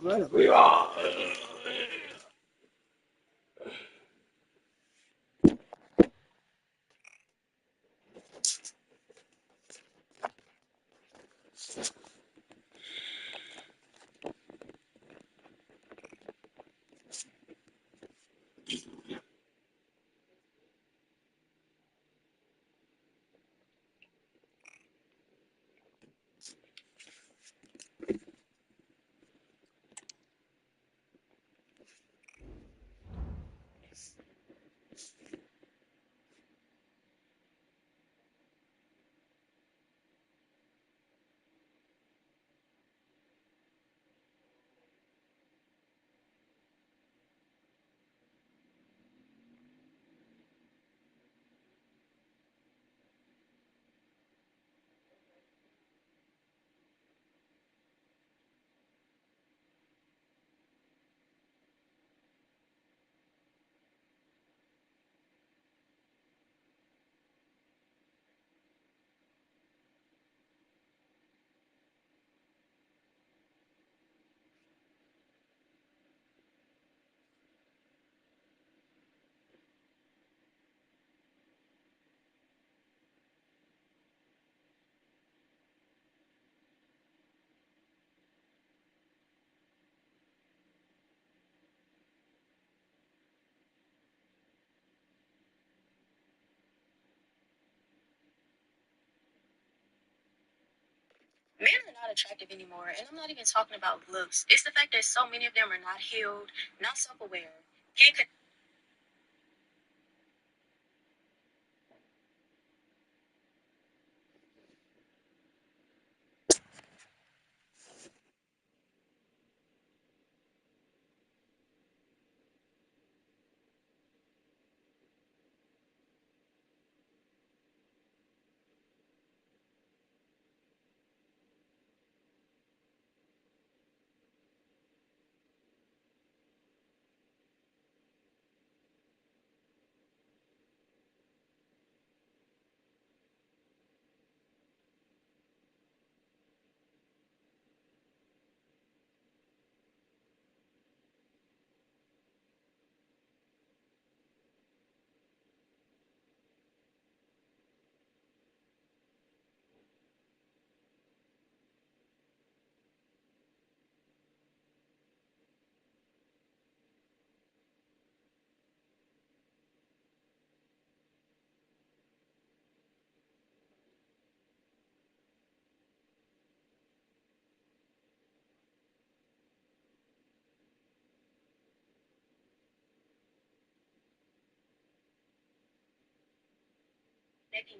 attractive anymore. And I'm not even talking about looks. It's the fact that so many of them are not healed, not self-aware, can't.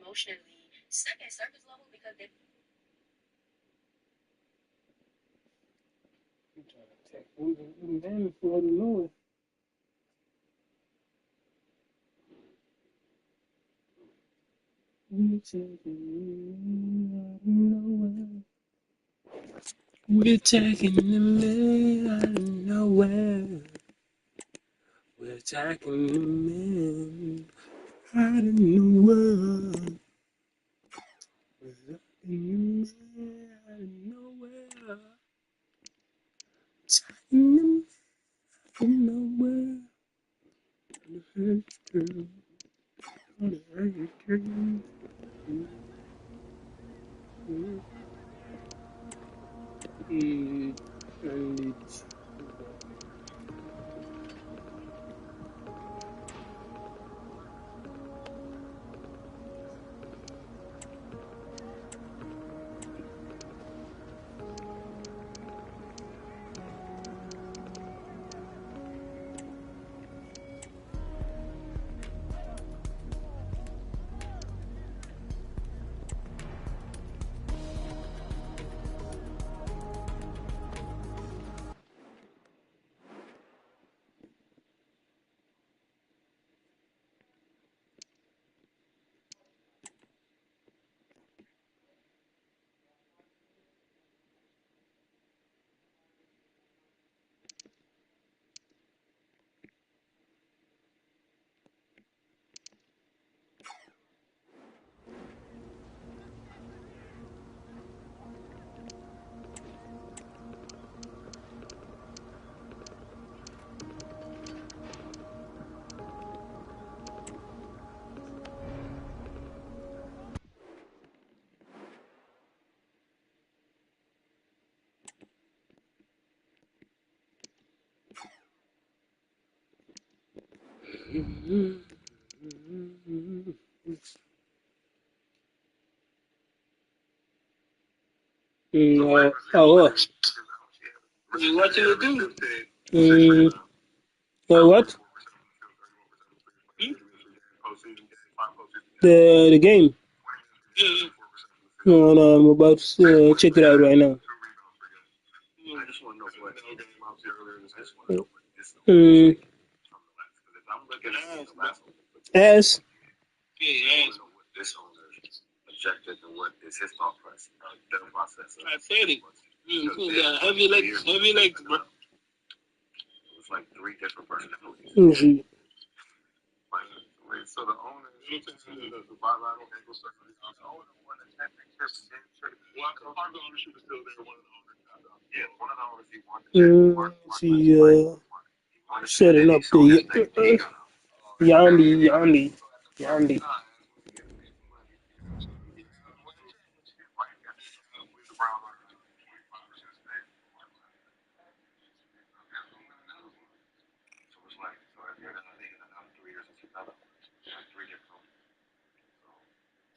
Emotionally stuck at surface level because they. We're taking the out of nowhere. We're taking the man out of nowhere. We're taking the man out of nowhere. Taking them out of nowhere. On the hurt girl. On the hurt girl. What? You watching the What? The game? No, I'm about to check it out right now. As I said it. Heavy legs, bro. let me see. See, setting up the Yandi.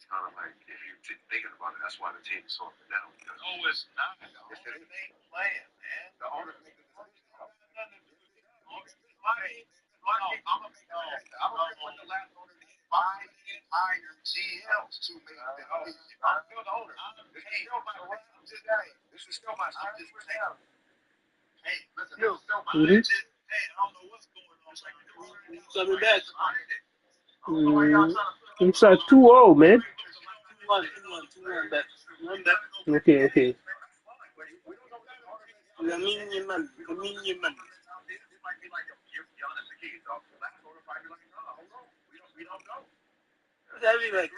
kind of like, if you thinking about it, that's why the team is so up and down. No, it's not. The owners ain't playing, man. The owners make the decision. I'm gonna make I don't care what the last owner did. Buy entire GMs to make the decision. I'm still the owner. This is still my I'm just saying. Hey, listen, this is still my hey, I don't know what's going on. Coming back. It's like 2-0, man. 2-1 back. 1 back. Okay.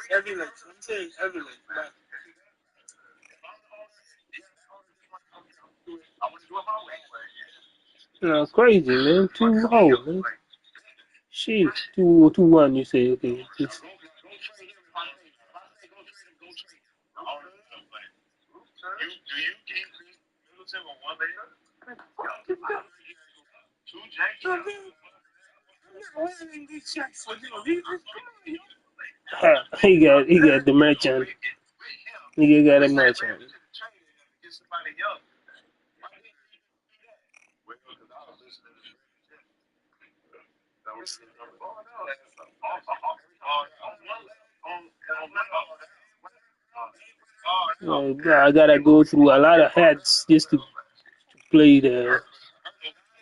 Heavy legs. I'm saying heavy legs. Crazy, man. 2-0, man. Shit. 2-1, you say. Okay. He got the merchant. He got a merchant. I gotta go through a lot of hats just to play the.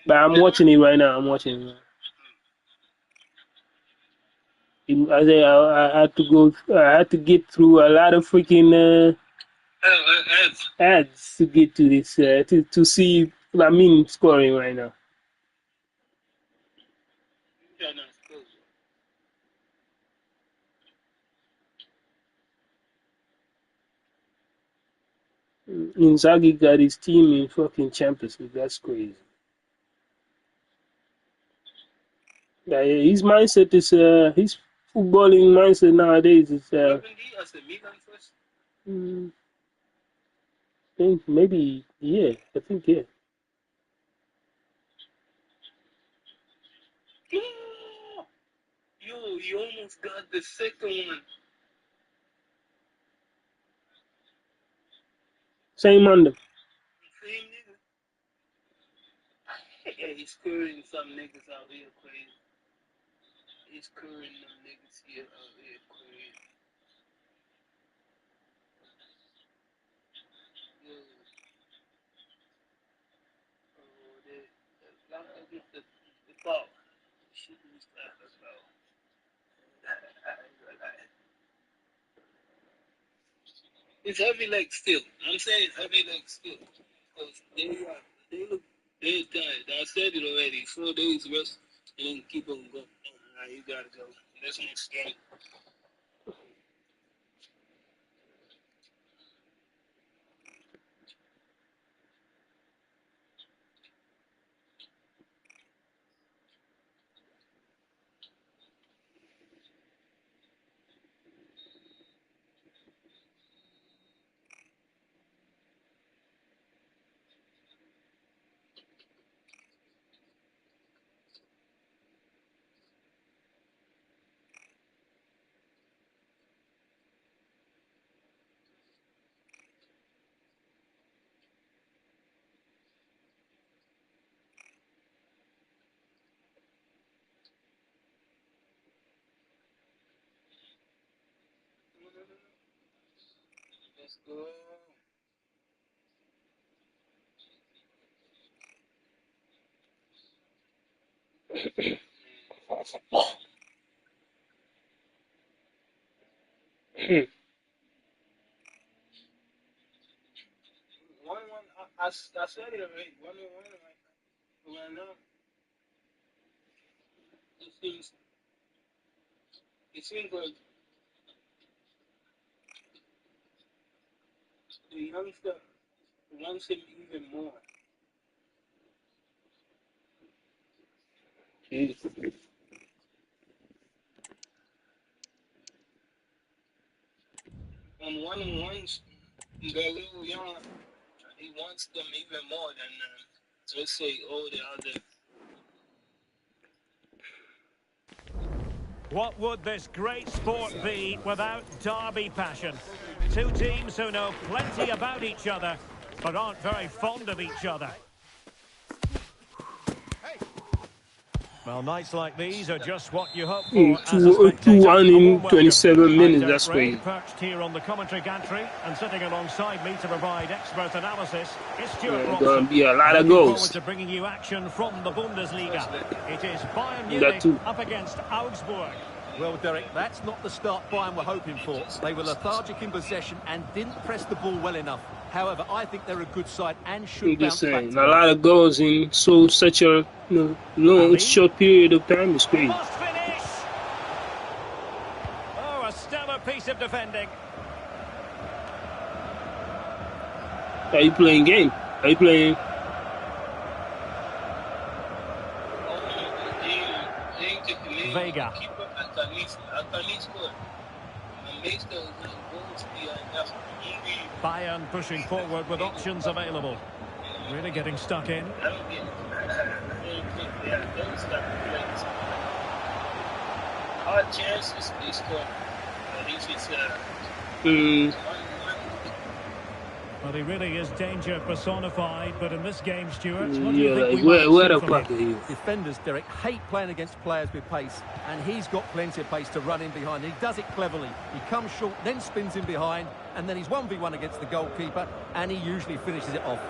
But I'm watching it right now. I had to go. I had to get through a lot of freaking ads to get to this to see Lamine scoring right now. Inzaghi got his team in fucking Champions League. That's crazy. Yeah, his mindset is his footballing mindset nowadays is think maybe yeah. I think yeah. Yo, you almost got the second one. Same under. Same nigga. Yeah, he's screwing some niggas out here crazy. He's screwing them niggas here out here crazy. Yo. The ball. She was that as well. It's heavy leg still. I'm saying heavy leg still. Because they look tired. I said it already. 4 days rest and then keep on going. You gotta go. That's my story. Let's go. I said it already. 1-1 right now. It seems like the youngster wants him even more. On 1-on-ones, the little young, he wants them even more than, let's say, all the other. What would this great sport be without derby passion? Two teams who know plenty about each other, but aren't very fond of each other. Well, nights like these are just what you hope for as a spectator. 2-1 A warm in welcome. 27 I'm minutes. Derek That's Ray, crazy. perched here on the commentary gantry, and sitting alongside me to provide expert analysis is Stuart There's Robson. gonna be a lot of Looking forward goals. to bringing you action from the Bundesliga. It is Bayern That Munich too. up against Augsburg. Well, Derek, that's not the start Bayern were hoping for. They were lethargic in possession and didn't press the ball well enough. However, I think they're a good side and should I'm bounce just back saying, a today. lot of goals in such a long, Ali? short period of time is He crazy. must finish! Oh, a stellar piece of defending. Are you playing game? Are you playing? Vega. Bayern pushing forward with options available. Really getting stuck in. Our chances they score. If it's Well, he really is danger personified, but in this game, Stuart, what do you Yeah, think like we might where see the from fuck him? are you? Defenders, Derek, hate playing against players with pace, and he's got plenty of pace to run in behind. He does it cleverly. He comes short, then spins in behind, and then he's 1v1 against the goalkeeper, and he usually finishes it off.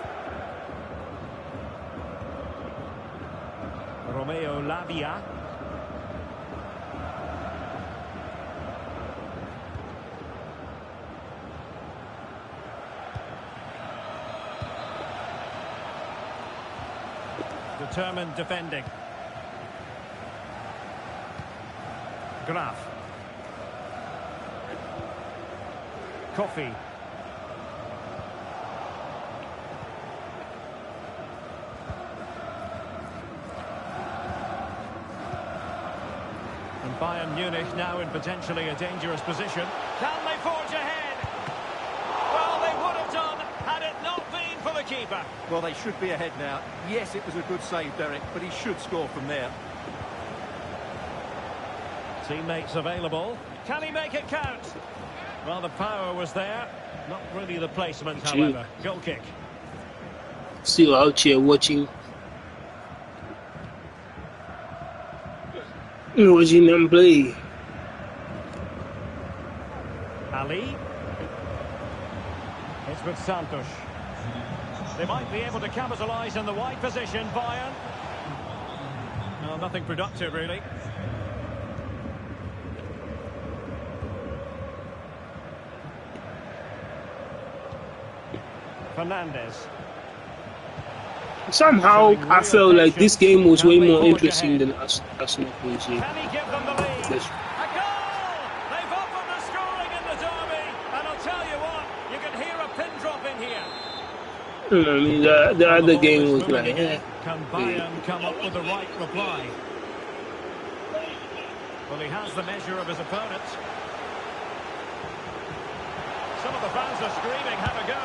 Romeo Lavia. Determined defending. Graf. Coffee. And Bayern Munich now in potentially a dangerous position. Can they forge ahead? Well, they would have done had it not been for the keeper. Well, they should be ahead now. Yes, it was a good save, Derek, but he should score from there. Teammates available. Can he make it count? Well, the power was there. Not really the placement, however. Goal kick. Still out here watching them play. Ali. It's with Santos. They might be able to capitalise in the wide position, Bayern. No, nothing productive, really. Fernandez. Somehow, I felt like this game was way more interesting than Arsenal PSG. Can he give them the lead? Yes. A goal! They've opened the scoring in the derby, and I'll tell you what, you can hear a pin drop in here. I mean, the other game was like, Can Bayern come up with the right reply? Well, he has the measure of his opponent. Some of the fans are screaming, have a go.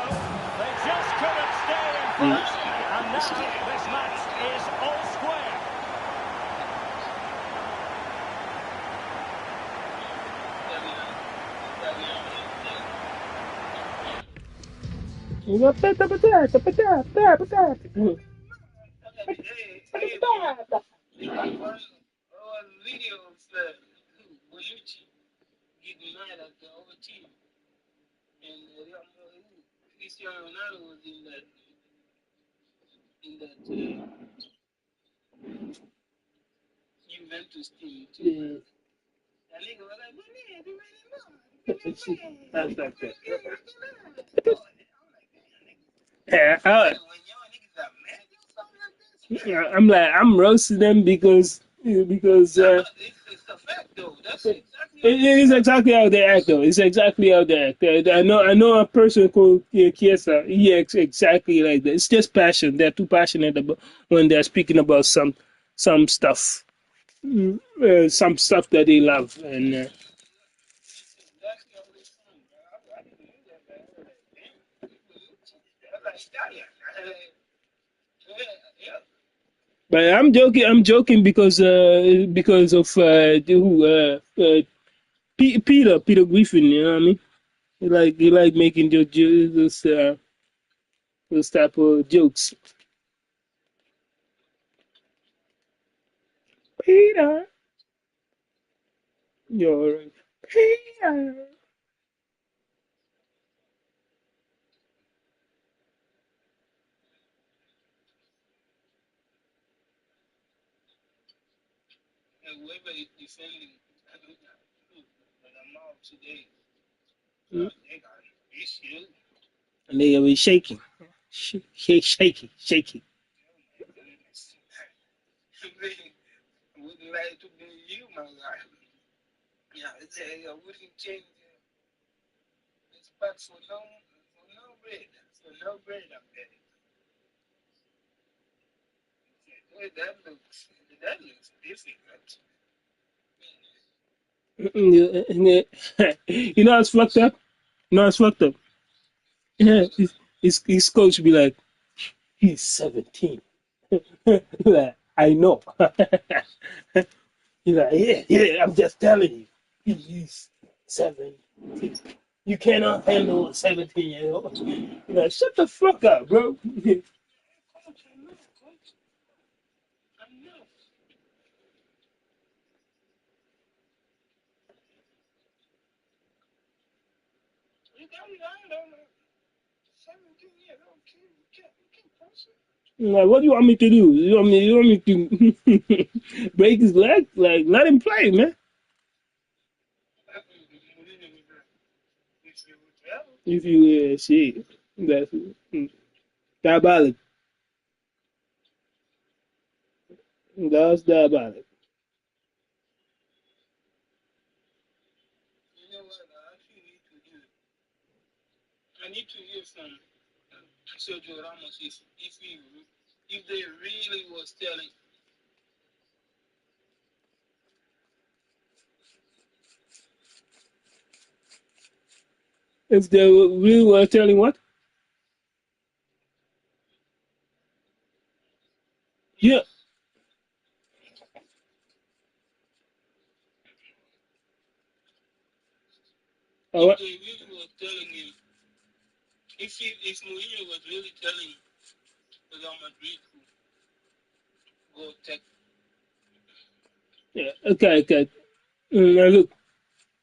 They just couldn't stay in front. And now this match is all square. video of Bonucci getting mad at the other team. And Cristiano Ronaldo was in that Juventus team too. That nigga was like, man, you ready to go? Yeah, I'm like, I'm roasting them because It's a fact though. That's exactly it is exactly how they act, though. It's exactly how they act. I know a person called Kiesa. He acts exactly like that. It's just passion. They're too passionate about when they're speaking about some stuff, some stuff that they love, and But I'm joking. I'm joking because of Peter Griffin. You know what I mean? He like making those type of jokes. Peter, you're right. Peter. And whoever is defending, I don't know, but I'm out today. Mm. They got issues. And they were shaking, shaking. Oh my goodness. I wouldn't like to be you, my guy. Yeah, I wouldn't change this spot for no bread. For no bread, I'm betting. Hey, that looks difficult. You know it's fucked up. You know it's fucked up. Yeah, his coach be like, he's 17. Like, I know. He's like, yeah, I'm just telling you. He's 17. You cannot handle a 17-year-old. Like, shut the fuck up, bro. Coach, I know, coach. I know. You got it, I don't know. 17 years old kid, you can't post it. Like, what do you want me to do? You want me to break his leg? Like, let him play, man. If you shit, that's diabolic. That's diabolic. You know what? I actually need to do. I need to hear from Sergio Ramos if they really was telling. If they really were telling what? Yeah. Yes. All If right. they really was telling him, if Mourinho was really telling Real Madrid to go take. Yeah. Okay. Now look,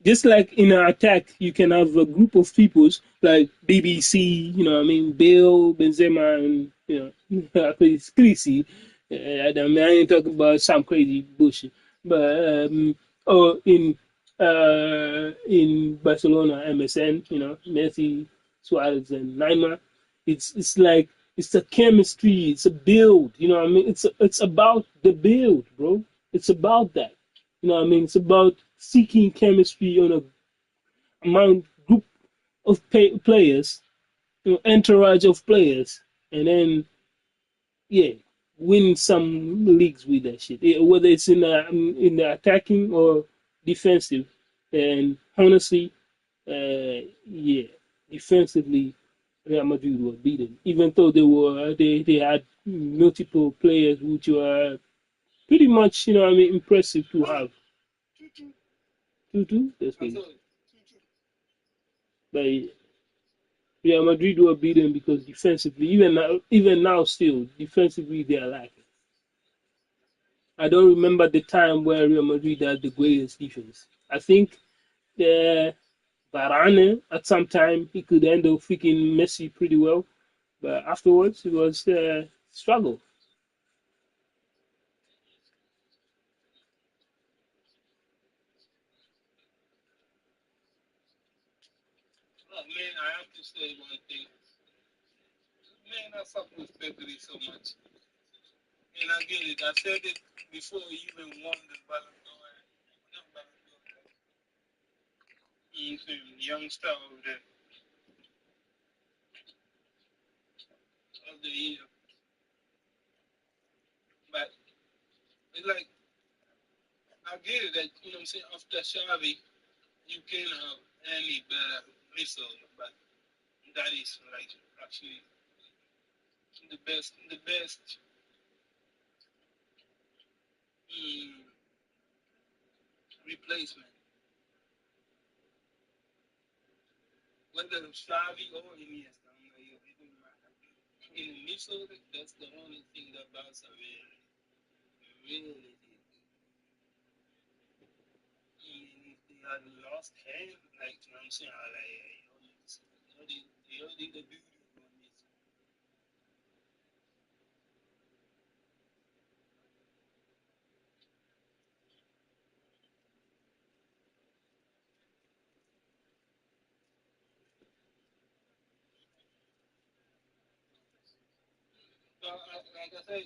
just like in an attack, you can have a group of peoples like BBC, you know what I mean, Bill, Benzema, and, you know, it's crazy. I mean, I ain't talking about some crazy bullshit. But, or in Barcelona, MSN, you know, Messi, Suarez, and Neymar, it's like, it's a chemistry, it's a build, you know what I mean? It's about the build, bro. It's about that. You know what I mean? It's about seeking chemistry on a among group of players, you know, entourage of players, and then yeah, win some leagues with that shit. Whether it's in the attacking or defensive, and honestly, yeah, defensively, Real Madrid was beaten, even though they had multiple players which were pretty much, you know what I mean, impressive to have. 2-2. 2-2, that's I good. thought 2-2. But Real Madrid were beaten because defensively, even now still, defensively they are lacking. I don't remember the time where Real Madrid had the greatest defense. I think the Varane at some time he could handle freaking Messi pretty well, but afterwards it was struggle. Oh man, I have to say one thing. Man, I fuck with Pedri so much. And I get it. I said it before he even won the Ballon d'Or. Not Ballon d'Or. He's a young star of the year. But it's like I get it that I'm saying after Xavi you can have any better midfielder, but that is like actually the best replacement. Whether it's Xavi or Iniesta, it doesn't matter. In the midfield, that's the only thing that Barca really did. If they had lost him, like, you know what I'm saying, they did the beauty on this. But like I said,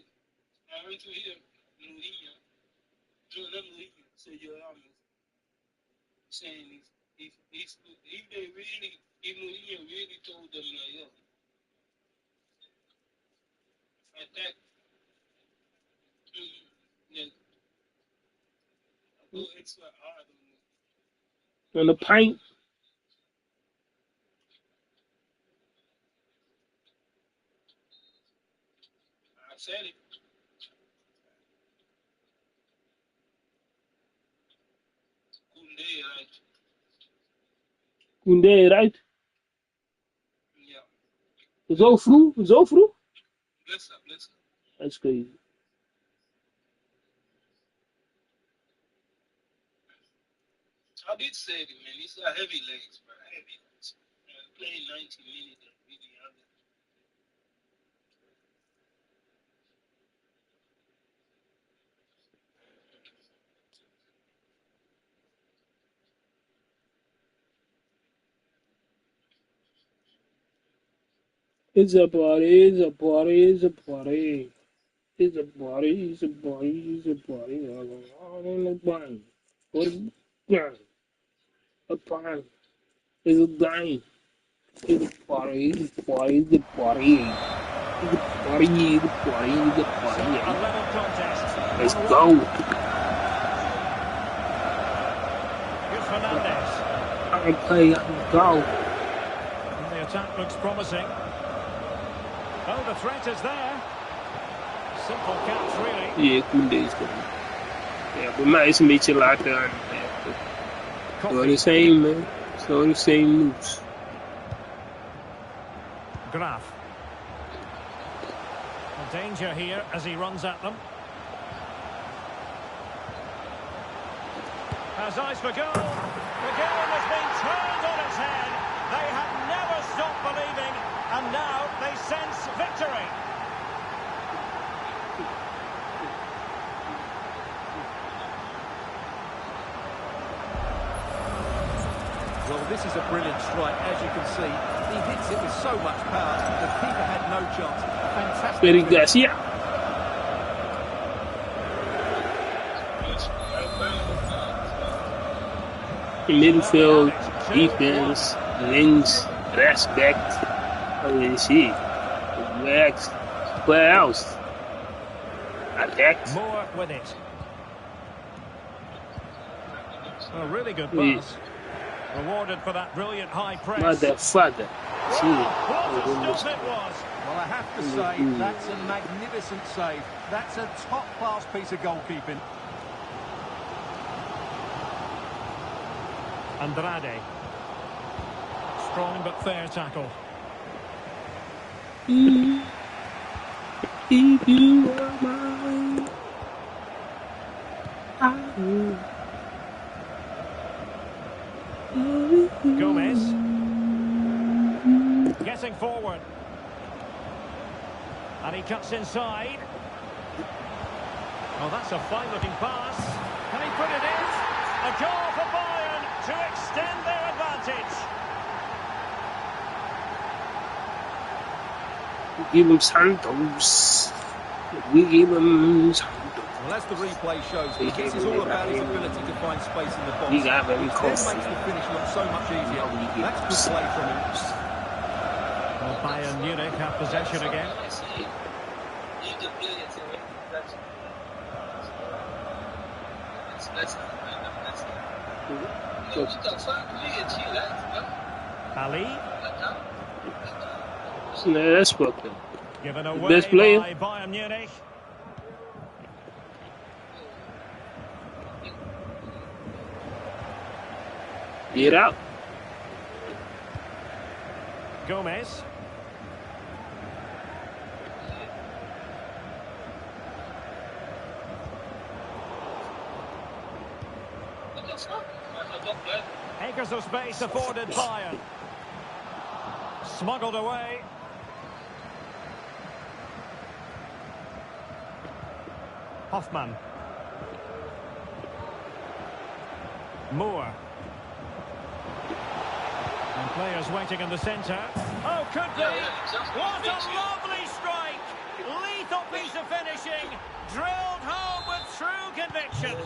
I went to hear Mourinho, Sergio Ramos, saying if Mourinho really told them, like, yo, attack, yeah, go extra hard On the pint. I said it. Koundé, right? Yeah. Zo vroeg? Zo vroeg? Bless up. That's crazy. I did say it, man. He's got heavy legs, bro. Heavy legs. Playing 90 minutes and really have it. It's a party, it's a party, it's a party. It's a party, it's a party, it's a party. All in the bang. What a bang. A bang. It's a bang. It's a party, it's a party, it's a party. It's a party, it's a party, it's a party. A level contest. Let's go. Here's Fernandez. I can play, I can go. And the attack looks promising. Oh, the threat is there. Simple catch, really. Yeah, Koundé is good. Ja, bij mij is een beetje later aan. Door the same, man. It's all the same moves. Graf. A danger here as he runs at them. Has eyes for goal. The game has been turned on its head. They have never stopped believing, and now they sense victory. Well, this is a brilliant strike, as you can see. He hits it with so much power. The keeper had no chance. Fantastic. Very Garcia. Midfield, defense, wings, respect. How do you see? Relax. Where else? Attack. More with it. A really good pass. Rewarded for that brilliant high press. Motherfucker. See What a stop it was. Well, I have to say, that's a magnificent save. That's a top-class piece of goalkeeping. Andrade. Strong but fair tackle. If you are mine, Gomez. Getting forward. And he cuts inside. Oh, that's a fine-looking pass. Can he put it in? A goal for Bayern to extend their advantage. we give him Santos. We give him Santos. Well, as the replay shows, this is all about his ability to find space in the box. He got very This close. makes the finish look so much easier. That's good play from him. Well, Bayern Munich have possession again. Ali. Let's fuck him. Given away Best player. by Bayern Munich. Get out. Gomez. Acres of space afforded Bayern. Smuggled away. Hoffman. Moore. And players waiting in the centre. Oh, could be. What a lovely strike. Lethal piece of finishing. Drilled home with true conviction.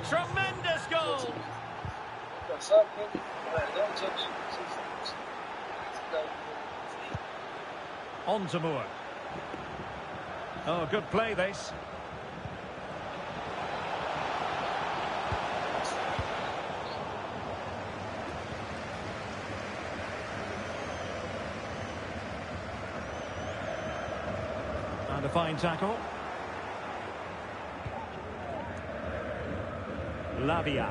Tremendous goal. On to Moore. Oh, good play this. And a fine tackle. Lavia.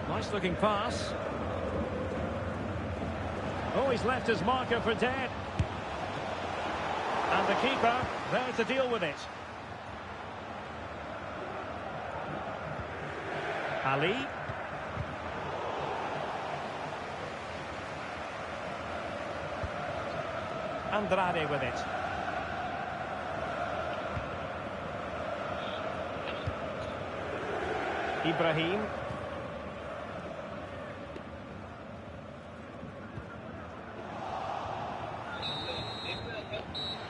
Nice looking pass. Oh, he's left his marker for dead. And the keeper there to deal with it. Ali. Andrade with it. Ibrahim.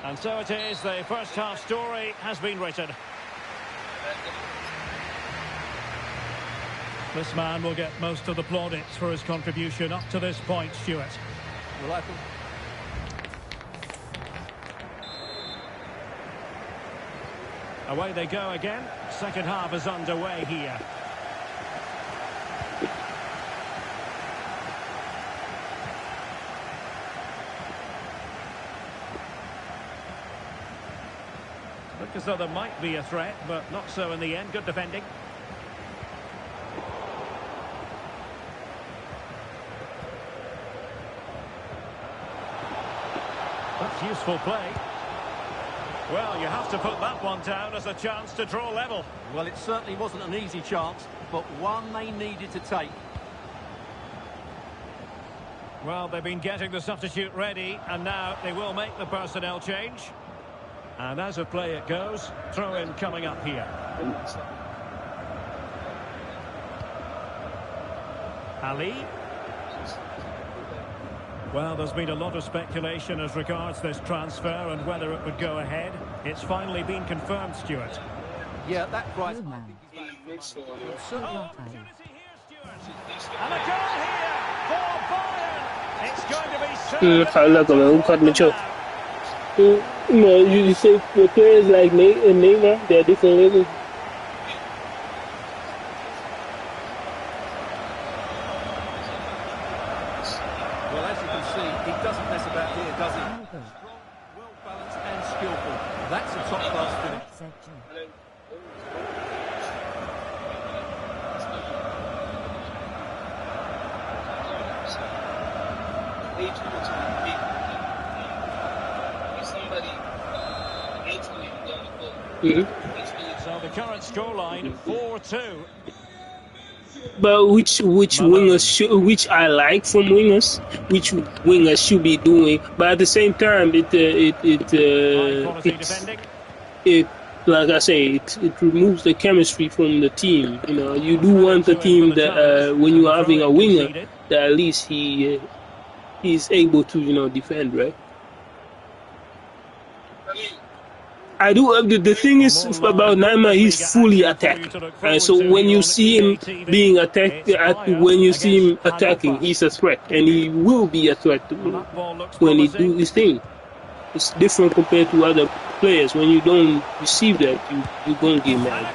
And so it is, the first half story has been written. This man will get most of the plaudits for his contribution up to this point, Stuart. Well, Away they go again. Second half is underway here. Look as though there might be a threat, but not so in the end. Good defending. That's useful play. Well, you have to put that one down as a chance to draw level. Well, it certainly wasn't an easy chance, but one they needed to take. Well, they've been getting the substitute ready, and now they will make the personnel change. And as a play it goes, throw-in coming up here. Ali. Well, there's been a lot of speculation as regards this transfer and whether it would go ahead. It's finally been confirmed, Stuart. Yeah, that price. Oh, opportunity here, Stuart. And a goal here for Bayern. It's going to be so. You know, you say with players like Neymar, they're different levels. Well, as you can see, he doesn't mess about here, does he? Strong, well-balanced and skillful. That's a top-class finish. So the current scoreline 4-2. But which wingers which I like from wingers, which wingers should be doing. But at the same time, it like I say, it removes the chemistry from the team. You know, you do want the team that when you are having a winger, that at least he is able to defend, right? I do. The thing is about Neymar, he's fully attacked, and so when you see him being attacked, when you see him attacking, he's a threat, and he will be a threat when he do his thing. It's different compared to other players. When you don't receive that, you gonna get mad.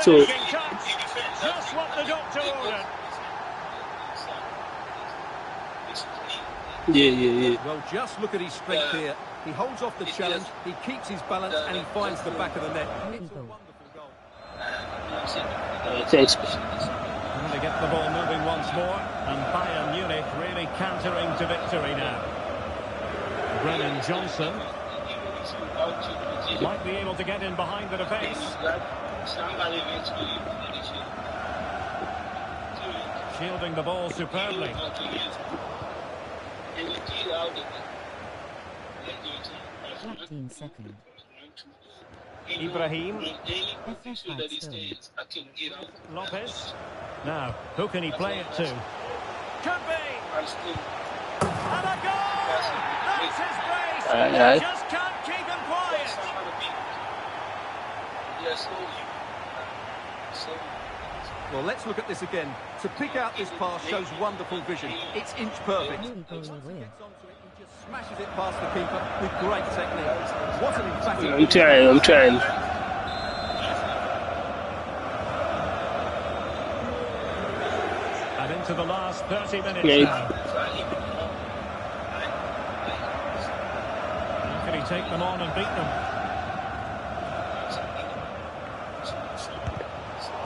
So. Just what the doctor ordered. Yeah. Well, just look at his strength here. He holds off the challenge, he keeps his balance, and he finds the back of the net. It's a wonderful goal. Thanks. And they get the ball moving once more, and Bayern Munich really cantering to victory now. Brennan Johnson might be able to get in behind the defence. Shielding the ball superbly. 15 seconds. Ibrahim. Lopez. Now, who can he play it to? Could be! And a goal! That's his brace! Just can't keep him quiet! Well, let's look at this again. To pick out this pass shows wonderful vision. It's inch perfect. He just smashes it past the keeper with great technique. What an emphatic... I'm trying. And into the last 30 minutes now. How can he take them on and beat them?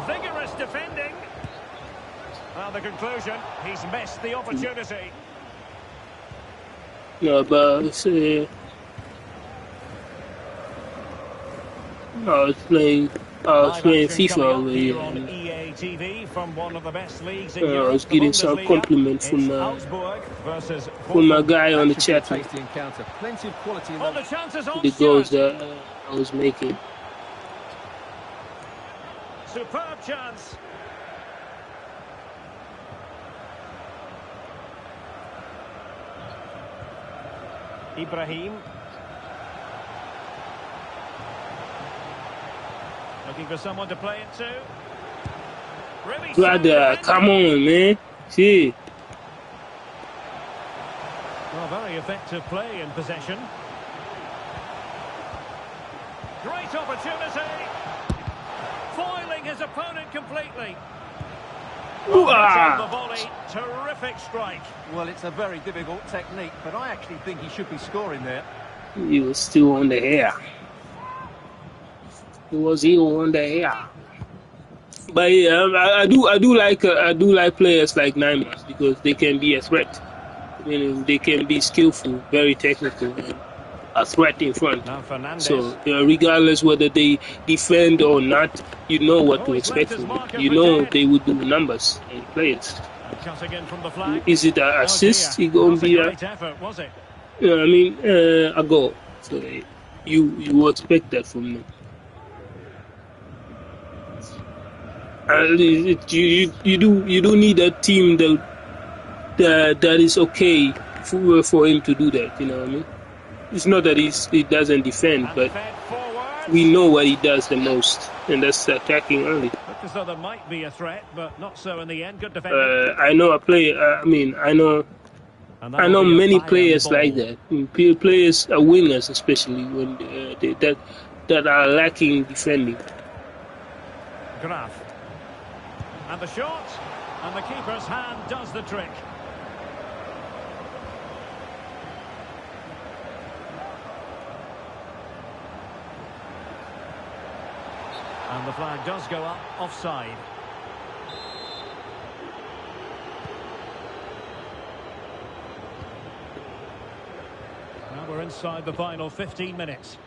Vigorous defending. Well, the conclusion, he's missed the opportunity. No, but I was playing FIFA over here. On EA TV from one of the best leagues in I was getting some compliment from my guy on the chat. The goals that I was making. Superb chance. Ibrahim. Looking for someone to play it to. Really Brother, come on, man. See. Well, very effective play in possession. Great opportunity. Foiling his opponent completely. Oh, the volley. Terrific strike. Well, it's a very difficult technique, but I actually think he should be scoring there. He was still on the hair. He was still on the hair. But yeah, I do like players like Neymar because they can be a threat. They can be skillful, very technical, and a threat in front. So regardless whether they defend or not, you know what to expect from them. You know they would do numbers and players. Is it an assist? He gonna be a goal. So you expect that from them. You do need a team that is okay for him to do that. You know what I mean? It's not that he doesn't defend, but we know what he does the most, and that's attacking early. Looked as though there might be a threat, but not so in the end. Good defending. I know a player. I know many players like that. Players, wingers especially, when that are lacking defending. Graf. And the shot, and the keeper's hand does the trick. And the flag does go up, offside. Now we're inside the final 15 minutes.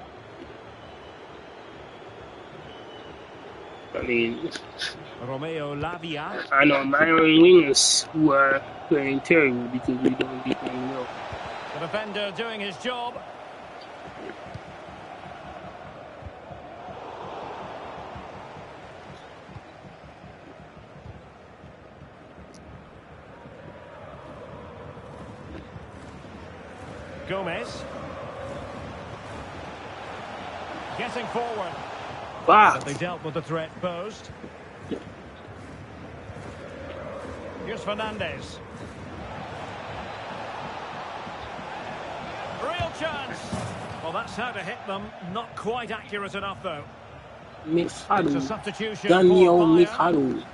Romeo Lavia. I know my own wingers who are playing terrible because we don't beat them well. The defender doing his job. Gomez. Getting forward. But they dealt with the threat posed. Here's Fernandez. Real chance. Well, that's how to hit them. Not quite accurate enough, though. It's a substitution. Daniel Mikharu.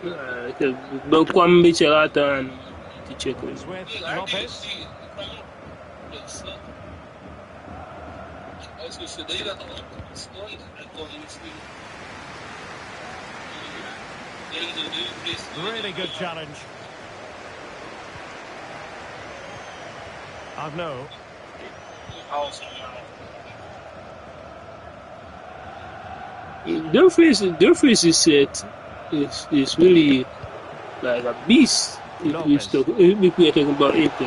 It's with Lopez. Als we verdedigen stond en kon misschien really good challenge. Arnaud. Dumfries is really like a beast. If we are talking about Inter,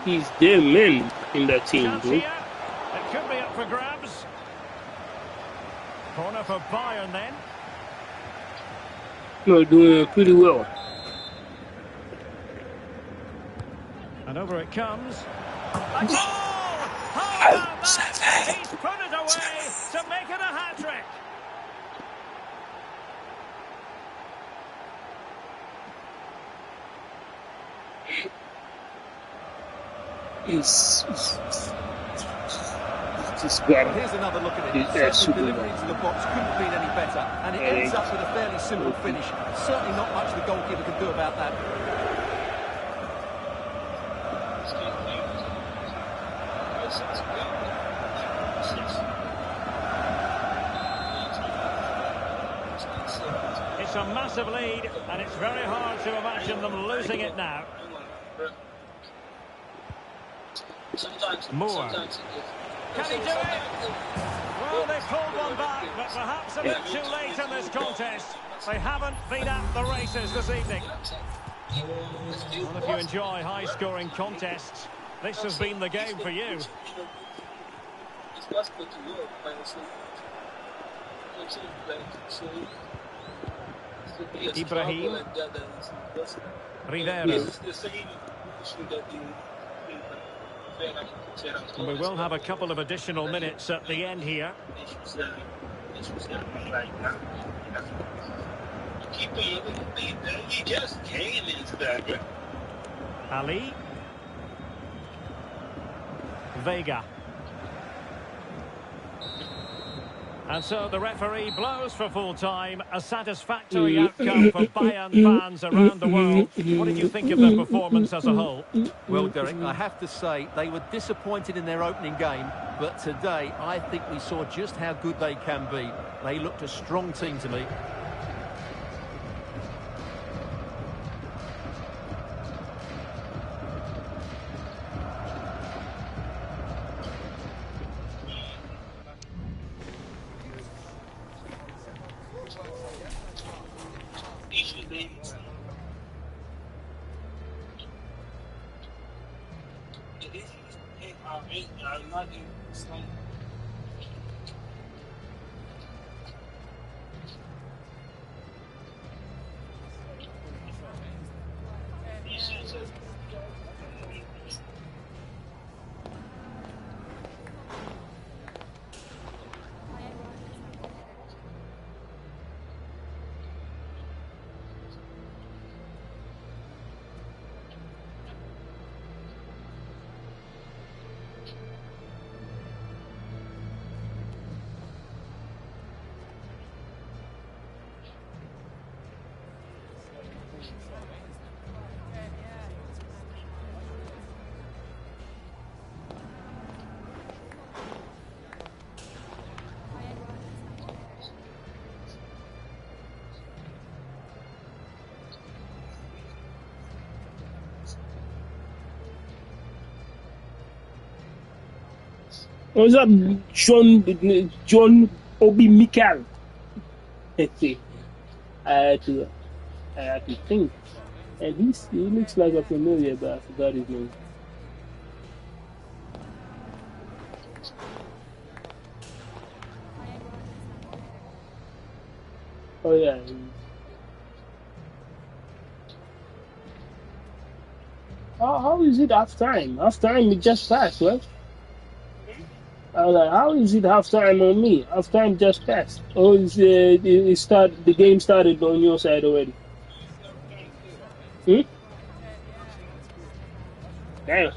he's their man in that team, bro. It could be up for grabs. Corner for Bayern then. No, doing pretty well. And over it comes. A goal! How about that? He's put it away to make it a hat-trick. He's just better. Here's another look at it. The delivery into the box couldn't have been any better, and it ends up with a fairly simple finish. Certainly not much the goalkeeper can do about that. It's a massive lead, and it's very hard to imagine them losing it now. Moore. Can he do it? Well, they pulled one back, but perhaps a bit too late in this contest. They haven't been at the races this evening. Well, if you enjoy high-scoring contests, this has been the game for you. Ibrahim. Rivera. And we will have a couple of additional minutes at the end here. He just came into that. Ali. Vega. And so the referee blows for full time. A satisfactory outcome for Bayern fans around the world. What did you think of their performance as a whole? Well, Derek, I have to say they were disappointed in their opening game, but today I think we saw just how good they can be. They looked a strong team to me. What's up, John Obi Mikel? I had to think. And he looks like a familiar, but I forgot his name. Oh yeah. How is it half time? Half time it just passed, right? I was like, how is it half time on me? Half time just passed. Or is the game started on your side already? Damn.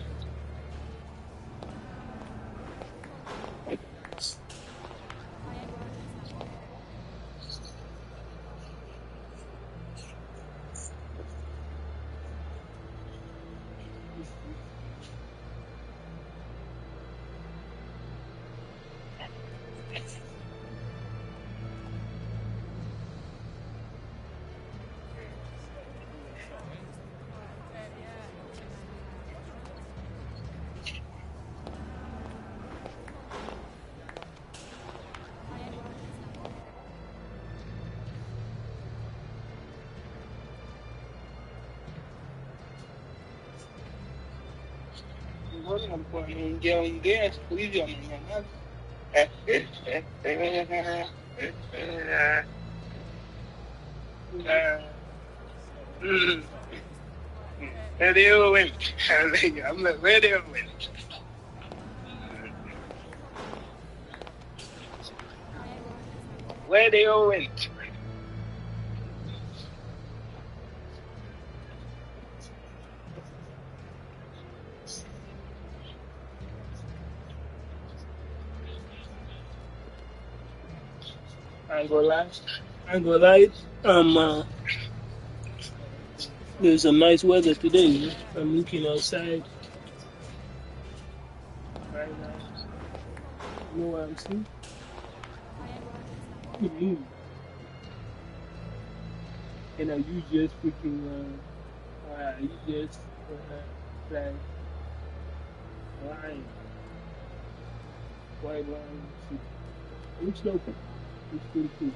Pues un día estudio mañana. Radio win. I'm the radio win. Radio win. I ain't gonna lie. There's some nice weather today. You know? I'm looking outside right now. You know what I'm seeing? And you just freaking you just like line, white line. It looks local. It's pretty cool.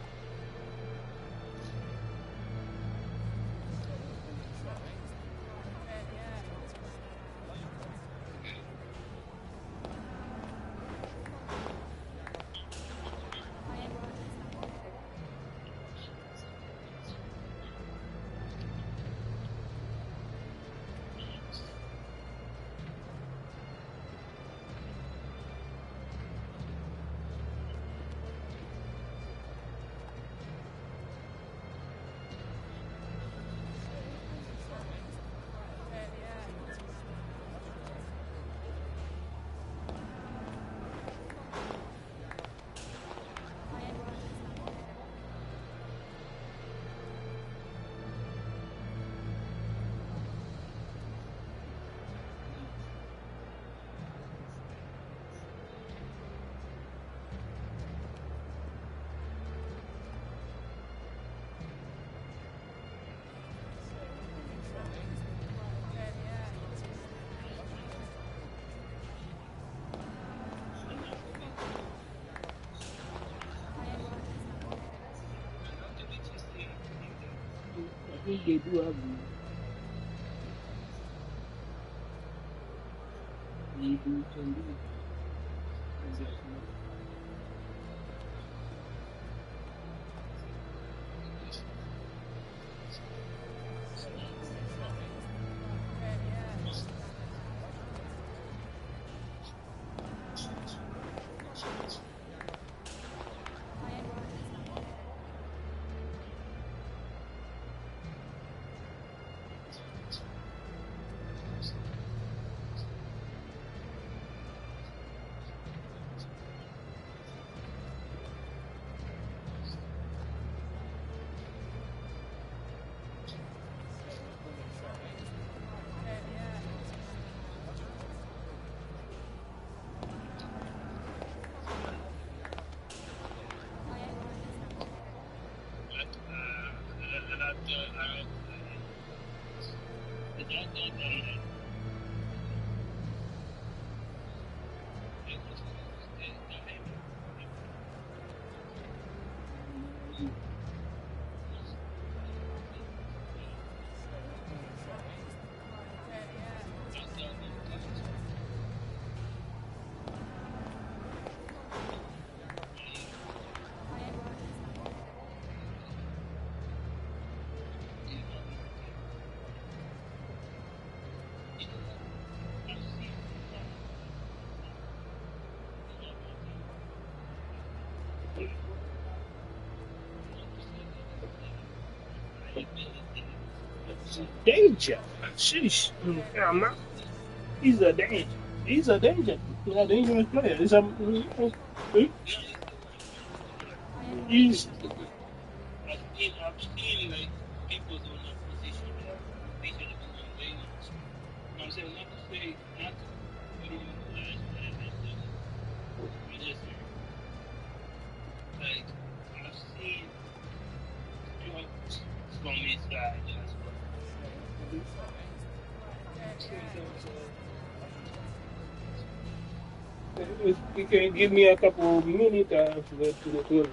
I think they do have they do can do exactly. Danger. Sheesh. Yeah, I'm not. He's a danger. He's a danger. He's a dangerous player. He's a. He's. I've seen like people on that position. They should have been doing way much. I'm saying not to say not to put him in the last I just like I've seen drugs from his side as well. If you can give me a couple of minutes, I have to go to the toilet.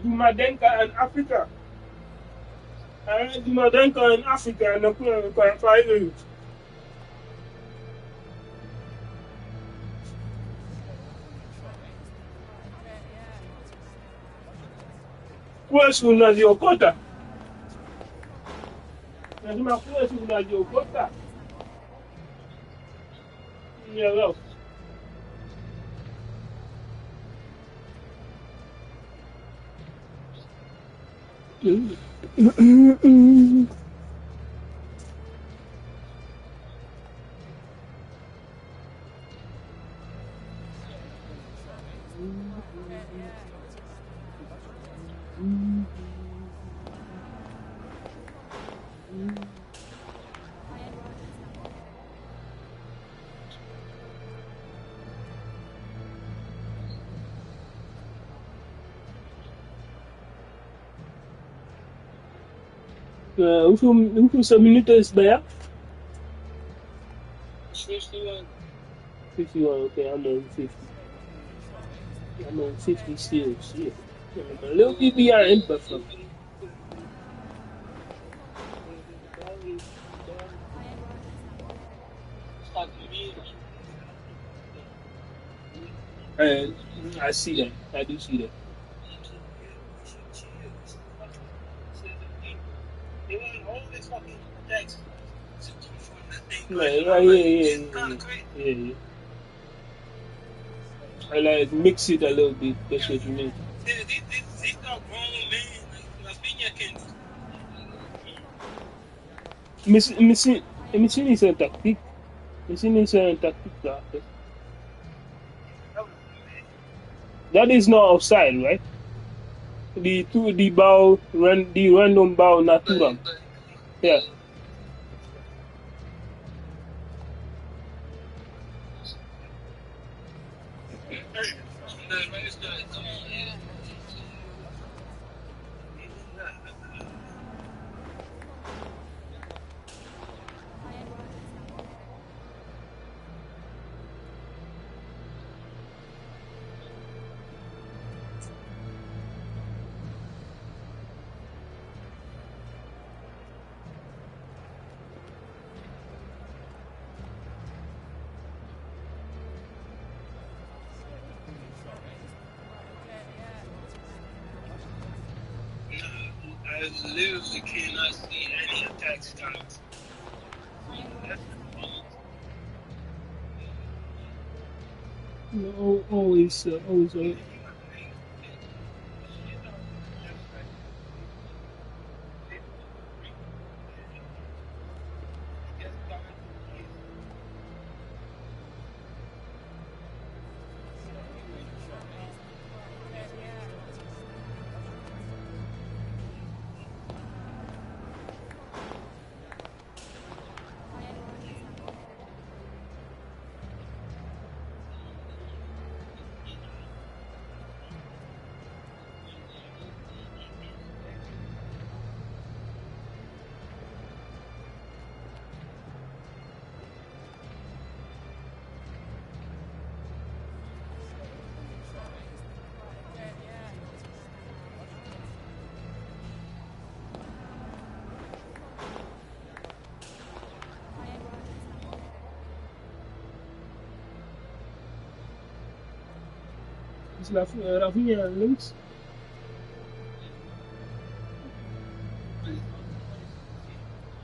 Dumadenka in Africa. Dumadenka in Africa and the 5 years. Where's your quota? Lazima kuwe unajiokota. Nielewa. Hoeveel minuten is het bij jou? 51. 51, okay, I'm on 50. I'm on 50 still, shit. A little bit behind, but fuck. I see that. I do see that. They want all this fucking text. Yeah. I like mix it a little bit. That's what you mean. Yeah, these are grown men. Like Rafinha can. Misschien is een tactiek. Misschien is een tactiek daarachter. That is not offside, right? Die bal, die random bal naar Turam. Ja. I literally cannot see any attack styles. Always. Is Rafinha links?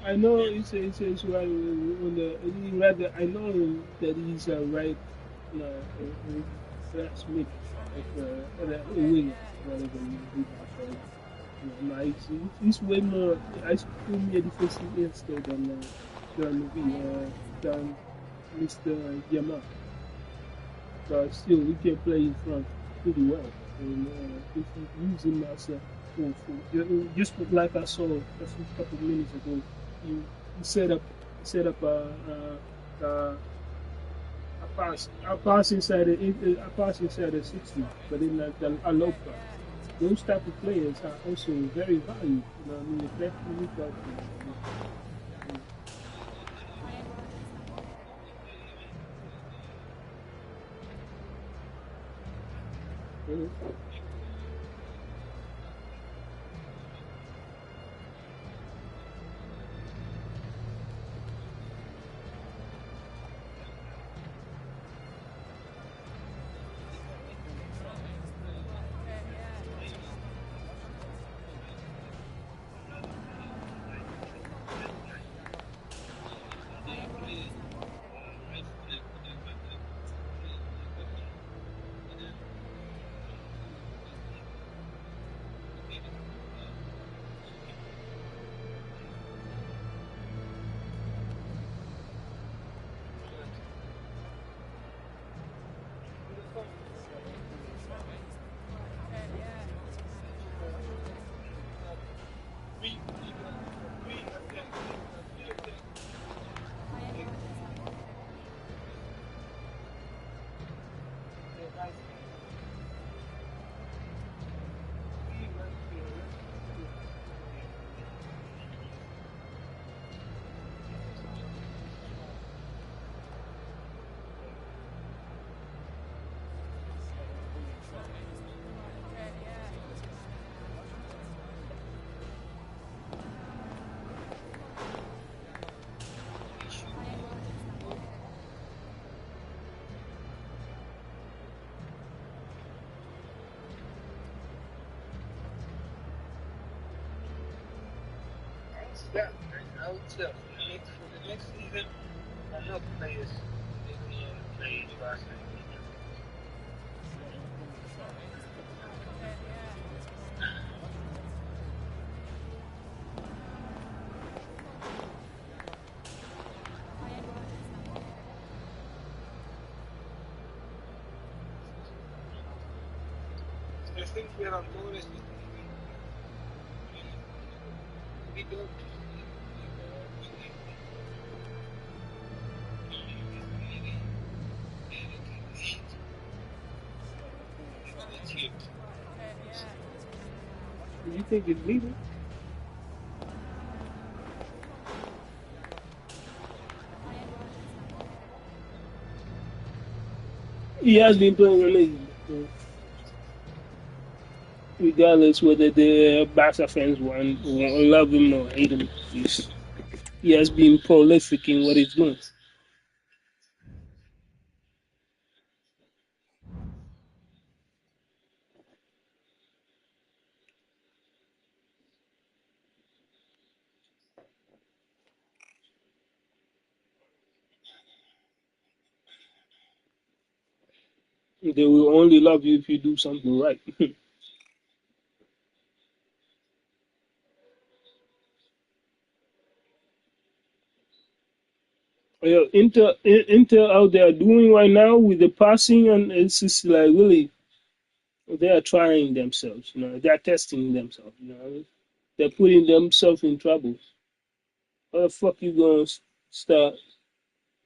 I know it's right on the I know that he's right fast mid of wing, whatever he's way more. I feel more defensive instead than Mr. Yamal. But still, we can play in front pretty well. And if you use him as just like I saw a couple of minutes ago, you set up a pass inside the 60, but then a low pass. those type of players are also very valued. You know, I mean, if that's what we got, Yeah, I would say for the next season, I know players they will play basketball. I think we are on tourist. We don't. do you think it's legal? He has been playing amazing, regardless whether the Barca fans want love him or hate him. He has been prolific in what he's doing. They will only love you if you do something right. Yeah, Inter out there doing right now with the passing, and it's just like really they are trying themselves. You know, they are testing themselves. You know, they're putting themselves in trouble. How the fuck you gonna start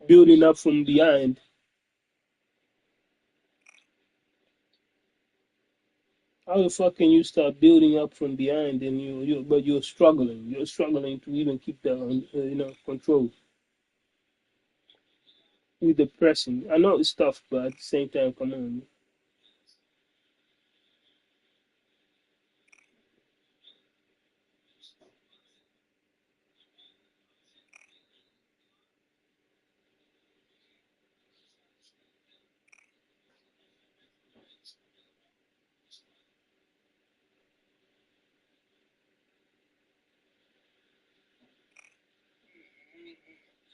building up from behind? How the fuck can you start building up from behind and but you're struggling? You're struggling to even keep that control with the pressing. I know it's tough, but at the same time, come on.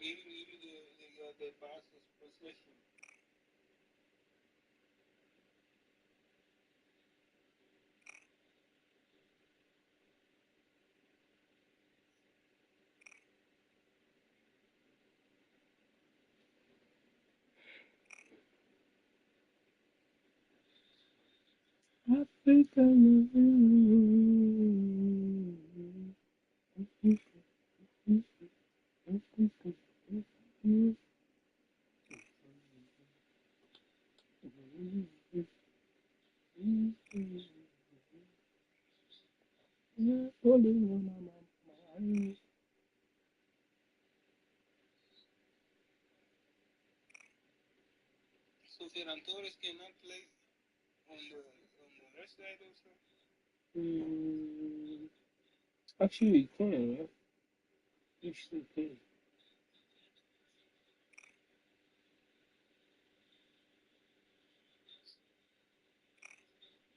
Maybe they got the passes possession. Africa. So Ferran Torres cannot play on the left side also. Actually, you can, right? You still can.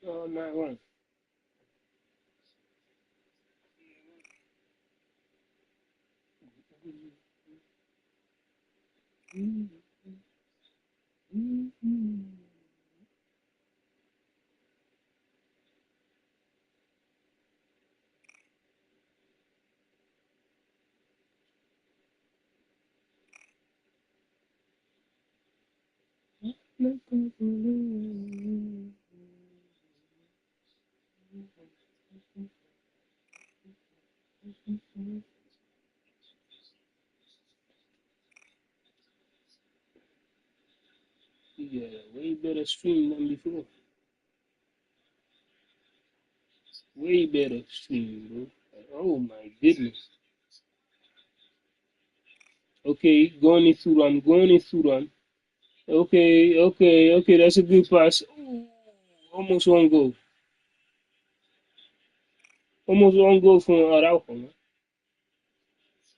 Oh, not one. Yeah, way better stream than before. Way better stream, bro. Oh my goodness. Okay, going into run. Okay. That's a good pass. Ooh, almost one goal. Almost one goal from Araujo, man.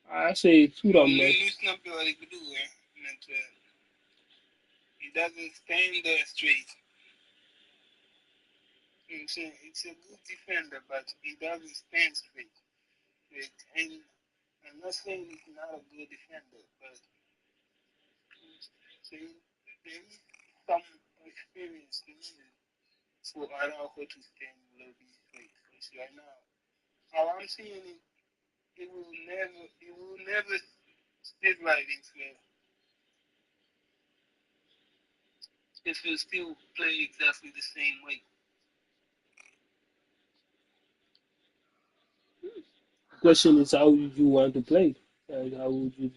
I say two run, man. It's not what he could do, he doesn't stand there straight. It's a good defender, but he doesn't stand straight. And I'm not saying he's not a good defender, but there is some experience needed for Araujo to stand a little bit straight. Because right now, how I'm seeing it, he will never sit right if he'll still play exactly the same way. Question is how you want to play. Like, how would you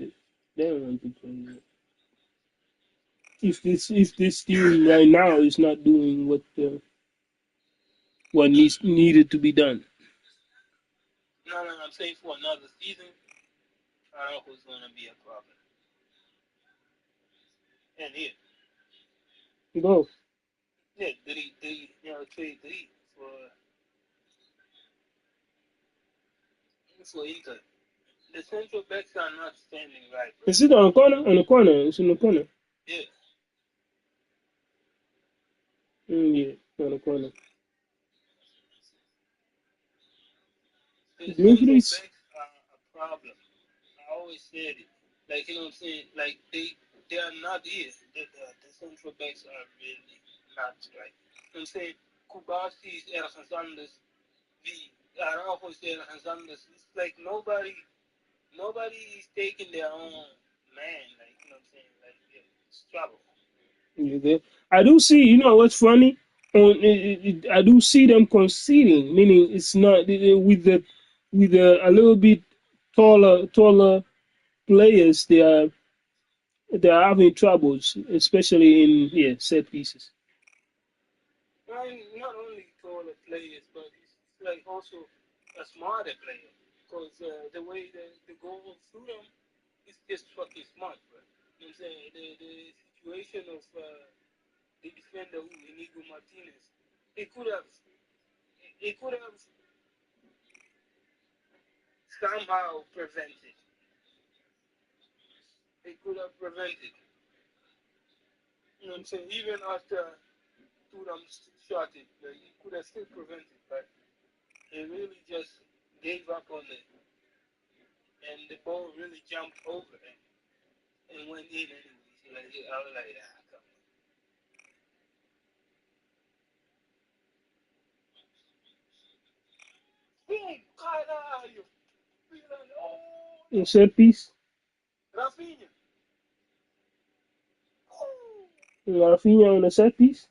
then want to play? If this team right now is not doing what needed to be done. No, I'm saying for another season, Araujo's going to be a problem. And here. Go. Yeah, trade three for Inter. The central backs are not standing right. Is it on the corner? On the corner. It's in the corner. Yeah. Yeah, on the corner. The central backs are a problem. I always said it. Like, you know what I'm saying? Like, they are not here. The central backs are really not right. You know what I'm saying? Kubasi is ergens anders. Araujo is ergens anders. It's like nobody is taking their own man. Like, you know what I'm saying? Like, yeah, it's trouble. I do see. You know what's funny? I do see them conceding, meaning it's not with a little bit taller players. They are having troubles, especially in set pieces. Not only taller players, but it's like also a smarter player. Because the way the goal through them is just fucking smart, bro. You know what I'm saying? The situation of the defender, Inigo Martinez, it could have somehow prevented. It could have prevented. You know what I'm saying? Even after Turam shot it, he could have still prevented, but he really just gave up on it. And the ball really jumped over him and went in anyway. So like, I was like, come on. Boom! Caralho! In set piece. Rafinha! Rafinha on a set piece.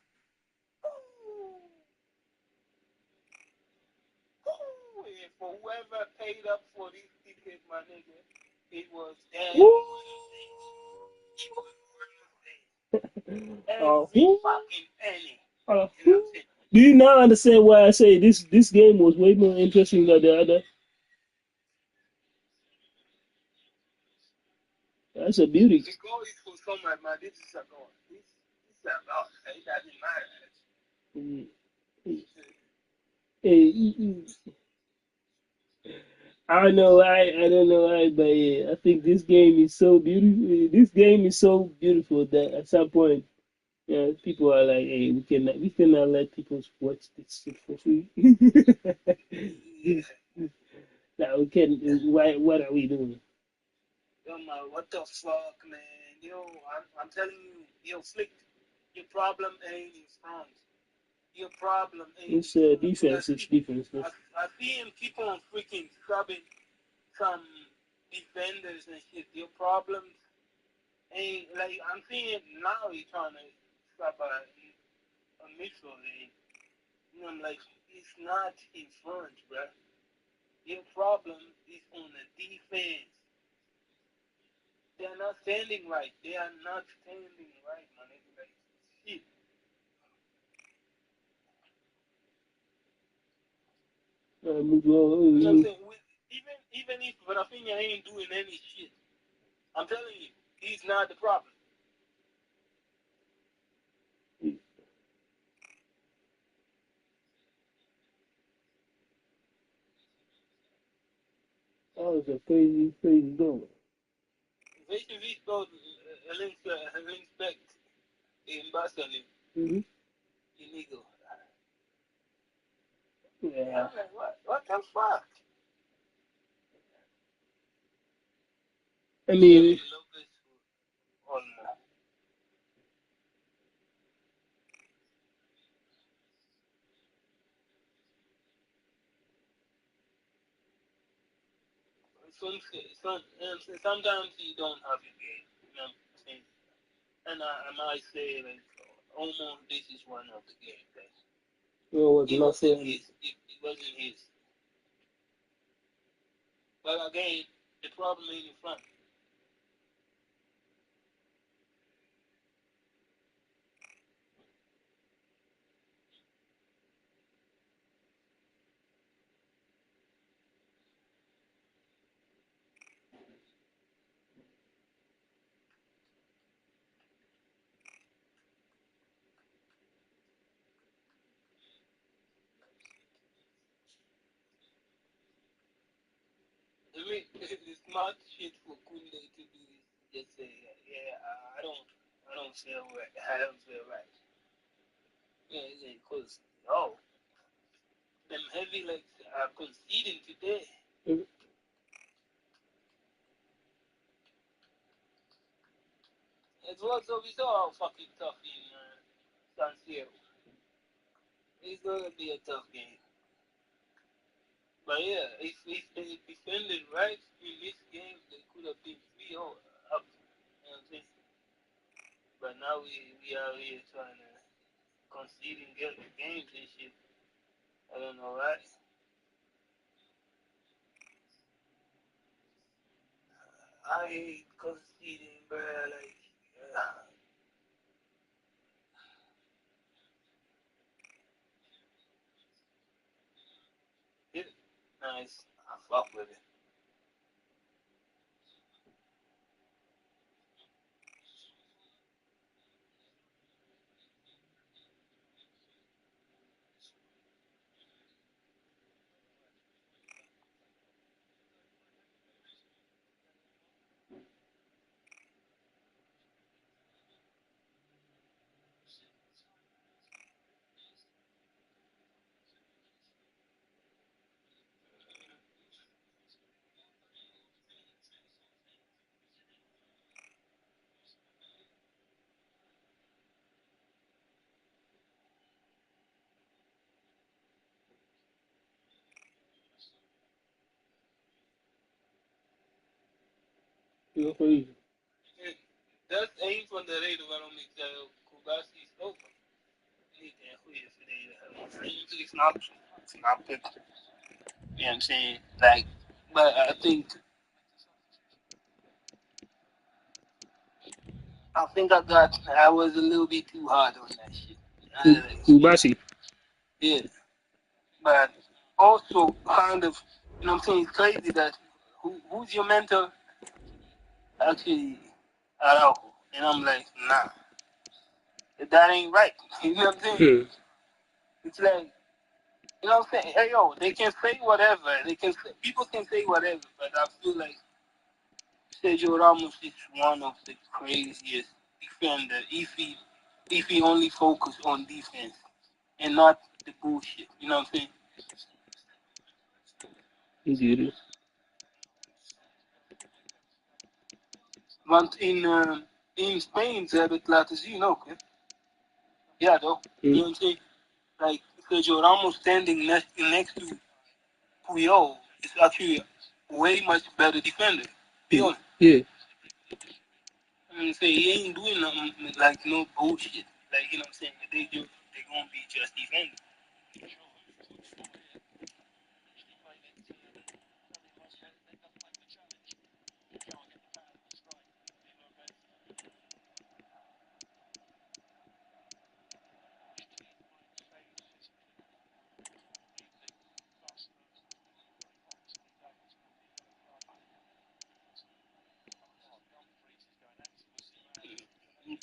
For whoever paid up for this ticket, my nigga, it was damn every fucking penny. You know what I'm saying? Do you now understand why I say this game was way more interesting than the other? That's a beauty. The goal is for somebody, man. This is a goal. This It doesn't matter. I don't know why. I don't know why, but yeah, I think this game is so beautiful. This game is so beautiful that at some point, yeah, people are like, "Hey, we cannot let people watch this shit for free." Like, we can. Why? What are we doing? Yo, man, what the fuck, man? Yo, I'm telling you, yo, Flick, your problem ain't in front. Your problem ain't It's in front. defense. It's defense. I see him keep on freaking scrubbing some defenders and shit. Your problem ain't, like, I'm seeing it now. He's trying to scrub a Mitchell. And I'm like, it's not in front, bruh. Your problem is on the defense. They are not standing right. They are not standing right, man. It's like, shit. Move You know what I'm on. saying? Even if Rafinha ain't doing any shit, I'm telling you, he's not the problem. That was a crazy, crazy goal. FiFa24 goes links back in Barcelona. Mm-hmm. Illegal. Yeah. I'm like, what the fuck? I mean, Sometimes you don't have a game. You know what I'm saying? And I might say, like, almost this is one of the games. It wasn't his. It wasn't his. But again, the problem ain't in front. I mean, the smart shit for Kunde to do is just say, yeah, I don't feel right. I don't feel right. Yeah, because, oh, them heavy legs are conceding today. It's also, we saw how fucking tough in San Siro. It's going to be a tough game. But yeah, if they defended right in this game, they could have been 3-0 up. You know what I'm saying? But now we are here trying to concede and get the games and shit. I don't know, right? I hate conceding, bro. Like, yeah, nice. I fuck with it. you're crazy. That's aim from the rate of economic Kubasi is open. It's not good. You know what I'm saying? Like, but I think I was a little bit too hard on that shit. Kubasi. Yeah. But also kind of, you know what I'm saying, it's crazy that who's your mentor? Actually, Araujo. And I'm like, nah. that ain't right. You know what I'm saying? It's like, you know what I'm saying? Hey, yo, they can say whatever. People can say whatever, but I feel like Sergio Ramos is one of the craziest defender if he only focus on defense and not the bullshit. You know what I'm saying? Indeed. Want in Spain ze hebben het laten zien ook, hè? Ja, toch? You know what I'm saying? Like Sergio Ramos standing next to Puyol is actually a way much better defender. Be honest. Yeah. I mean, say he ain't doing nothing like no bullshit. Like, you know what I'm saying? They gonna be just defending.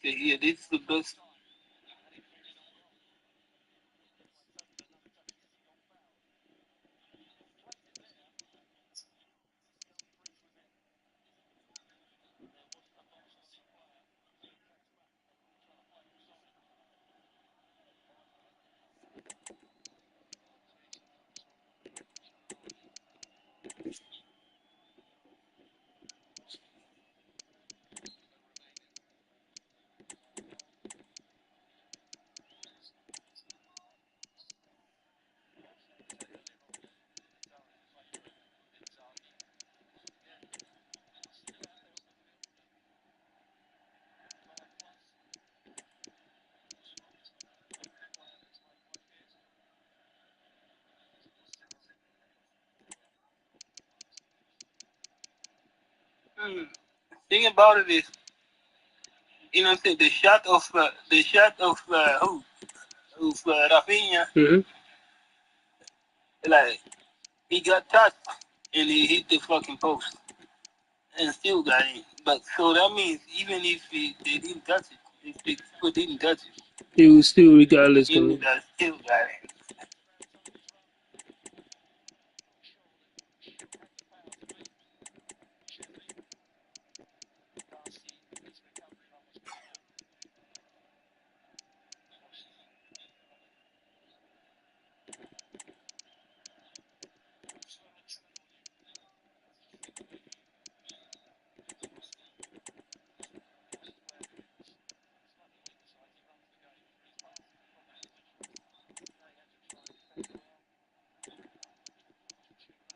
Okay, yeah, this is the best. Thing about it is, you know what I'm saying? The shot of Rafinha, like he got touched and he hit the fucking post and still got in. But so that means even if they didn't touch it, if the people didn't touch it, it was still regardless. he would have still got it.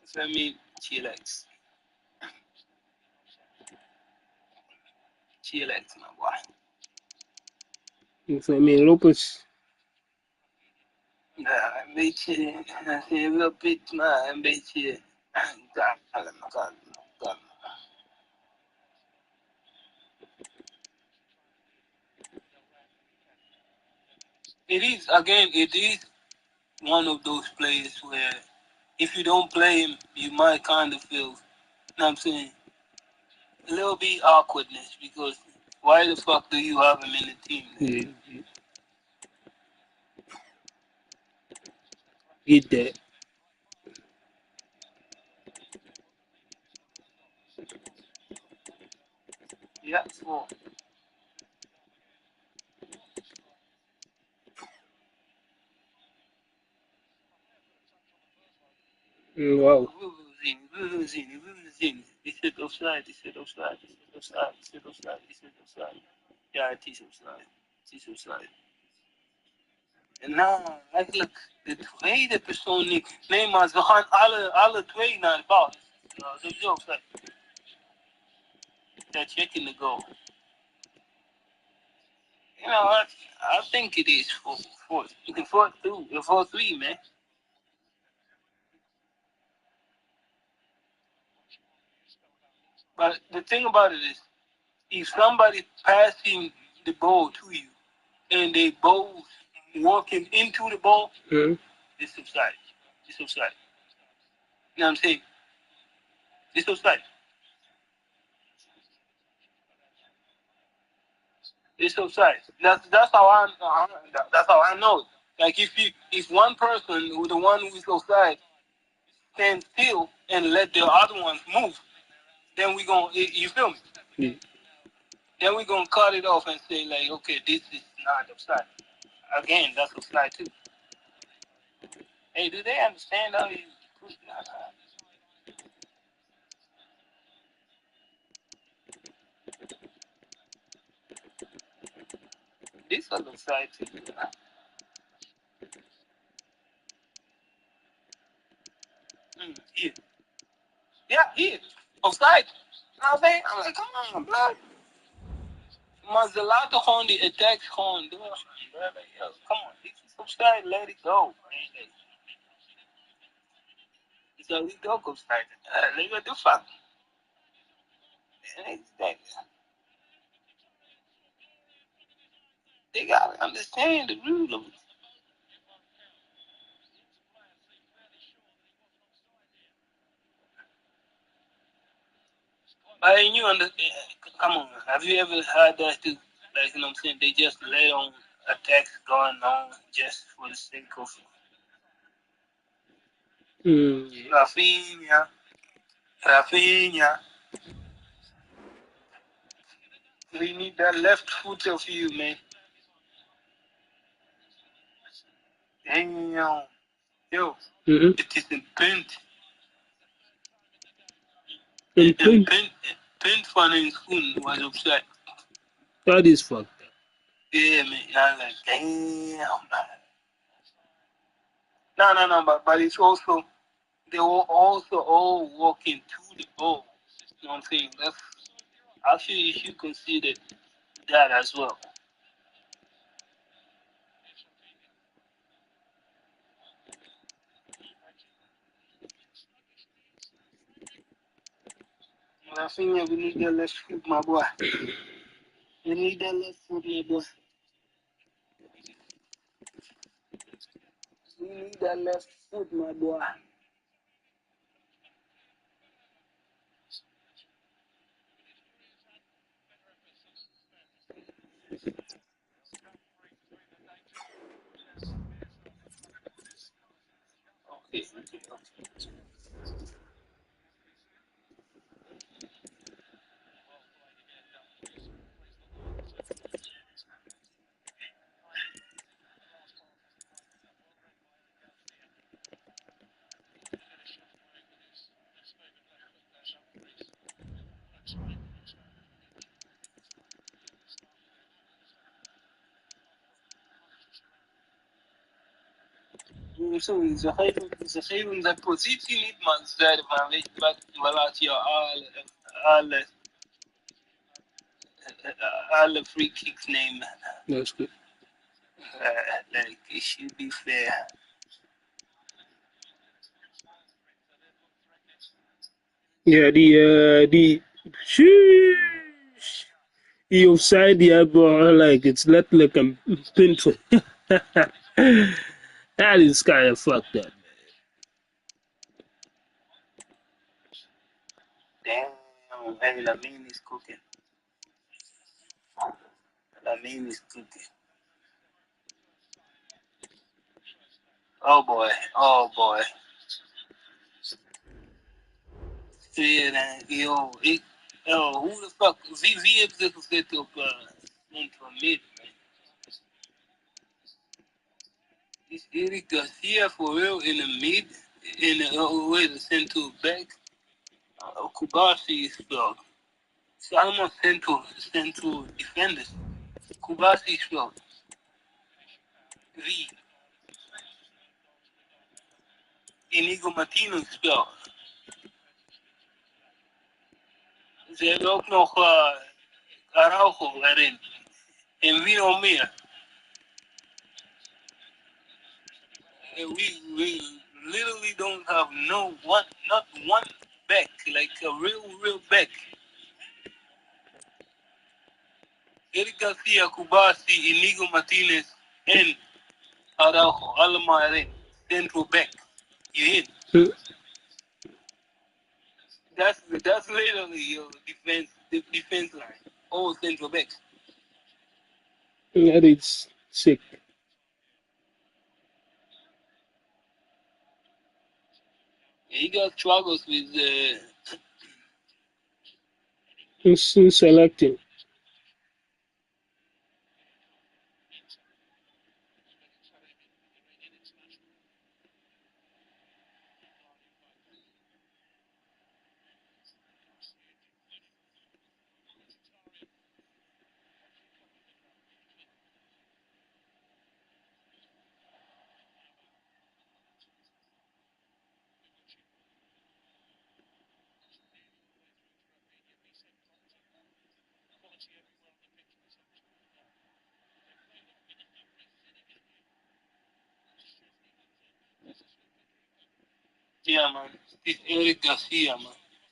So I mean, chillax, my boy. So I mean, Lopez. Een beetje, wel pit, maar een beetje. Kalm. It is one of those players where if you don't play him, you might kind of feel, you know what I'm saying, a little bit awkwardness because why the fuck do you have him in the team? Yeah. Get that. Yeah, so. Wow. We're losing. He said offside. Ja, het is offside. En nou, eigenlijk de tweede persoon niet. Nee, maar we gaan alle twee naar de bal. Nou, sowieso offside. They're checking the goal. You know what? I think it is 4-3, man. But the thing about it is, if somebody passing the ball to you and they both walking into the ball, it's offside. It's offside. You know what I'm saying? It's offside. It's offside. That's how I know it. Like if one person who the one who is offside stand still and let the other ones move, then we gonna you feel me? Yeah. Then we gonna cut it off and say like, okay, this is not offside. Again, that's offside too. Hey, do they understand how you put that? This was offside too. Here. Yeah, here. Offside. Now they, I'm like, come on, blood. Mazzolato on the attack on. Come on, this is offside. Let it go. So we go offside. Let go do fuck. They gotta understand the rule of it. But you come on, have you ever had that too? Like, you know what I'm saying? They just let on attacks going on just for the sake of Rafinha. We need that left foot of you, man. Damn. Yo, it is in print. In print. Print funny in school was upset. That is fucked up. Yeah, man. I'm like, damn, man. No, but it's also, they were also all walking to the ball. You know what I'm saying? That's, I feel you should consider that as well. I think we need that left foot, my boy. We need that left foot, my boy. We need that left foot, my boy. Okay. So ze geven de positie niet, maar ze zeiden van, weet je wat, we laten jou alle free kicks nemen. That's good. Like, it should be fair. Yeah, the sheesh. The offside, yeah, bro, like it's not like I'm painful. That is kind of fucked up. Damn, hey, Lamine is cooking. Lamine is cooking. Oh boy. Yeah, man, yo, who the fuck? Wie heeft zich gezet op central mid, man? Is Eric Garcia for real in the mid? In the central back? Kubasi is spelled. It's almost central defenders. Kubasi is spelled. V. Inigo Martino is spelled. Ze hebben ook nog Araujo erin. En wie nog meer? We literally don't have not one back, like a real back. Eric Garcia, Kubasi, Inigo Martinez, and Araujo, allemaal erin. Central back. You hit. That's literally your defense line. All central backs. That is sick. He got struggles with In selecting. yeah, man. It's Eric Garcia, man.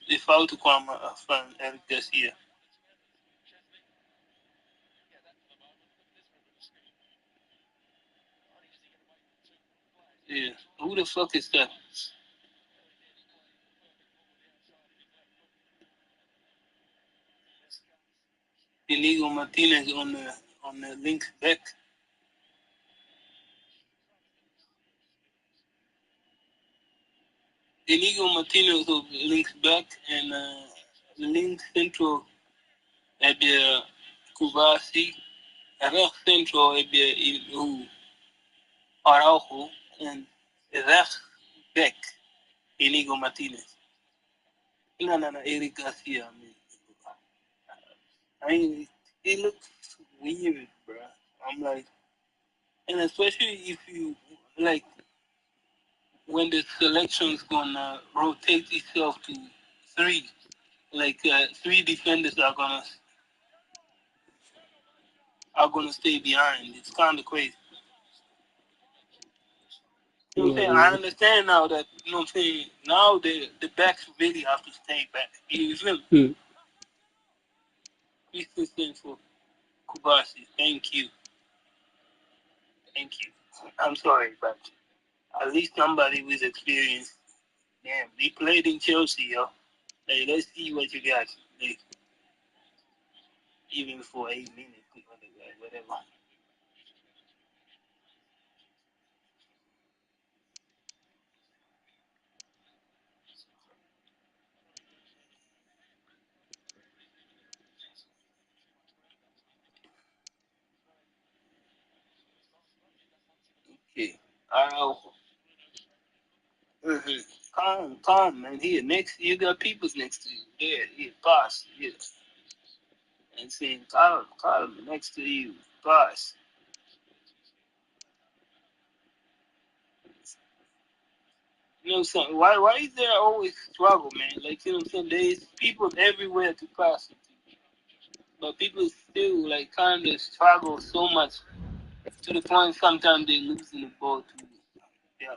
They foul to Kwame fan Eric Garcia. Yeah. Who the fuck is that? Inigo Martinez on the link back. Inigo Martinez of links back and link central at the Kubasi. Recht central at the Araujo and recht back Inigo Martinez. No, Eric Garcia. I mean, it looks weird, bro. I'm like, and especially if you like when the selection's gonna rotate itself to three, like three defenders are gonna stay behind. It's kind of crazy. You know what I'm saying? I Yeah. understand now that you know what I'm saying. Now the backs really have to stay back. You feel me? Hmm. Please listen for Kubasi. Thank you. Thank you. I'm sorry, but at least somebody with experience. Damn, they played in Chelsea, yo. Hey, let's see what you got. Like, even for 8 minutes, whatever. Okay. Mm-hmm. Calm, man. Here, next, you got people next to you. There, here, pass. Here. And saying, calm, next to you. Pass. You know what I'm saying? Why is there always struggle, man? Like, you know what I'm saying? There's people everywhere to pass it to. But people still, like, kind of struggle so much to the point sometimes they losing the ball to yeah,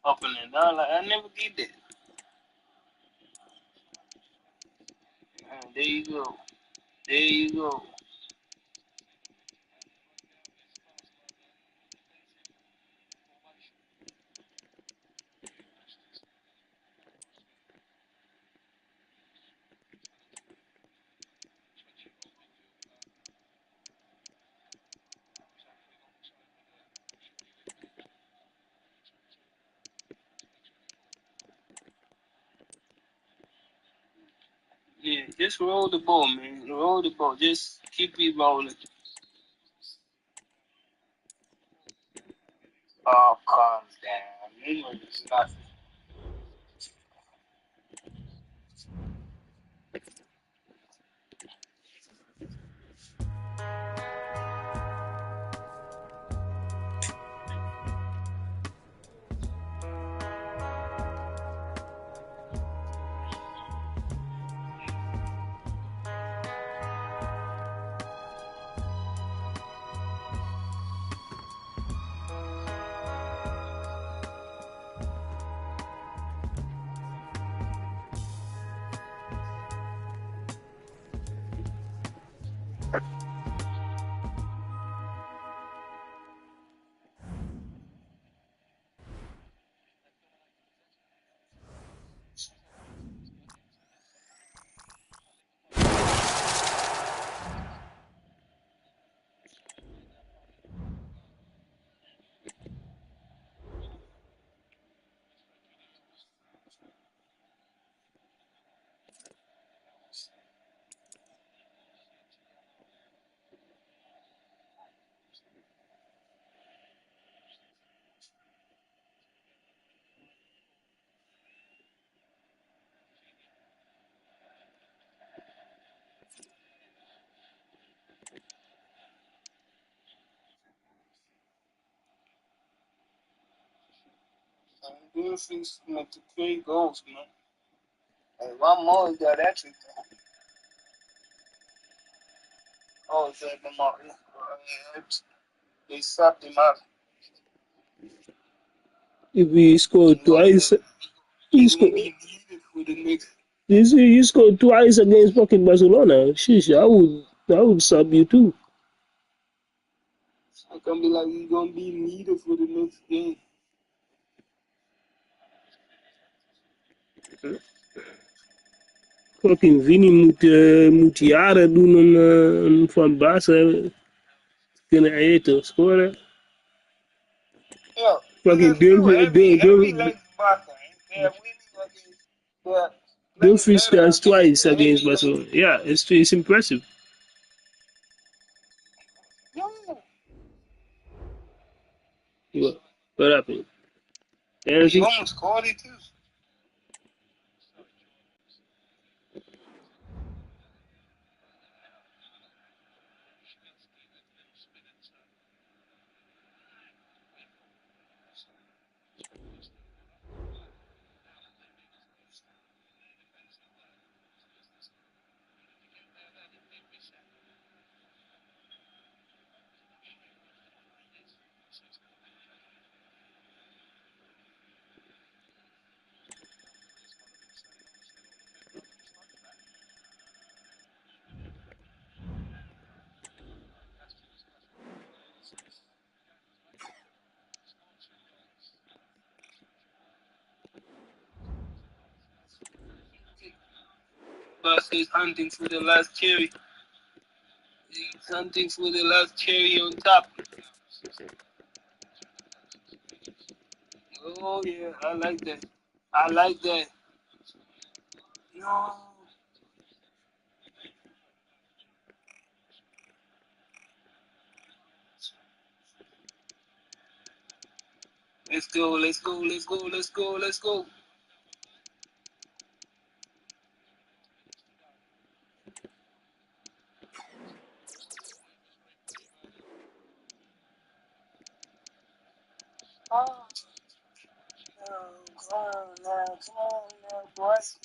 up and down. Like, I never did that. There you go. There you go. Yeah, just roll the ball, man. Roll the ball. Just keep it rolling. Oh, calm down. You know it's nothing. Dumfries met de 2 goals, man. Hey, one more is that actually. Oh, is that the mark? They subbed him out. If we score twice, he scored. You scored twice against fucking Barcelona. Sheesh, I would sub you too. I can be like, he's gonna be needed for the next game. Fucking Vini moet jaren doen om van Barca te kunnen eten, scoren. Yeah, Fucking every like Barca, they're winning against. Dumfries scores twice against Barcelona. Yeah, it's impressive. What happened? He almost scored it too. Barca is hunting for the last cherry. He's hunting for the last cherry on top. Oh yeah, I like that. I like that. No. Let's go, let's go, let's go, let's go, let's go. Oh, come on now, boys.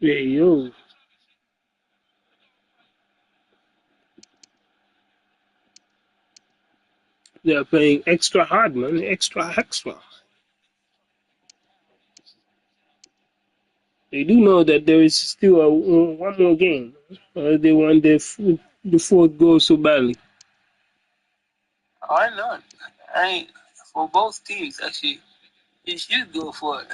Hey, yo. They're playing extra hard, man. Extra. They do know that there is still one more game. They want the fourth goal so badly. Why not? For both teams, actually, you should go for it.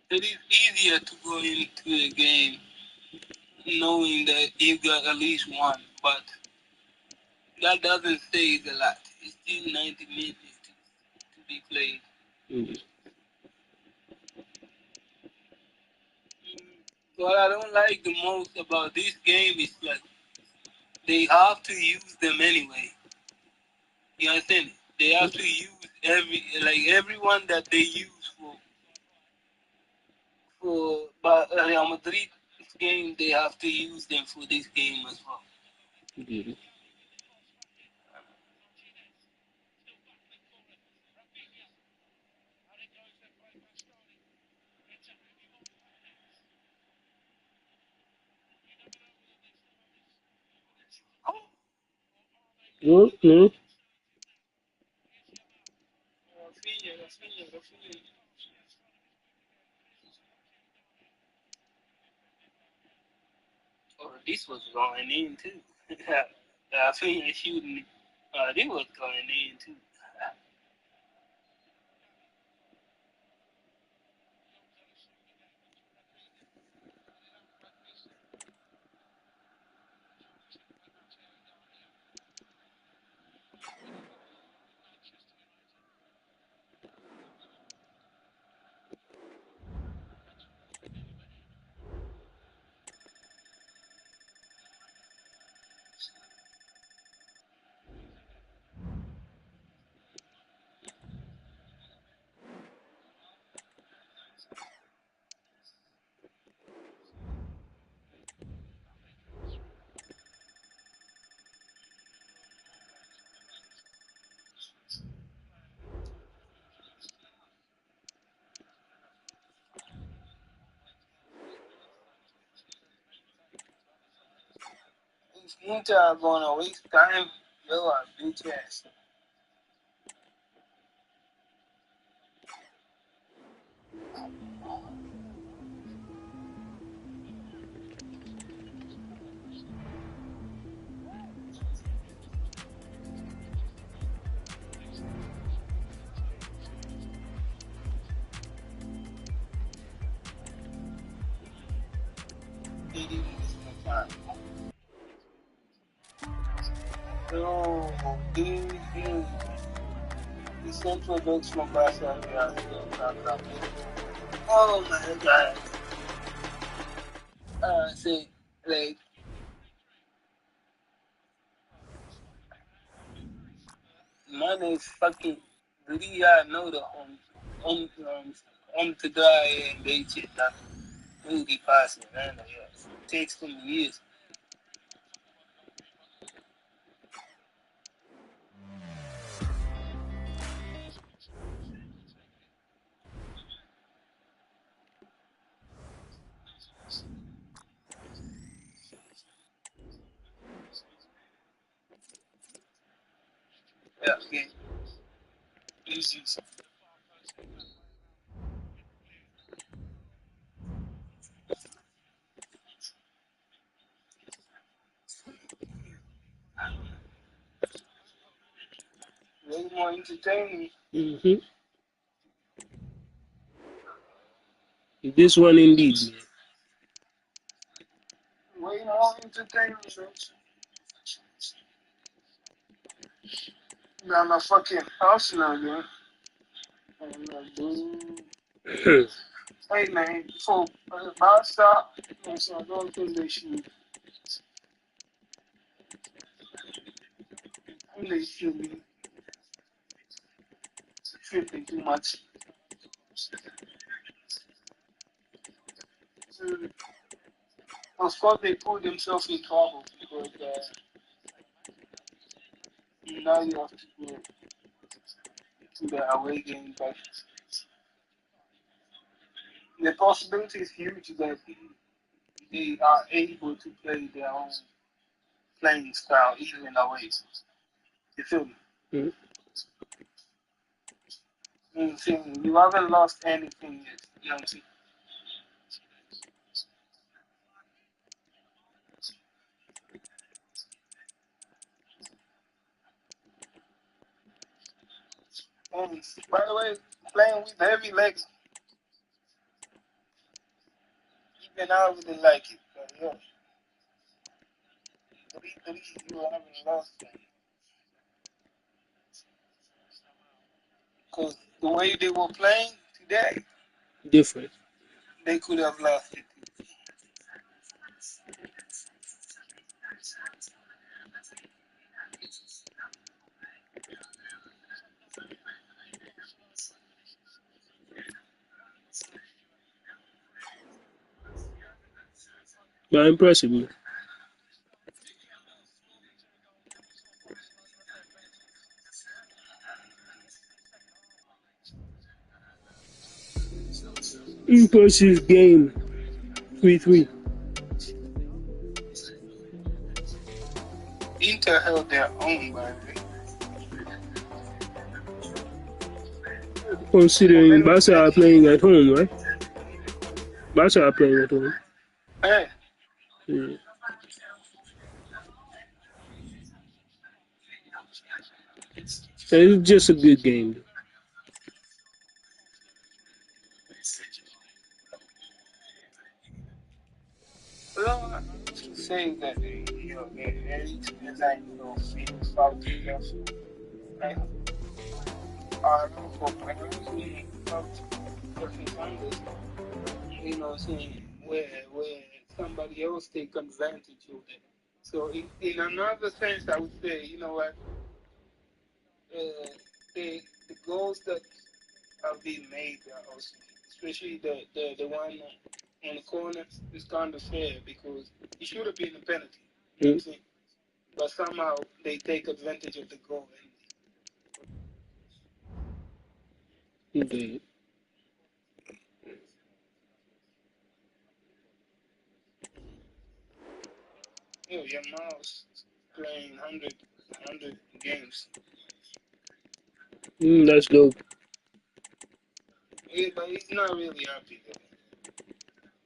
It is easier to go into a game knowing that you got at least one, but that doesn't say a lot. It's still 90 minutes to be played. What I don't like the most about this game is like they have to use them anyway. You understand? They have to use everyone that they use for Real Madrid game. They have to use them for this game as well. No. Oh, this was going in too. I think shooting. This was going in too. Inter are gonna waste time. You are bitch ass. They didn't waste no time. No, the central dogs from Barcelona are still not. Oh my god. See, like, man is fucking really know the home to die and they shit that movie passing, man. Yes. It takes them years. Yeah, okay. Easy. Way more entertaining. Mm-hmm. This one indeed, man. Way more entertaining, man. Now my fucking house now, man. Hey man, for Barca, so I don't think they should be tripping too much. Of course, they put themselves in trouble because now you have to go to the away game, but the possibility is huge that they are able to play their own playing style even away. You feel me? Mm-hmm. You haven't lost anything yet. You know what I'm saying? And by the way, playing with heavy legs, even I wouldn't like it. But yeah, 3-3, you haven't lost. Because the way they were playing today, Different. they could have lost it. But impressive, man. Impressive game. 3-3. Inter held their own, by the way. Considering Barca are playing at home, right? Barca are playing at home. Hey, Yeah. It's just a good game. well, I'm not to say that every design feels out enough. Like, I don't know for players, we have certain standards, you know, saying where somebody else take advantage of it. So in another sense, I would say, you know what, the goals that have been made, also, especially the one on the corner, is kind of fair because it should have been a penalty. You know what I'm saying? But somehow they take advantage of the goal. Indeed. Oh, Yamal's playing 100 games. That's dope. Yeah, but he's not really happy though.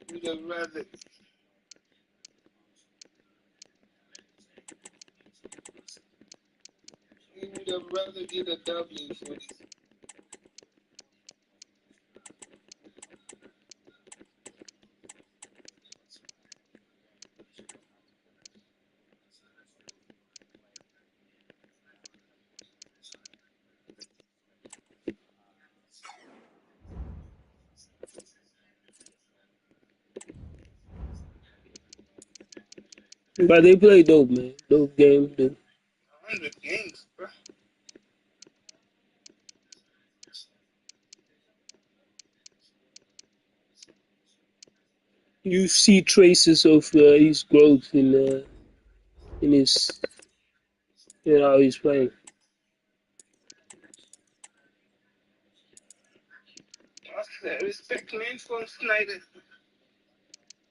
He would have rather get a W for this. But they play dope, man. Dope game, dope. 100 games, bro. You see traces of his growth in his, how he's playing. I respect man from Snyder.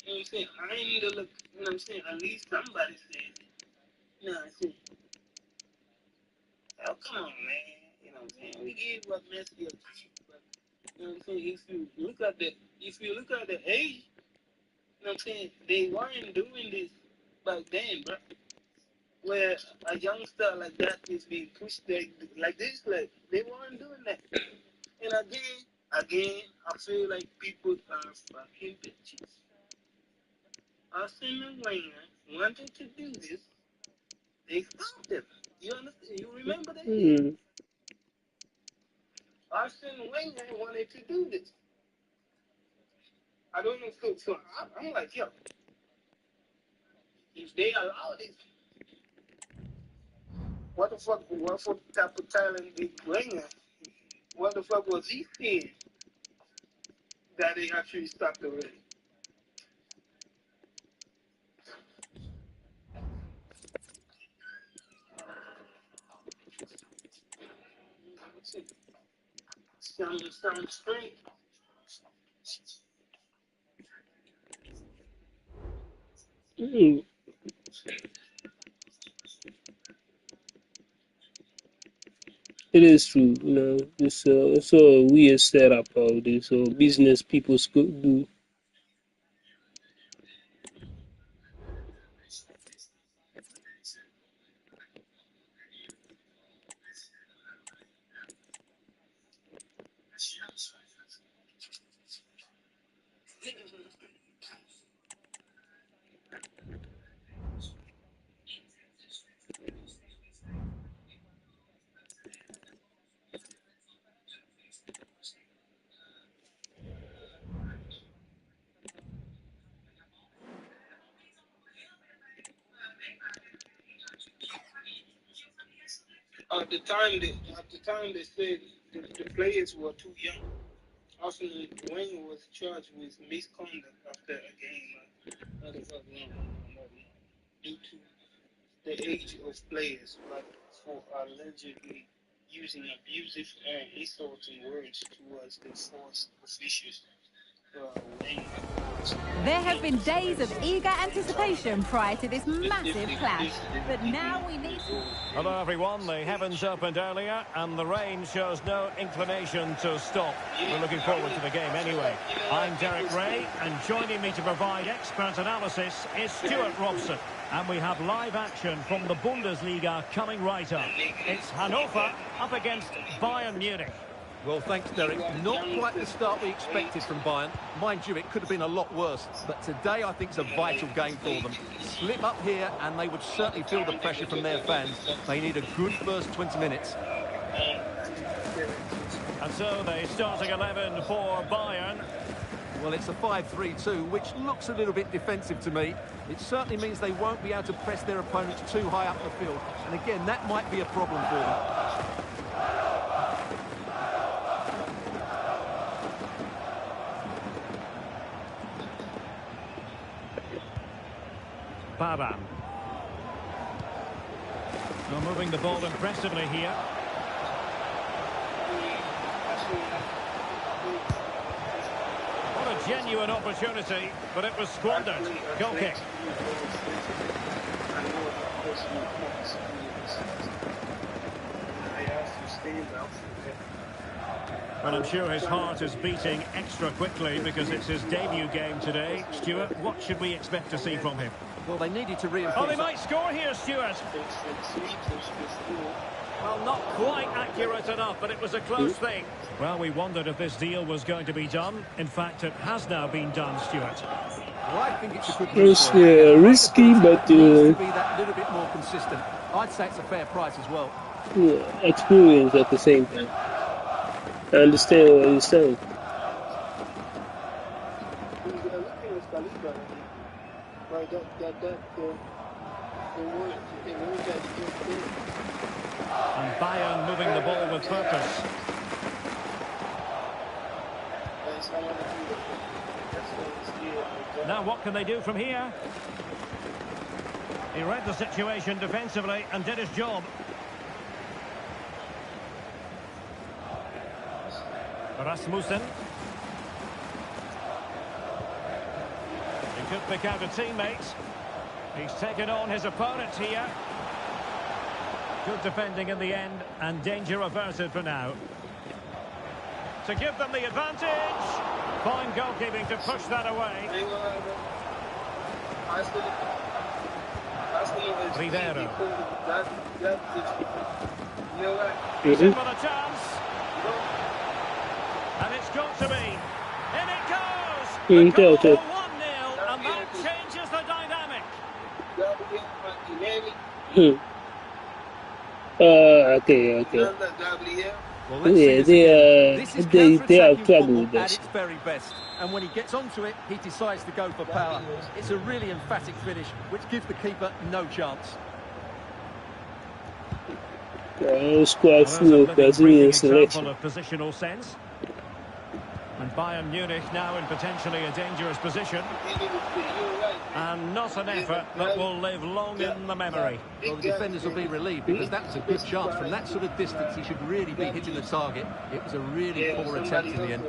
You know what I'm saying? I ain't need to look, you know what I'm saying? At least somebody said it. You know what I'm saying? Oh, come on, man. You know what I'm saying? We gave what Messi a chance, but you know what I'm saying? If you look at the age, you know what I'm saying? They weren't doing this back then, bro. Where a youngster like that is being pushed like this, like they weren't doing that. And again, I feel like people are fucking bitches. Arsene Wenger wanted to do this. They stopped him. You understand? You remember that? Arsene Wenger wanted to do this. I don't know. So I'm like, yo, if they allow this, what type of talent did Wenger? What the fuck was he seeing that they actually stopped already? Some strength. It is true, It's a weird setup out there. So business people do. At the time they said the players were too young. Arsene Wenger was charged with misconduct after a game. No. Due to the age of players, but for allegedly using abusive and insulting words towards the force officials. There have been days of eager anticipation prior to this massive clash, but now we need to... Hello everyone, the heavens opened earlier and the rain shows no inclination to stop. We're looking forward to the game anyway. I'm Derek Ray, and joining me to provide expert analysis is Stuart Robson. And we have live action from the Bundesliga coming right up. It's Hannover up against Bayern Munich. Well, thanks, Derek. Not quite the start we expected from Bayern. Mind you, it could have been a lot worse. But today, I think, is a vital game for them. Slip up here, and they would certainly feel the pressure from their fans. They need a good first 20 minutes. And so, the starting 11 for Bayern. Well, it's a 5-3-2, which looks a little bit defensive to me. It certainly means they won't be able to press their opponents too high up the field. And again, that might be a problem for them. Baban. Now moving the ball impressively here. What a genuine opportunity, but it was squandered. Goal kick. Well, I'm sure his heart is beating extra quickly because it's his debut game today. Stuart, what should we expect to see from him? Well, they needed to reinforce. Oh, they might score here, Stuart. Well, not quite accurate enough, but it was a close thing. Well, we wondered if this deal was going to be done. In fact, it has now been done, Stuart. Well, I think it's a good It's risky, but needs to be that little bit more consistent. I'd say it's a fair price as well. Experience at the same time. I understand what you're saying. And Bayern moving the ball with purpose. Now what can they do from here? He read the situation defensively and did his job. Rasmussen. He could pick out a teammate. He's taken on his opponent here. Good defending in the end, and danger averted for now. To give them the advantage. Fine goalkeeping to push that away. Rivero. He's in with a chance. And it's got to be. In it goes! The goal for 1-0, and that changes the dynamic. Okay. Well, Yeah, they have trouble with at this. its very best. And when he gets onto it, he decides to go for power. It's a really emphatic finish, which gives the keeper no chance. It's quite full of Brazilian selection. Of positional sense. And Bayern Munich now in potentially a dangerous position. And not an effort that will live long in the memory. Well, the defenders will be relieved because that was a good chance. From that sort of distance, he should really be hitting the target. It was a really poor attempt in the end.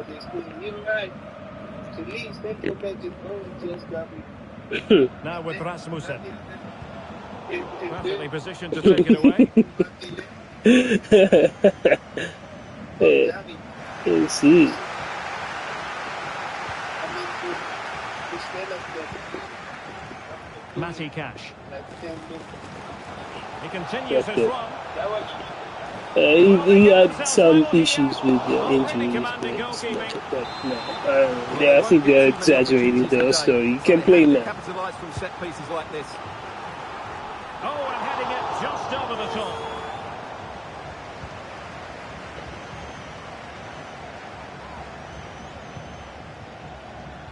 Now with Rasmussen. Perfectly positioned to take it away. Let's see. Matty Cash. He continues his run. He had some issues with injuries, I think they're exaggerating the story. He can play now. Capitalise from set pieces like this. Oh, and heading it just over the top.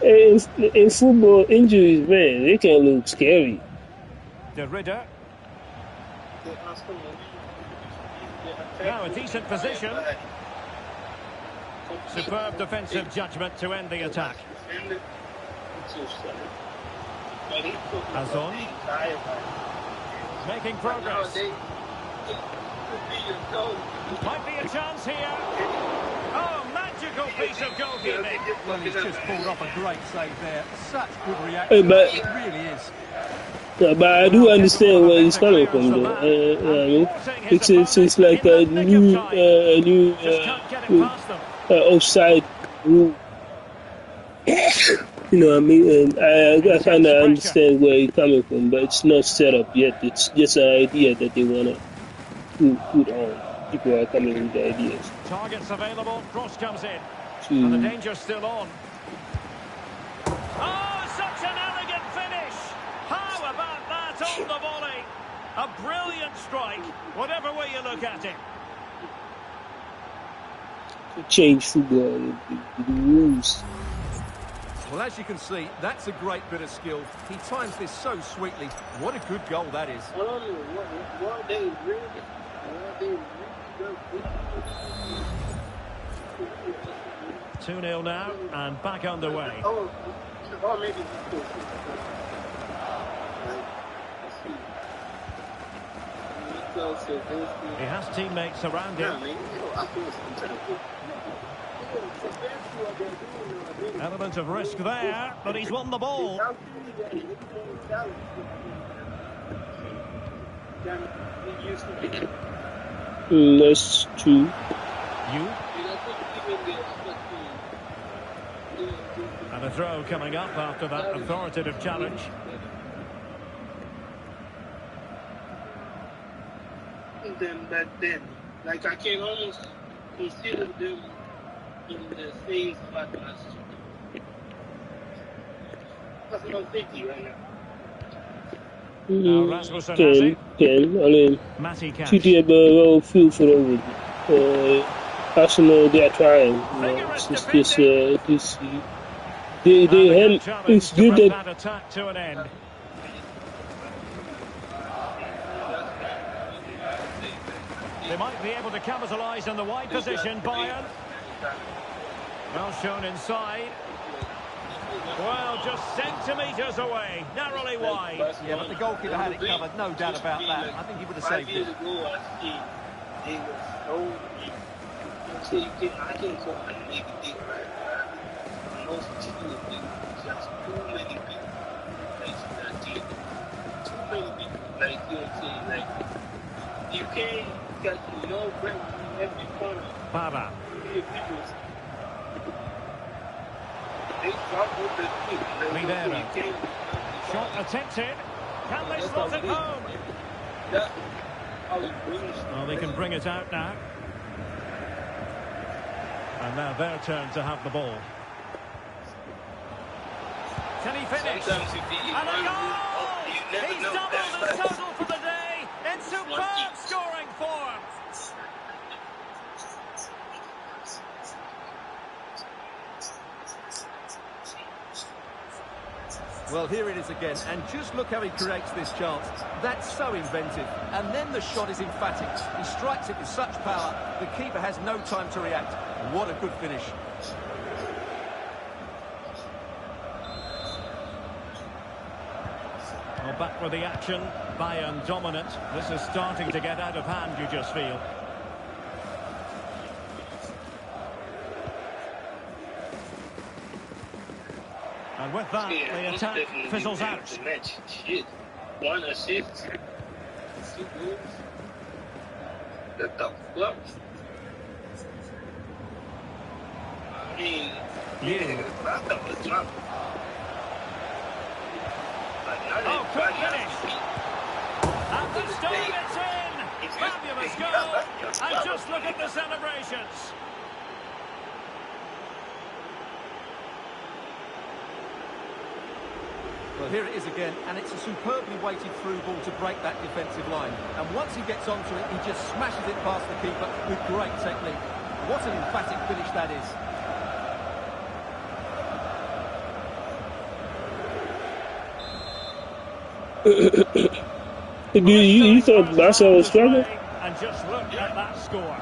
In football, injuries, man, they can look scary. De Ridder. Now a decent position. Superb defensive judgment to end the attack. Azon. Making progress. Might be a chance here. Oh, magical piece of goalkeeping. Well, he's just pulled off a great save there. Such good reaction. It really is. But I do understand where he's coming from, though. It's like a new offside rule. You know what I mean? And I kind of understand where he's coming from, but it's not set up yet. It's just an idea that they want to put on. People are coming with the ideas. Targets available, cross comes in. And the danger's still on. Oh, such an elegant finish! How about that on the volley? A brilliant strike, whatever way you look at it. Change football, the rules. Well, as you can see, that's a great bit of skill. He times this so sweetly. What a good goal that is. 2-0 now, and back underway. He has teammates around him. Element of risk there, but he's won the ball. than he used to be. That's true. You? And a throw coming up after that authoritative challenge. Them back then, like I can almost consider them in the same spot as Arsenal 50 right now. Now Rasmussen has it. Alleen, Matty Cash. City hebben wel veel veranderd. Arsenal, they are trying. It's just, it's good that that attack to an end. They might be able to capitalise on the wide position. Bayern. Well shown inside. Well, just centimetres away. Narrowly wide. Yeah, but the goalkeeper had it covered, no doubt about that. I think he would have saved it. I can go and make it big, right? Most people think just too many people like that team. Too many people, like you say, like you can't get no break in every corner. Baba. They drop with the kick. Rivera. Shot attempted. Can they slot it home? That's how he brings. Well, they can bring it out now. And now their turn to have the ball. Can he finish? And a goal! He's doubled his total for the day in superb scoring form. Well, here it is again, and just look how he creates this chance. That's so inventive. And then the shot is emphatic. He strikes it with such power, the keeper has no time to react. What a good finish. Well, back with the action. Bayern dominant. This is starting to get out of hand, you just feel. And with that, the attack fizzles out. Shit. One assist, 2 goals. The top club. I mean, that was Trump. Oh, quick finish! And this time it's in! Fabulous goal! And just look at the celebrations! Well, here it is again, and it's a superbly weighted through ball to break that defensive line. And once he gets onto it, he just smashes it past the keeper with great technique. What an emphatic finish that is. You thought Barca was struggling? And just look at that score.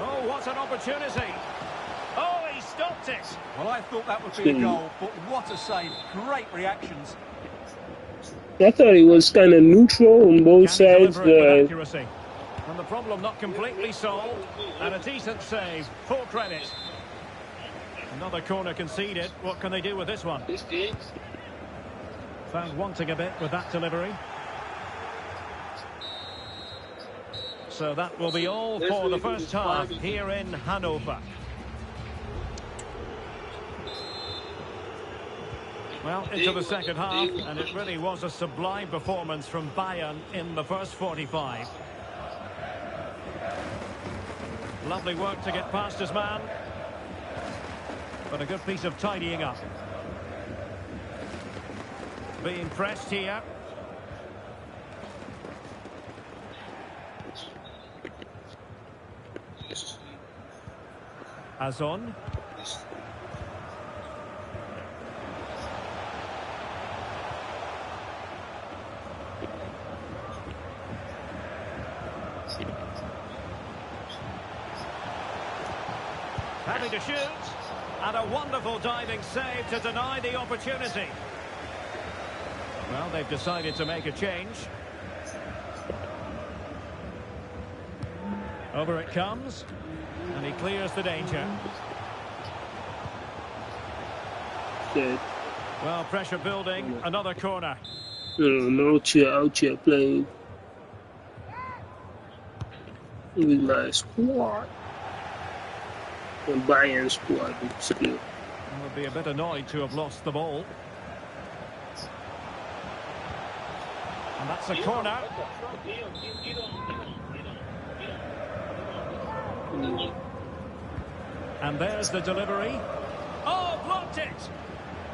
Oh, what an opportunity. Oh, he stopped it. Well, I thought that would be a goal, but what a save. Great reactions. I thought it was kind of neutral on both sides. Accuracy. And the problem not completely solved. And a decent save. Full credit. Another corner conceded. What can they do with this one? Found wanting a bit with that delivery. So that will be all for the first half here in Hanover. Well, into the second half, and it really was a sublime performance from Bayern in the first 45. Lovely work to get past his man. But a good piece of tidying up. Being pressed here. Azon. Having to shoot. And a wonderful diving save to deny the opportunity. Well, they've decided to make a change. Over it comes. And he clears the danger. Good. Well, pressure building, another corner. I'm out here playing with my squad. The Bayern squad skill. Would be a bit annoyed to have lost the ball. And that's a corner. And there's the delivery. Oh, blocked it!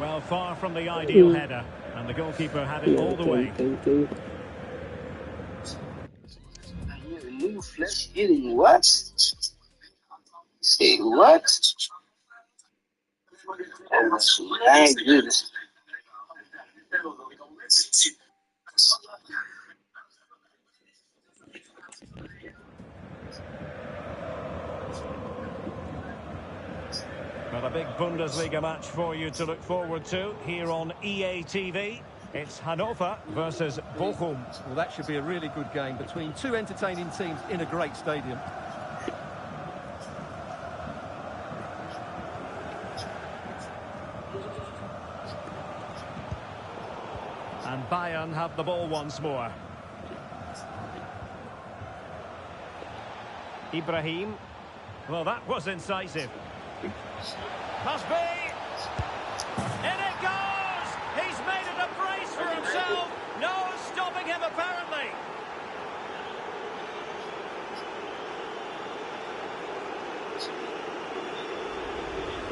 Well, far from the ideal header. And the goalkeeper had it all the way. New flesh hitting what? Say what? Oh my goodness. Well, a big Bundesliga match for you to look forward to here on EA TV. It's Hannover versus Bochum. Well, that should be a really good game between two entertaining teams in a great stadium. And Bayern have the ball once more. Ibrahim. Well, that was incisive. Must be. In it goes! He's made it a brace for himself. No stopping him, apparently.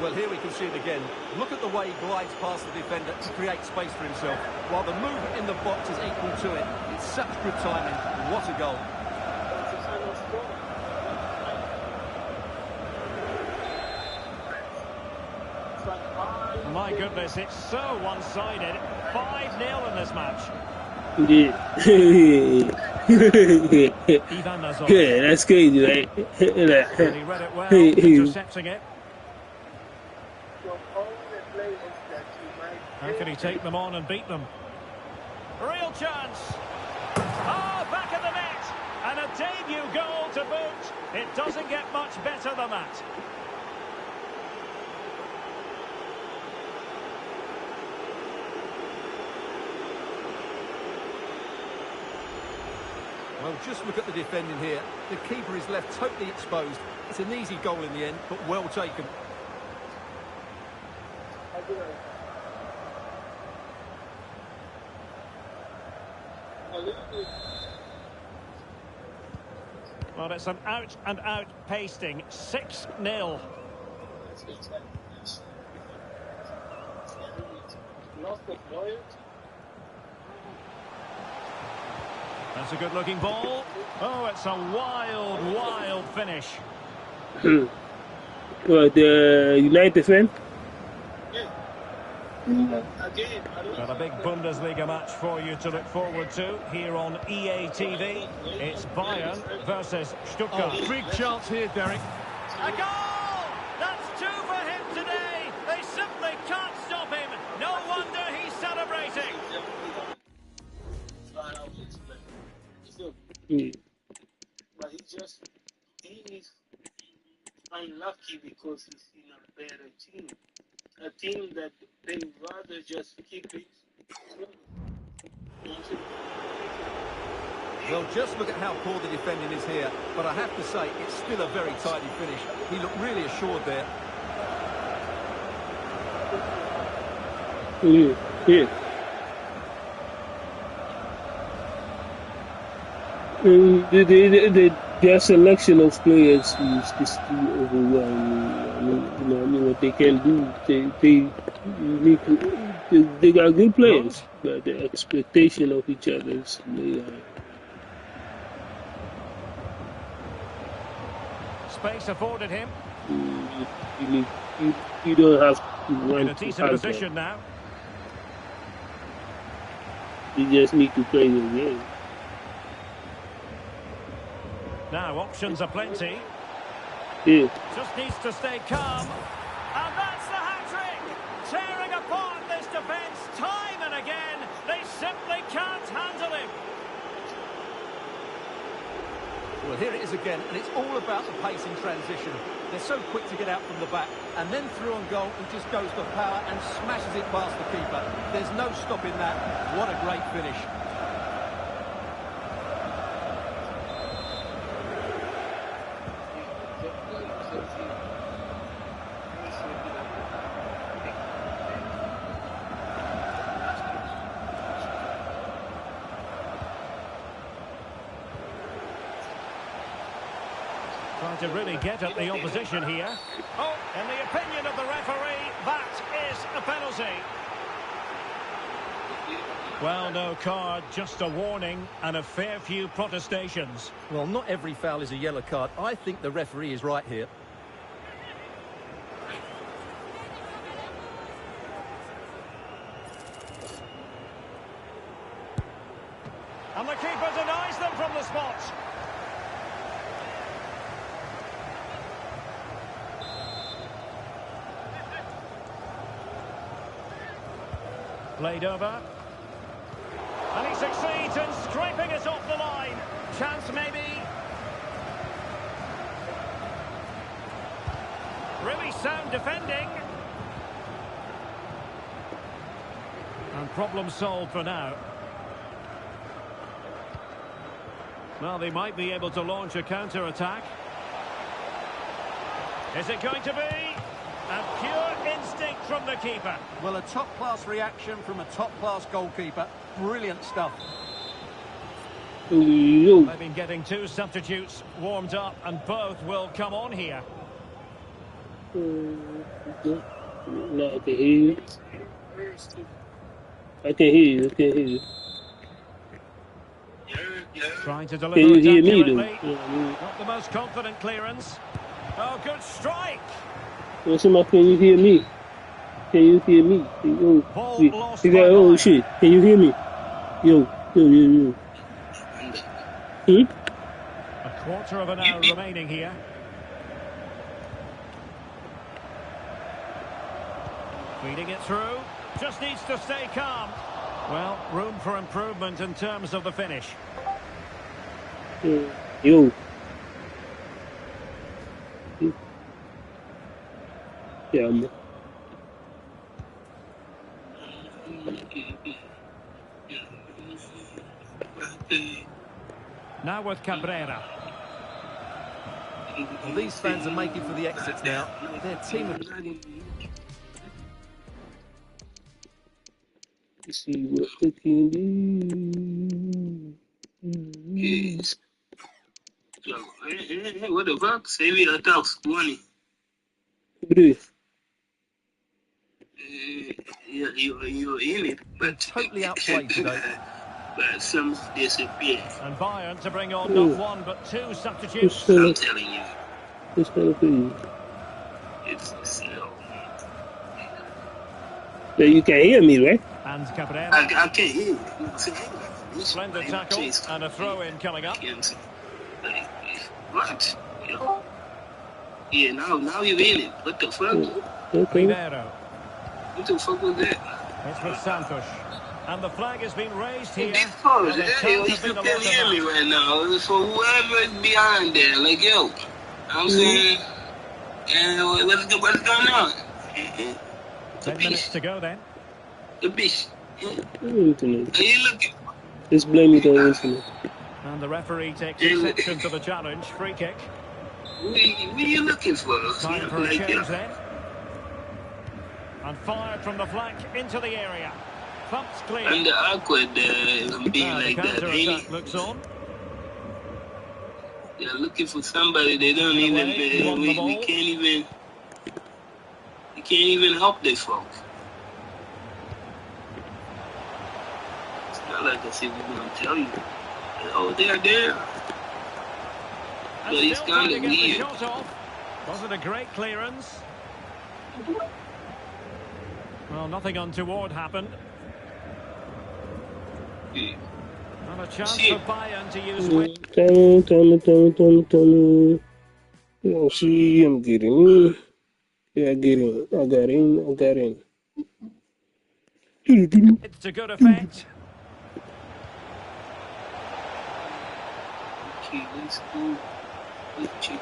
Well, here we can see it again. Look at the way he glides past the defender to create space for himself, while the movement in the box is equal to it. It's such good timing. What a goal. My goodness, it's so one-sided. 5-0 in this match. Yeah, that's crazy, right? And he read it well, intercepting it. How can he take them on and beat them? Real chance. Oh, back of the net. And a debut goal to boot. It doesn't get much better than that. Well, just look at the defending here. The keeper is left totally exposed. It's an easy goal in the end, but well taken. Well, it's an out-and-out pasting. 6-0. That's a good-looking ball. Oh, it's a wild, wild finish. Well, the United fan? Well, a big Bundesliga match for you to look forward to here on EA TV. It's Bayern versus Stuttgart. Oh, big chance here, Derek. A goal! That's 2 for him today. They simply can't stop him. No wonder he's celebrating. But he's unlucky because he's in a better team. A team that they rather just keep it. Well, just look at how poor the defending is here. But I have to say, it's still a very tidy finish. He looked really assured there. Yeah. Their selection of players is just overwhelming. I mean, what they can do, they got good players, but the expectation of each other is really high. Space afforded him. You don't have to run In a decent position now. You just need to play the game. Now, options are plenty. Yeah. Just needs to stay calm. And that's the hat-trick! Tearing apart this defence time and again. They simply can't handle him. Well, here it is again, and it's all about the pace in transition. They're so quick to get out from the back, and then through on goal, he just goes for power and smashes it past the keeper. There's no stopping that. What a great finish. Trying to really get at the opposition here. Oh, in the opinion of the referee, that is a penalty. Well, no card, just a warning and a fair few protestations. Well, not every foul is a yellow card. I think the referee is right here. And the keeper denies them from the spot. Played over. And he succeeds in scraping it off the line. Chance maybe. Really sound defending. And problem solved for now. Well, they might be able to launch a counter-attack. Is it going to be? A pure instinct from the keeper. Well, a top-class reaction from a top-class goalkeeper. Brilliant stuff. They've been getting two substitutes warmed up, and both will come on here. No, I can hear you. I can hear you. I can hear you. Trying to Can deliver you it hear me, accurately. though? Not the most confident clearance. Oh, good strike. Well, somebody, can you hear me? Can you hear me? Yo, Ball wait. lost You by got, oh line. shit. Can you hear me? Yo. A quarter of an hour remaining here. Feeding it through. Just needs to stay calm. Well, room for improvement in terms of the finish. Yo. Yeah, man. Now with Cabrera. Well, these fans are making for the exits now. Their team are... Let's see what we can do. Yes. What the fuck? Say we attack money. You're in it, but totally outplayed today. But some disappear. And Bayern to bring on not one but two substitutes. I'm telling you. It's kind of crazy. It's Yeah, you can hear me, right? And Cabrera. I can't hear you. Splendid tackle and a throw-in coming up. What? Yeah, now you're in it. What the fuck? Okay. Rivero. What the fuck was that? It's with Santos. And the flag has been raised here. Because you can hear me right now. So whoever is behind there, like, yo, I'm saying, what's going on? 10 minutes to go then. The bitch. Internet. Are you looking? Let's blame it on the internet. And the referee takes exception to the challenge. Free kick. What are you looking for? Time for a change then. And fired from the flank into the area. Thumps clear. And the awkward being like the that, ain't it? looks on. They're looking for somebody they don't even, we can't even help their folk. It's not like I said we're going to tell you. Oh, they're there. But it's kind of weird. Wasn't a great clearance. Well, nothing untoward happened. And a chance for Bayern to use wit. Tell me. You don't see, I'm getting in. Yeah, I got in. It's to good effect.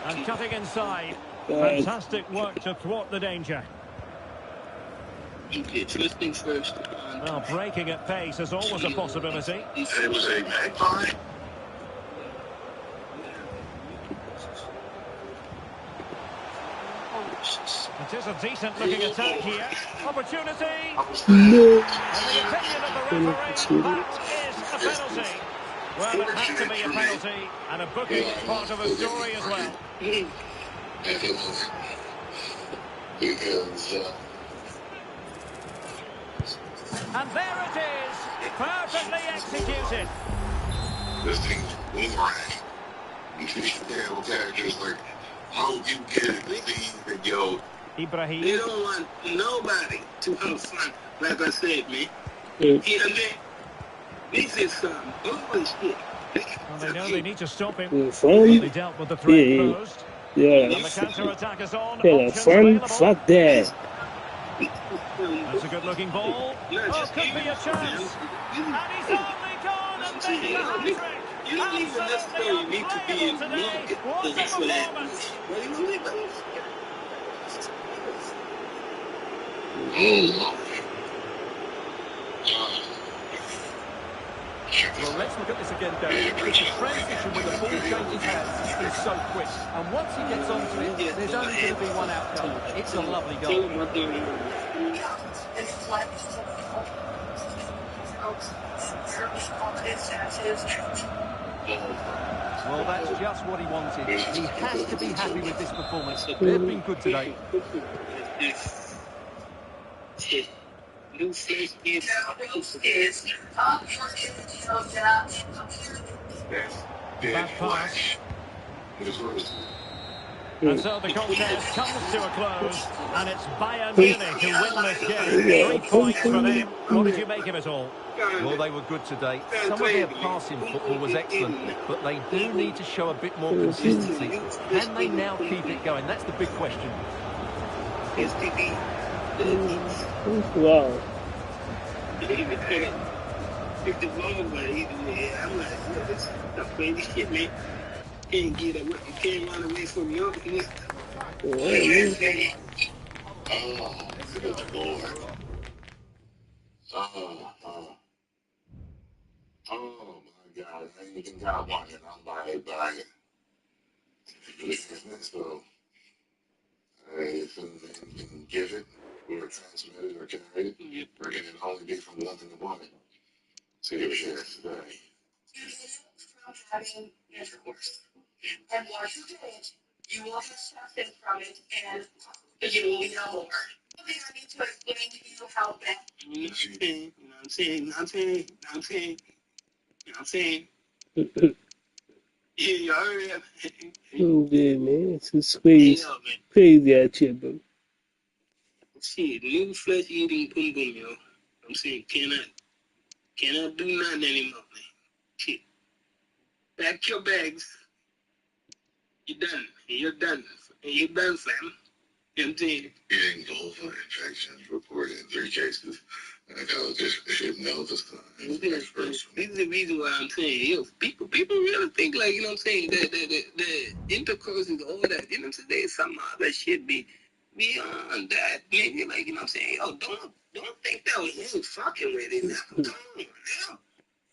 And cutting inside. Fantastic work to thwart the danger. First things first. Well, breaking at pace is always a possibility. It was a magpie. It is a decent-looking attack here. Opportunity. No. In the opinion of the referee, that is a penalty. Well, it had to be a penalty, and a booking is part of the story as well. And there it is, perfectly executed. This thing's boomerang. You tell characters like, how you get it, leave and yo. Ibrahim. They don't want nobody to have fun, like I said, man. You know what I mean? This is some bullshit. Well, they know they need to stop him. Fun? They dealt with the threat posed. Yeah. And the counter-attack is on. Yeah, fun? Fuck that. That's a good-looking ball. Oh, could be a chance. And he's only gone and makes the hat-trick. You don't even necessarily need to be in the market for that. Well, let's look at this again, Derek. The transition when the ball changes hands is so quick. And once he gets onto it, there's only going to be one outcome. It's a lovely goal. Well, that's just what he wanted. He has to be happy with this performance. They've been good today. Bad pass. And so the contest comes to a close, and it's Bayern Munich who win this game. 3 points for them. What did you make of it all? Well, they were good today. Some of their passing football was excellent, but they do need to show a bit more consistency. Can they now keep it going? That's the big question. Wow. Can't get away. You can't run away from your business. Good Lord. Oh my God. I even got one and I'm buying it. So, if you can give it, or transmit it, or carry it, or can it only be from London to Bonnet? So give a share today. From having intercourse. And once you do it, you will have something from it, and you will know more. I think I need to explain to you how bad. You know what I'm saying? Yeah, you already have. Oh, yeah, man. It's just crazy. Crazy out here, bro. Shit, new flesh eating boom boom, yo. I'm saying, cannot do nothing anymore, man. Shit. Pack your bags. You're done. You're done, fam. You know what I'm saying? Eating vulva infections reported in 3 cases. Gynecologist should know this time. This is the reason why I'm saying, yo, people really think like, you know what I'm saying, the intercourse is all that. You know what I'm saying? There's some other shit beyond that. Maybe like, you know what I'm saying, yo, don't think that was you fucking with it now. Come on, yo.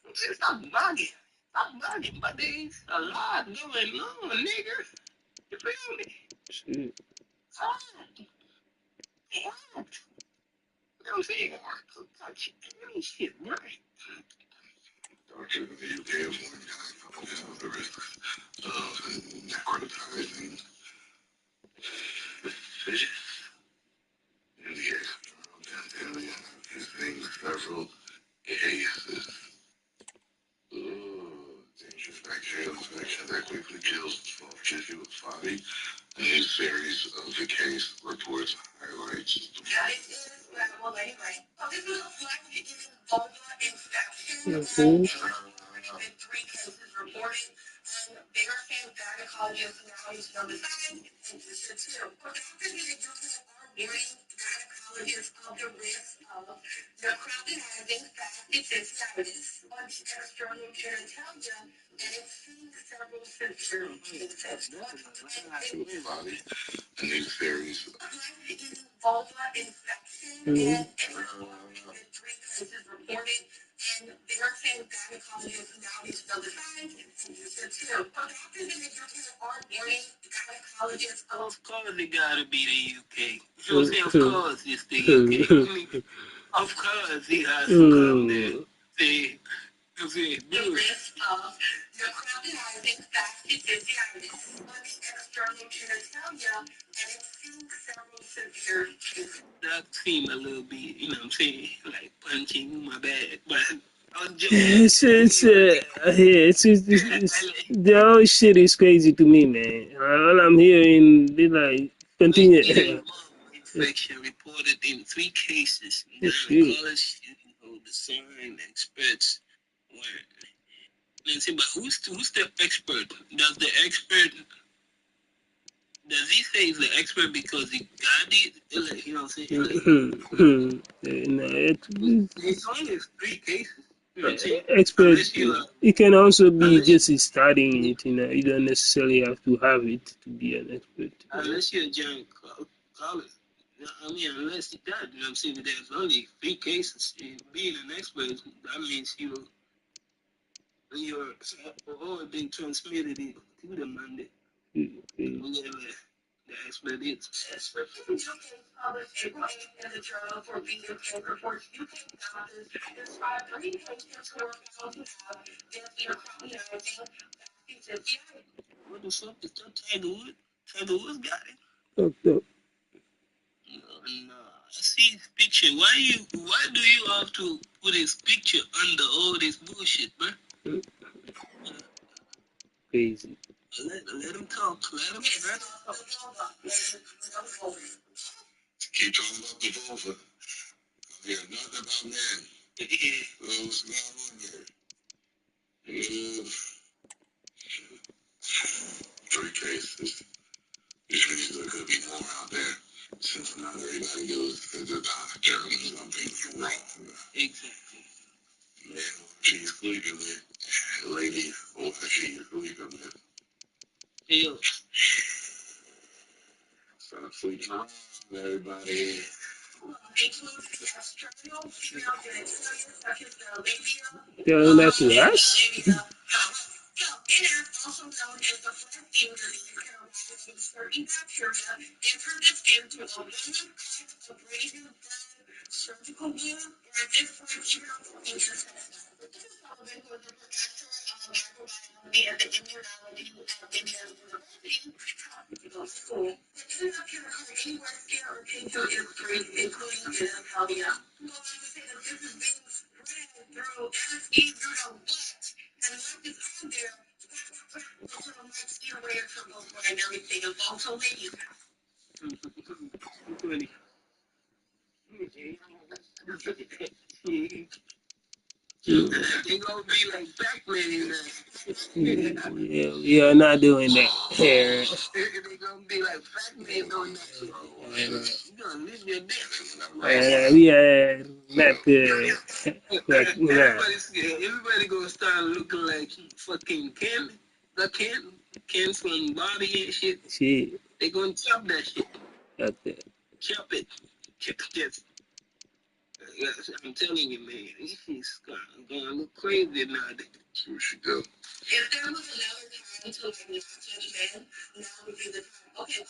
I'm saying, stop bugging, but there's a lot going on, nigga. You feel me? Shit. You know what I'm saying? Shit, right. Doctor in the UK has warned guys of the risks of necrotizing fishes. In the case of Tanzania, visiting several cases. Dangerous bacterial infection that quickly kills soft tissue with body. A new series of the case reports highlights. Well, anyway, this is a flag given vulva infection. Mm-hmm. 3 cases reported. They are saying gynecologists now need to know the signs and this too. For doctors, they do are warning gynecologists colleges of the risk of necrotizing fatty fasciitis on the external genitalia, and it's seen several severe cases. And these theories. Life-eating vulva infection and with 3 cases reported, and they are saying gynecologists now need to know the signs and use it too. But doctors in the UK are warning gynecologists Of course, it gotta be the UK. You know what I'm saying? Of course, it's the UK. I mean, of course, he has to come there. See, the risk of necrotizing fasciitis on the external genitalia, and it's seen several severe cases. that seemed a little bit, you know what I'm saying, like punching my bag, but I'm just the whole shit is crazy to me, man. All I'm hearing, they like continue. infection reported in 3 cases. Shit. Gynecologists, the sign experts were. Let's see, but who's the expert? Does he say he's the expert because he got it? Like, you know what I'm saying? It's only 3 cases. You know what I'm saying? Expert, it can also be just studying it. You don't necessarily have to have it to be an expert. Unless you're John College. I mean, unless that, you know what I'm saying? There's only 3 cases. Being an expert, that means you're all being transmitted it to the Monday. Whatever the expert is. Published April 8th in the Journal for UK reports UK doctors describe 3 patients who are found to have necrotizing fasciitis. What the fuck is that Tiger Woods? Tiger Woods got it. Fucked up. No, I see his picture. Why do you have to put his picture under all this bullshit, bro? Crazy. Let him talk. Let him talk. Keep talking about the vulva. Yeah, nothing about men. What's going on here? 3 cases. Which means there could be more out there. Since not everybody goes to the doctor when something's wrong. Exactly. Man, she's sleeping with. Lady, or she's sleeping with. Ew. Stop sleeping around, everybody. Telling that to us? Also known as the flat disease, can arise from certain bacteria enter the skin through a wound, cut, abrasion, burn, surgical wound, or at this point even a bleeding intestine. This is relevant for the professor of microbiology at the immunology at Indiana University, Chicago School. The illness can occur anywhere skin or tissue is breathed, including genitalia. Go on to say that this is being spread through anesthesia through the butt, and once it's on there, and everything is also ladies. They gonna be like Pac-Man. Yeah, we are not doing that here. They gonna be like Pac-Man on that shit. You gonna live your dick. We are not like, nah. Everybody gonna start looking like fucking Ken. The Ken from Barbie and shit. Shit. They gonna chop that shit. Okay. Chop it. Just, I'm telling you, man, this shit's gonna look crazy nowadays. So we should go. If there was another time to like not judge men, now would be the time.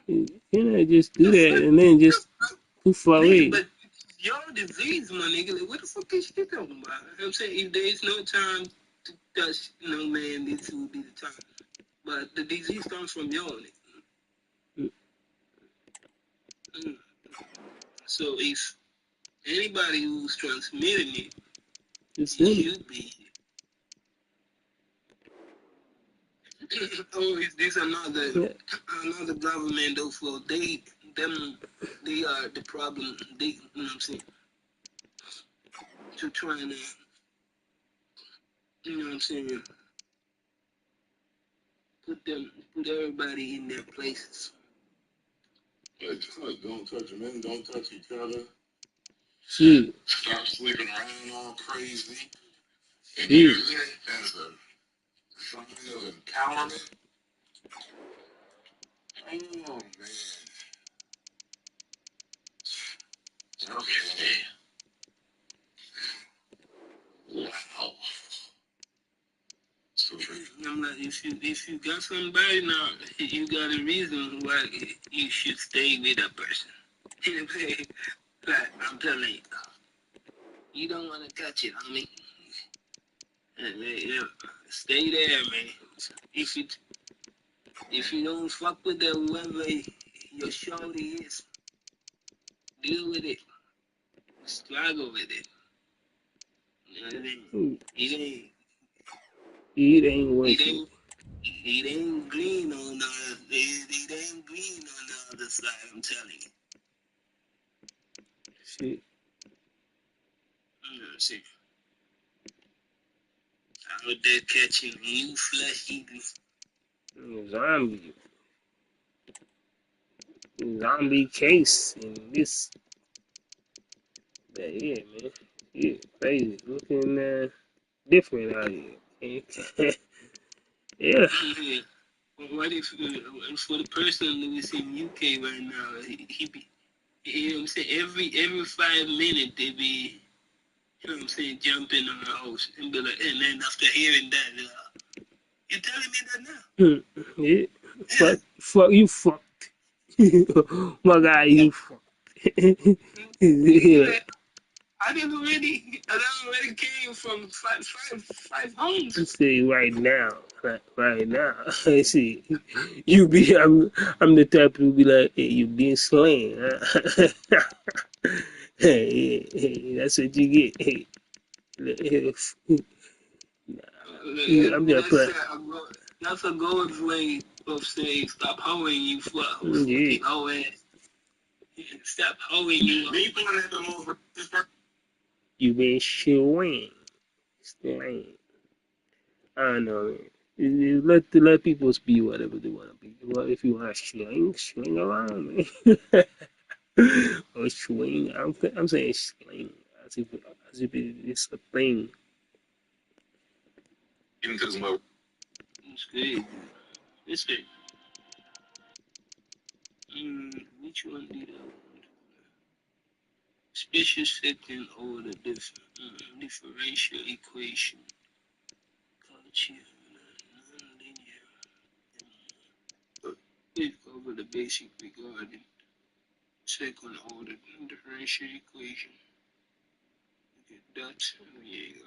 Okay, Just do that and then just poof away. But your disease, my nigga, like, what the fuck is you talking about? I'm saying if there is no time to touch no man, this will be the time. But the disease comes from your nigga. So if anybody who's transmitting it, it should be. Oh, is this another government though? For they are the problem. They, you know what I'm saying? To trying to, you know what I'm saying? Put everybody in their places. Like, don't touch men, don't touch each other. Shit. Stop sleeping around all crazy. And Shit. use it as a sign of empowerment. Oh, man. Okay. Wow. So I'm like, if you got somebody now, you got a reason why you should stay with that person. You know what I'm saying? Like, I'm telling you, you don't want to catch it on me. Yeah, stay there, man. If you don't fuck with that whoever your shorty is, deal with it. Struggle with it. You know what I mean? It ain't working. It ain't green on it ain't green on the other side, I'm telling you. Shit. See. Out there catching new flesh eaters. Zombie case in this. But yeah, man. Yeah, crazy. Looking different out here. Yeah. What if for the person who is in UK right now, he be, you know what I'm saying, every 5 minutes they be, you know what I'm saying, jumping on the house and be like, and then after hearing that, you're telling me that now? Yeah. Fuck you fucked. My guy, you fucked. Yeah. I didn't already came from five homes. Let's see right now. Right now. I see. I'm the type to be like, hey, you being slain. Hey, that's what you get. Hey. I'm just playing. That's a God's way of saying stop hoeing you for Yeah. hoeing. Stop hoeing you. You been showing. Slain. I don't know, man. Let people be whatever they want to be. Well, if you want to swing around, man. Or swing. I'm saying sling as if it's a thing. It's good. It's good. Which one did I want? Special second order differential equation. Culture, non-linear. We cover the basic regarding second order differential equation. Okay, that's yeah.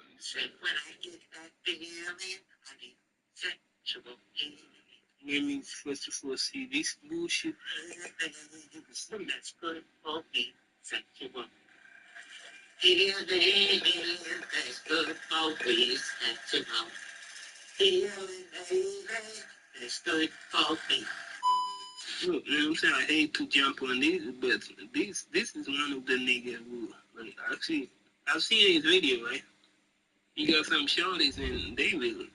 When I get back to healing, I need sexual healing. Let me first of all see this bullshit. That's good for me. Sexual healing. That's good for me. Sexual healing, baby. That's good for me. Look, you know what I'm saying? I hate to jump on this, but this is one of the niggas who, like, I've seen his video, right? You got some shorties and they want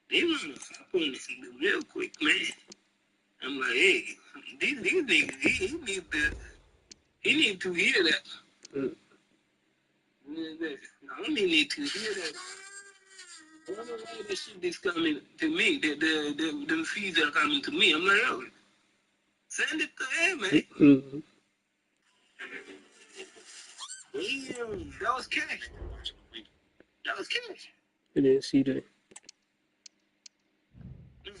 to hop on this real quick, man. I'm like, hey, these niggas, he need to hear that. I only need to hear that. I don't know why this shit is coming to me. The feeds are coming to me. I'm like, oh, send it to him, man. Damn, that was cash. That was cash. I didn't see that.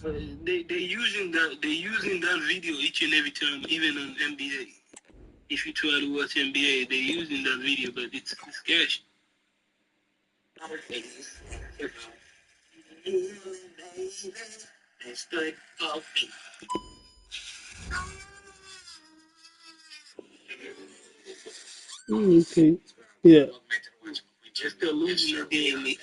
They using that video each and every time, even on NBA. If you try to watch NBA, they're using that video, but it's cash. That's good coffee. Okay. Yeah. Just the losing the game. You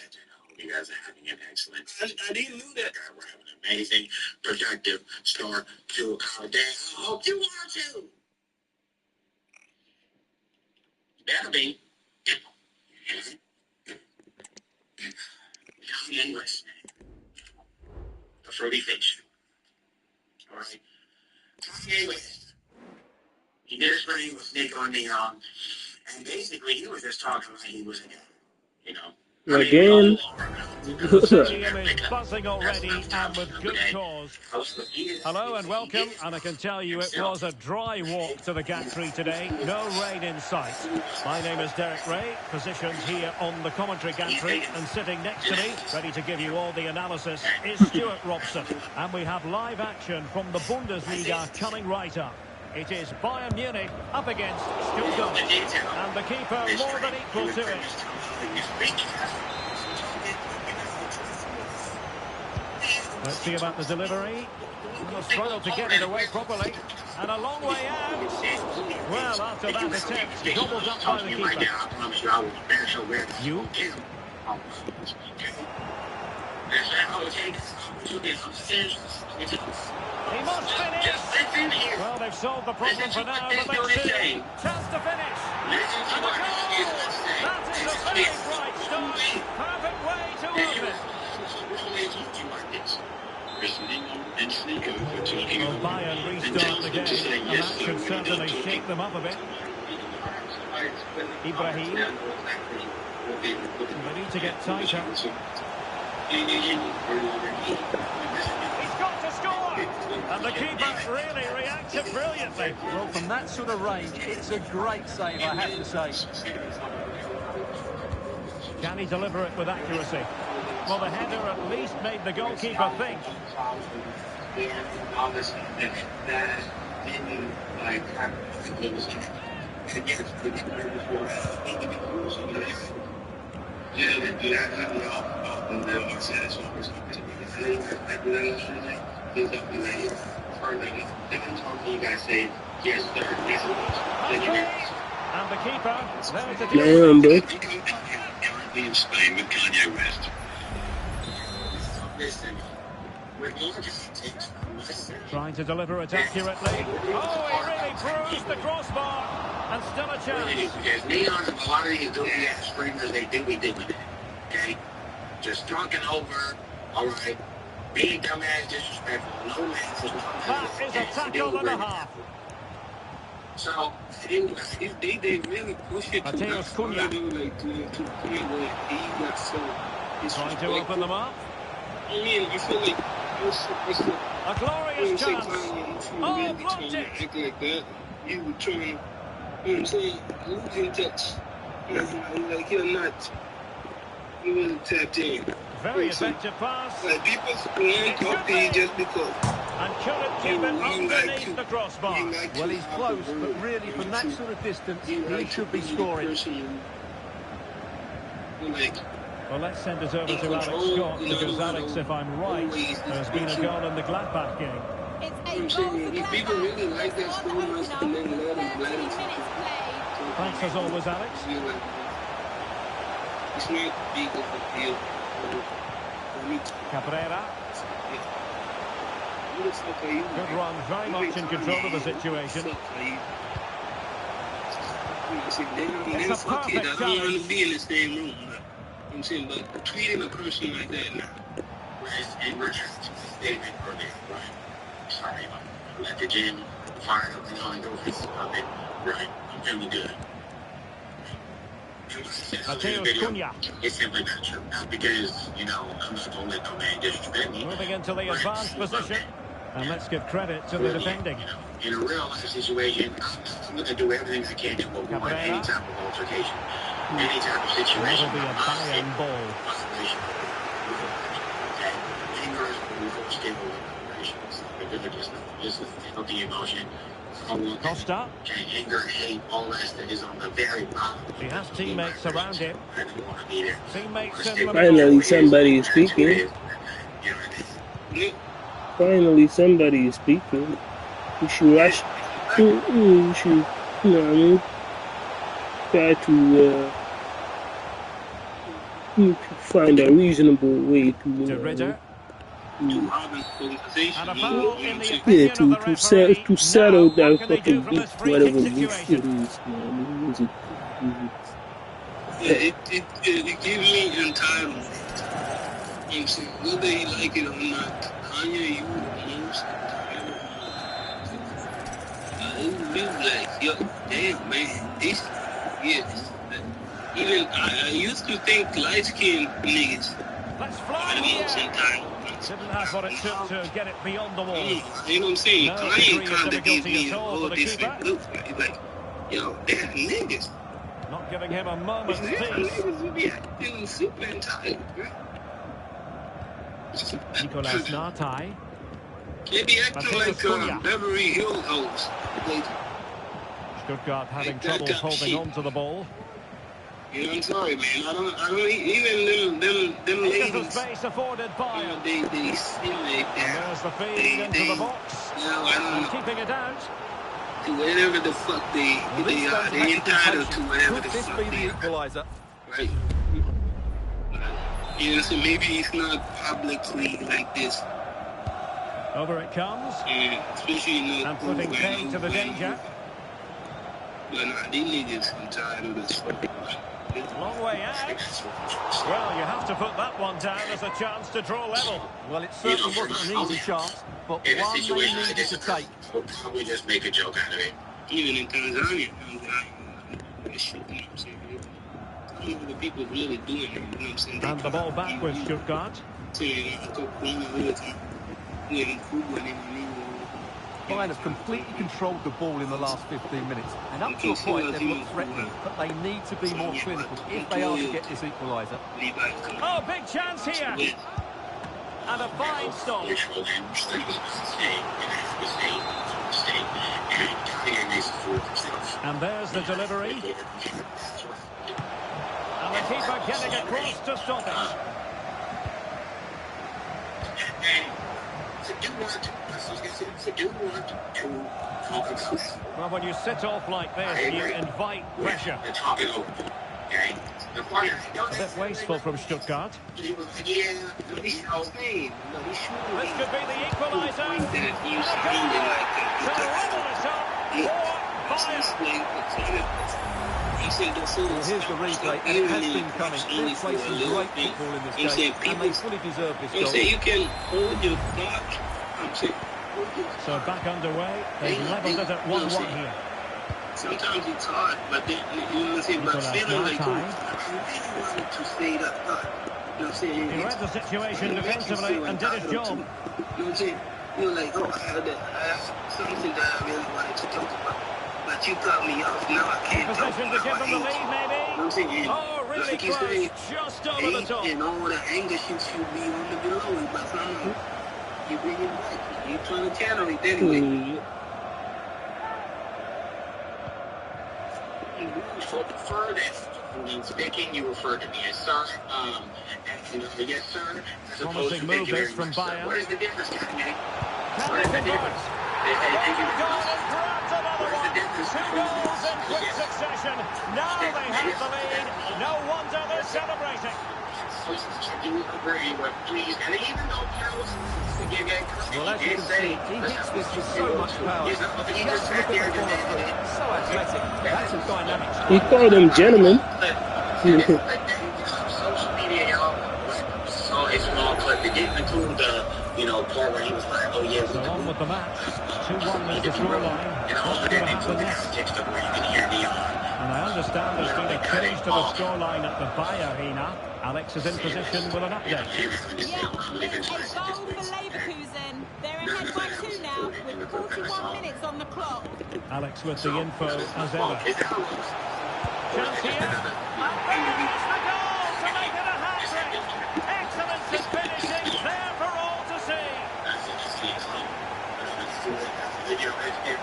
guys are having an excellent. I didn't know that. We're having an amazing, productive start to our day. I hope you are too. Better be. English. A fruity fish. All right. Kanye West. He did a screen with Nick on the and basically he was just talking like he was a guy, you know. Again. The stadium is buzzing already, and with good cause. Hello and welcome, and I can tell you it was a dry walk to the gantry today. No rain in sight. My name is Derek Ray, positioned here on the commentary gantry, and sitting next to me, ready to give you all the analysis, is Stuart Robson. And we have live action from the Bundesliga coming right up. It is Bayern Munich up against Stuttgart, and the keeper more than equal to it. Let's see about the delivery. Will struggle to get it away properly. And a long way out. Well, after that attempt, gobbled up by the keeper. You? He must finish. Well, they've solved the problem for now, but they still chance to finish. And a goal. That is a very bright start. Perfect way to open it. Well, Bayern restart the game, and that should certainly shake them up a bit. Ibrahim. They need to get tighter. He's got to score! And the keeper really reacted brilliantly. Well, from that sort of range, it's a great save, I have to say. Can he deliver it with accuracy? Well, the header at least made the goalkeeper think. And the keeper, there's the deal. In Spain with Kanye West. Trying to deliver it accurately. Oh, he really bruised the crossbar. And still a chance. As neon and a lot of these goofy ass screamers, they do with it. Okay? Just drunk and over. Alright. Being dumbass, disrespectful. No matches. That is a tackle and a half. So, they really push it to Mateus Cunha. Trying to open them up. I mean, I feel like a glorious chance. Oh, blocked it. Act like that. You were trying, you know what I'm saying, losing touch. Like you're not, you wasn't tapped in. Very effective pass. Like people won't talk to you just because. And couldn't keep it underneath the crossbar. Well, he's close, but really from that sort of distance, he should be scoring. Well, let's send it over to Alex Scott, because Alex, if I'm right, there's been a goal in the Gladbach game. It's a goal for Gladbach. People really like that so much, and then let him Thanks as always, Alex. It's not big of a deal. Cabrera. Good run, very much in control of the situation. It's a perfect challenge. I don't want to be in the same room. I'm saying, but treating a person like that now. And we're just statement for me, right? Sorry, I'm at the gym, fired up, and go for it. Right, I'm feeling good. Mateus Cunha. It's simply not true. Not because, you know, I'm not going to let no man disrespect me. Moving into the advanced position. And let's give credit to the defending. You know, in a real life situation, I'm going to do everything I can to avoid any type of altercation, any type of situation. That'll be a Bayern ball. This is the emotion. Costa. Anger, hate, all that is on the very bottom. He has teammates around him. Teammates in the Finally, somebody is speaking. Finally, somebody is speaking. We should rush. We should, you know what I mean? Try to find a reasonable way to. Ritter. Yeah, to settle that fucking beef, whatever beef it is, man. It gives me entitlement. I'm saying, whether you like it or not, Kanye, you the most entitled. you like, yo, damn, man, this, yes. Even I used to think light-skinned niggas Let's fly here. Didn't have what it took to get it beyond the wall. You know what I'm saying? No Kanye degree of kind of gave difficulty me at a all whole for the different keeper. look. Like, yo, they're niggas. Not giving him a moment's These peace. niggas would be acting super entitled, bro. Nicolas Nartai. They be acting like Beverly Hills hoes. Stuttgart having trouble holding on to the ball. You know, I'm sorry, man. I don't even them ladies. Space afforded by him. They simulate that. There's the feed into the box. You know, I don't know. Keeping it out. To whatever the fuck they are. They entitled to whatever the fuck Could this be they the equaliser? Right. You know, so maybe it's not publicly like this. Over it comes. Yeah, especially in the and putting pain to the danger. But nah, these niggas entitled as fuck. Long way out. Well, you have to put that one down as a chance to draw level. Well, it certainly wasn't an easy chance, but one they needed to take. We'll probably just make a joke out of it. Even in Tanzania, that shit, you know what I'm saying? I don't know the people really doing it, you know what I'm saying? And the ball back with Stuttgart. Bayern have completely controlled the ball in the last 15 minutes, and up to a point they've looked threatening, but they need to be more clinical if they are to get this equaliser. Oh, big chance here! And a fine stop. And there's the delivery. And the keeper getting across to stop it. Well, when you sit off like this, you invite pressure. A bit wasteful from Stuttgart. This could be the equaliser. Well, here's the replay, and it has been coming. They've played some great football in this game, and they fully deserve this goal. You can hold your thought. So back underway. They've levelled it at 1-1 here. Sometimes it's hard, but then you know what I'm saying. But feeling like I really wanted to say that thought. You know what I'm saying? He read the situation defensively and did his job. You know what I'm saying? You're like, oh, I have something that I really wanted to talk about. But you cut me off. Now I can't talk Position to give them the lead, maybe. You know what I'm saying? Oh, really close. Just over the top. And all the anger shit should be on the below, but somehow you bring it back. You're trying to channel it anyway. For the furthest, when speaking, you refer to me as sir. And yes, sir. As opposed to thank you very much, sir. What is the difference, Kanye? What is the difference? Thank you very much. What is the difference? 2 goals in quick succession. Now they have the lead. No wonder they're celebrating. Do agree, but please, and even though well, as you can see, he hits this with so much power. Just look at the ball, so athletic. That's a dynamic. He called them gentlemen. Social media, y'all. So it's an all clip. It didn't include the, part where he was like, oh yeah. So on with the match. 2-1 is the scoreline. What's going to happen next? And I understand there's been a change to the scoreline at the Bayer Arena. Alex is in position with an update. Yeah, there's a goal for Leverkusen. They're ahead by 2 now, with 41 minutes on the clock. Alex with the info as ever. Chance here. And there's the goal to make it a hat-trick. Excellence in finishing, there for all to see.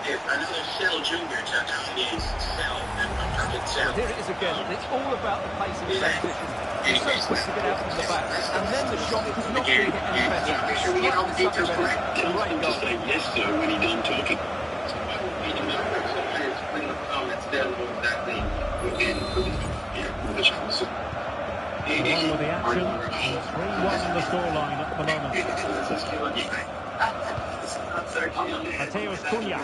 If another Shell Junior took Kanye's Shell, then a perfect Shell. Here it is again. It's all about the pace and transition. He's so quick to get out from the back, and then the shot does not really hit any better. Make sure we get all the details correct. Great goal. Just like yes, sir, when he done talking. On with the action, 3-1 in the scoreline at the moment. Mateus Cunha.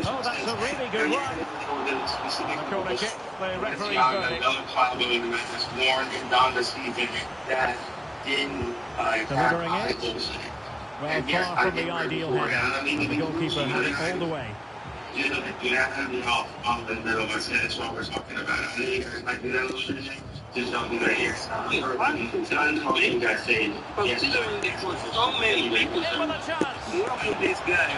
Oh, that's a really good run. The corner kick, the referee's verdict. Delivering it. Well, far from the ideal header. The goalkeeper had it all the way. You know, off the middle of my set. That's what we're talking about. I know you guys might do that little shit. Just don't do that here. I'm talking you guys saying, yes, for so many people. Look at this guy.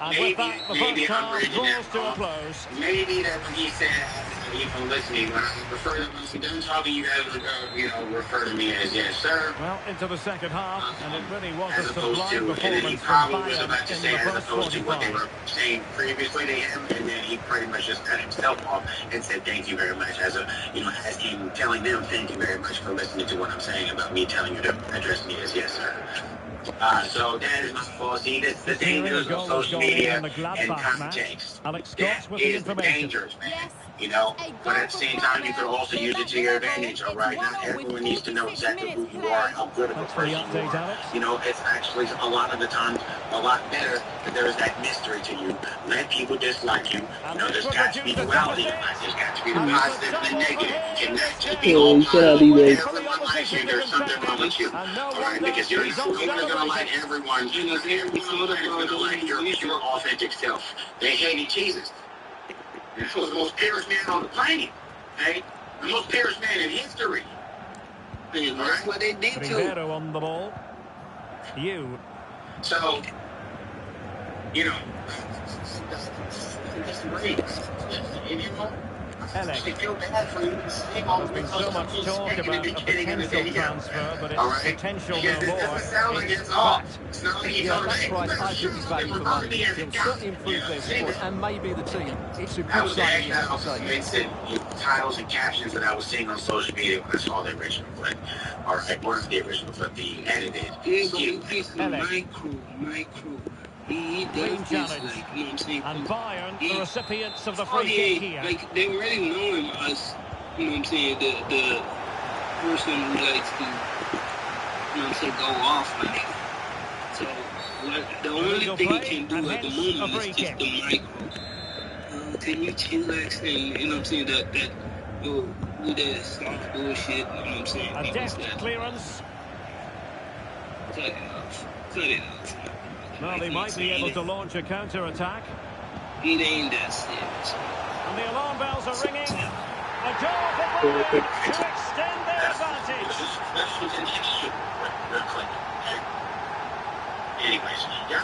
And with that, the first half draws to a close. Maybe that's what he said. Listening, when I refer to them, when I'm talking, you guys refer to me as yes, sir. Well, into the second half, and it really was a As opposed sublime to, and then he performance from probably was Bayern about to in say the as first opposed to what they 45. were saying previously to him, and then he pretty much just cut himself off and said thank you very much as him telling them thank you very much for listening to what I'm saying about me telling you to address me as yes, sir. So that is my fault. See, this the dangers of social media and context. Alex Scott with the Is the information. dangers, man. But at the same time, you could also use it to your advantage, all right? Not everyone needs to know exactly who you are, how good of a person you are. It's actually a lot of the times a lot better that there is that mystery to you. Let people dislike you. There's got to be duality in life. There's got to be the positive and the negative. You cannot just be all positive. Everyone likes you. There's something wrong with you. All right? Because you're not going to like everyone. Everyone's not going to like your pure, authentic self. They hated Jesus. He was the most perished man on the planet, right? The most perished man in history. That's what they did to him. Rivero on the ball. So, There's been so much talk about a potential transfer, but it's potential no more. It's fact. That's right. I think he's value for money. He'll certainly improve their squad and maybe the team. It's a good signing, you have to say. Titles and captions that I was seeing on social media when I saw the original clip. All right, weren't the original clip, the edited. Micro. He Clean does challenge. this, like, you know what I'm saying? And Bayern, the recipients of the free kick here. Like, they already know him as, you know what I'm saying, the person who likes to, you know what I'm saying, go off, like. So, the only thing he can do at the moment is just the micro. Can you chillax and, you know what I'm saying, that with that soft bullshit, you know what I'm saying? A deft clearance. Cut it off. Well, they might be able to launch a counter-attack. It ain't that serious. And the alarm bells are ringing. A goal for Bayern to extend their advantage. Anyways, you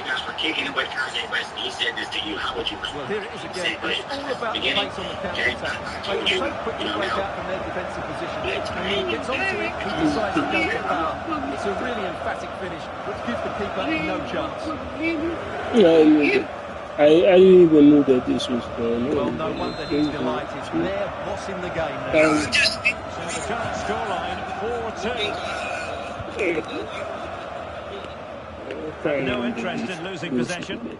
guys were kicking it with Kanye West, and he said this to you. How would you respond? Well, here it is again. It's all about the pace on the counter-attack. They can so quickly break out from their defensive position. And when he gets onto it, he decides to go for power. It's a really emphatic finish, which gives the keeper no chance. I didn't even know that this was going on. Well, no wonder he's delighted. They're bossing the game now. So the current scoreline, 4-2. No interest in losing possession.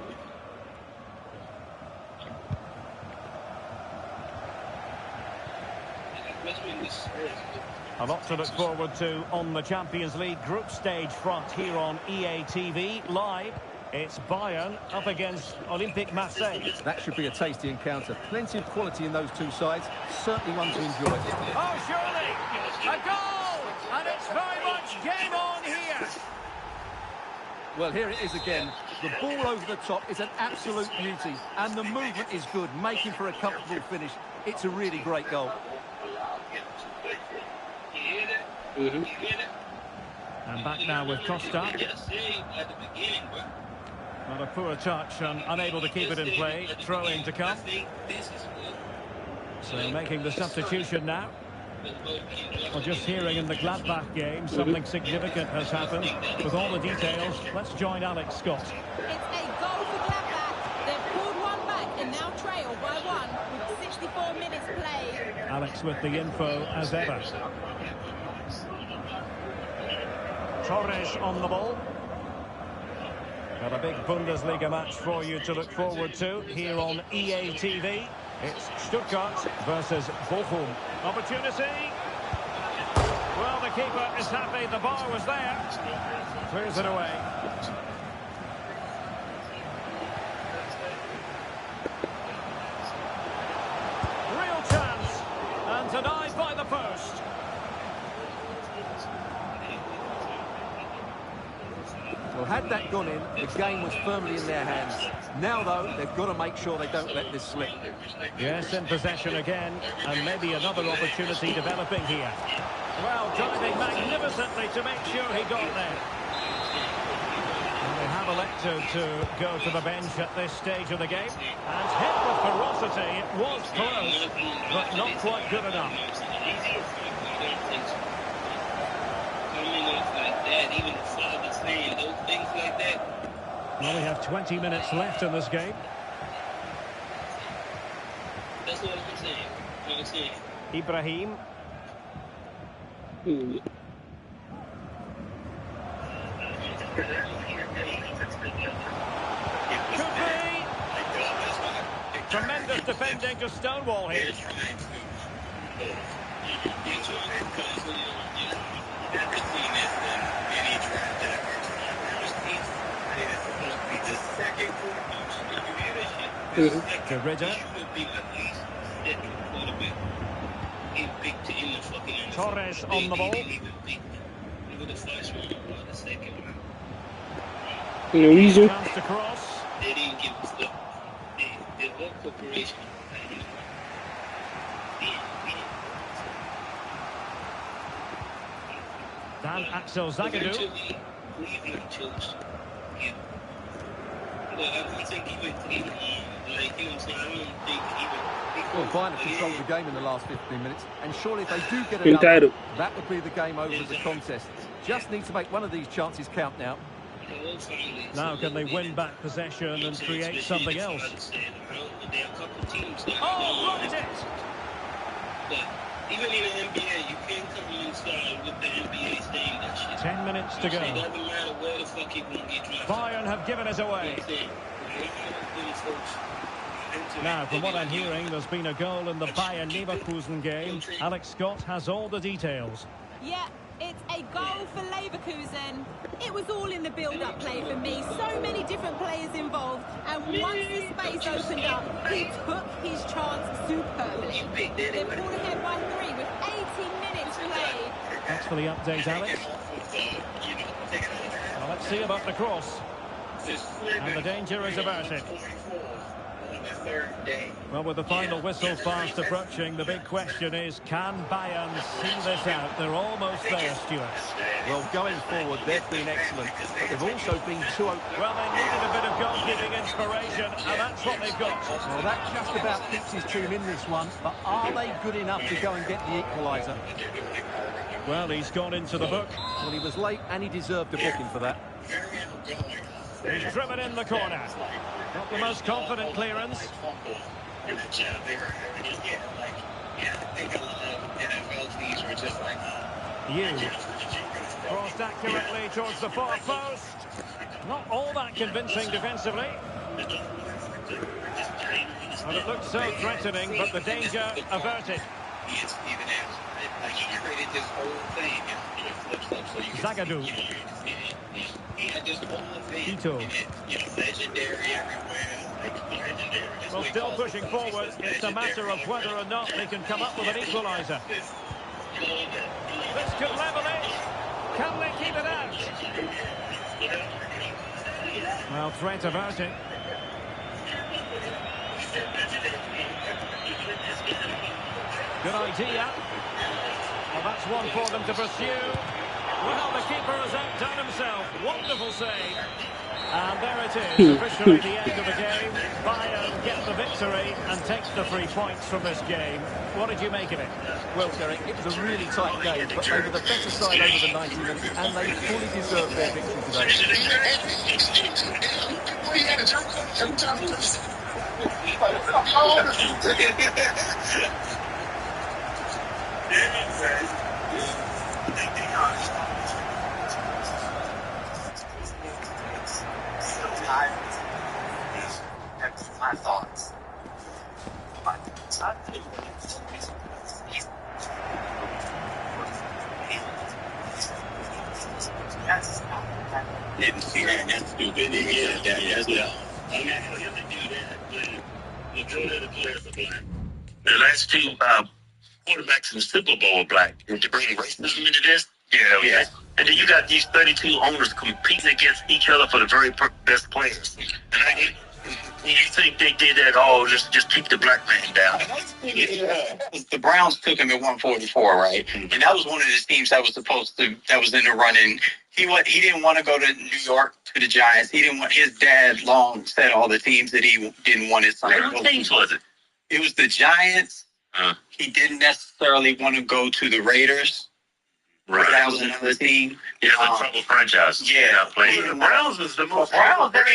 A lot to look forward to on the Champions League group stage front here on EA TV live. It's Bayern up against Olympique Marseille. That should be a tasty encounter. Plenty of quality in those two sides. Certainly one to enjoy. Oh, surely! A goal! And it's very much game on here. Well, here it is again. The ball over the top is an absolute beauty. And the movement is good, making for a comfortable finish. It's a really great goal. And back now with Costa. Not a poor touch and unable to keep it in play. Throw-in to come. So making the substitution now. Well, just hearing in the Gladbach game, something significant has happened. With all the details, let's join Alex Scott. It's a goal for Gladbach. They've pulled one back and now trail by one with 64 minutes played. Alex with the info as ever. Torres on the ball. Got a big Bundesliga match for you to look forward to here on EA TV. It's Stuttgart versus Bochum. Opportunity. Well, the keeper is happy the bar was there. Clears it away. Real chance. And denied by the post. The game was firmly in their hands. Now, though, they've got to make sure they don't let this slip. Yes, in possession again, and maybe another opportunity developing here. Well, diving magnificently to make sure he got there. And they have elected to go to the bench at this stage of the game. And hit with ferocity, it was close, but not quite good enough. Even the father saying those things like that. Well, we have 20 minutes left in this game. That's what I'm saying. What I'm saying. Ibrahim. Could be. Tremendous defending to stonewall here. To Ridder. Torres on the ball. Chance to cross. They didn't give us the whole corporation. Dan Axel Zagadou. Cleveland chose him. But I don't think he went like, you know what I'm saying? I don't think he went. Well, Bayern have controlled the game in the last 15 minutes, and surely if they do get another, that would be the game over the contest. Just need to make one of these chances count now. Now can they win back possession and create something else? Oh, looked it! But even in the NBA, you can't come inside with the NBA saying that shit. 10 minutes to go. It doesn't matter where the fuck it won't get drafted. Bayern have given us away. Now, from what I'm hearing, there's been a goal in the Bayern-Leverkusen game. Alex Scott has all the details. Yeah, it's a goal for Leverkusen. It was all in the build-up play for me. So many different players involved. And once the space opened up, he took his chance superbly. They pulled ahead by 3 with 18 minutes played. Thanks for the update, Alex. Well, let's see about the cross. And the danger is averted. Well, with the final whistle fast approaching, the big question is, can Bayern see this out? They're almost there, Stuart. Well, going forward, they've been excellent, but they've also been too open. Well, they needed a bit of goalkeeping inspiration, and that's what they've got. Well, that just about keeps his team in this one, but are they good enough to go and get the equaliser? Well, he's gone into the book. Well, he was late, and he deserved a booking for that. He's driven in the corner. Not the most confident clearance. Crossed accurately towards the far post. Not all that convincing defensively. Well, it looked so threatening, but the danger averted. Zagadou. Tito. Well, still pushing forward. It's a matter of whether or not they can come up with an equaliser. This could level it. Can they keep it out? Well, threat averted. Good idea. Well, that's one for them to pursue. Well, the keeper has outdone himself. Wonderful save. And there it is, officially the end of the game. Bayern get the victory and takes the 3 points from this game. What did you make of it? Well, Derek, it was a really tight game, but they were the better side over the 90 minutes, and they fully deserved their victory today. My thoughts. Didn't see that. That's stupid. Yeah. The last 2 quarterbacks in the Super Bowl were black. To bring racism into this? Yeah. And then you got these 32 owners competing against each other for the very best players. And you think they did that? Oh, just keep the black man down. Yeah. The Browns took him at 144, right? And that was one of the teams that was in the running. He didn't want to go to New York to the Giants. He didn't want. His dad long said all the teams that he didn't want his son to go to. What teams was it? It was the Giants. He didn't necessarily want to go to the Raiders. Right. That was another team. Yeah, the trouble franchise. Yeah. The Browns was the most. Browns, Yeah.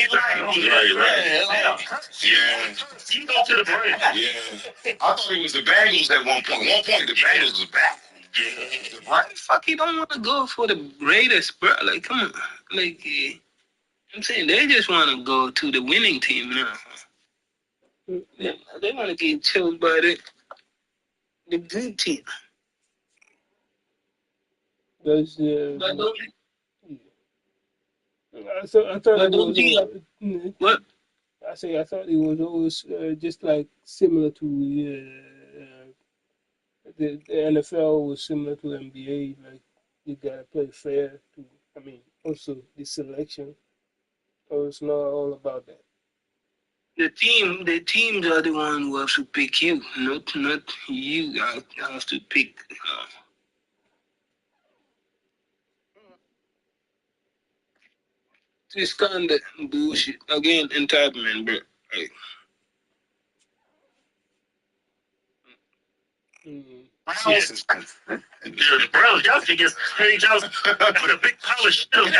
You go to the Browns. Yeah. I thought it was the Bengals at one point. One point, the Bengals was back. Yeah. Why the fuck he don't want to go for the Raiders, bro? Like, come on. Like, I'm saying they just want to go to the winning team now. They want to get chilled by the good team. That's But don't, I thought but it don't was you, what? I thought it was always just like similar to the NFL was similar to NBA. Like you gotta play fair. Also the selection. So it's not all about that. The teams are the one who have to pick you, not you have to pick. This kind of bullshit again, entitlement, bro. Like, The Browns, y'all should get St. Joseph with a big pile of shit on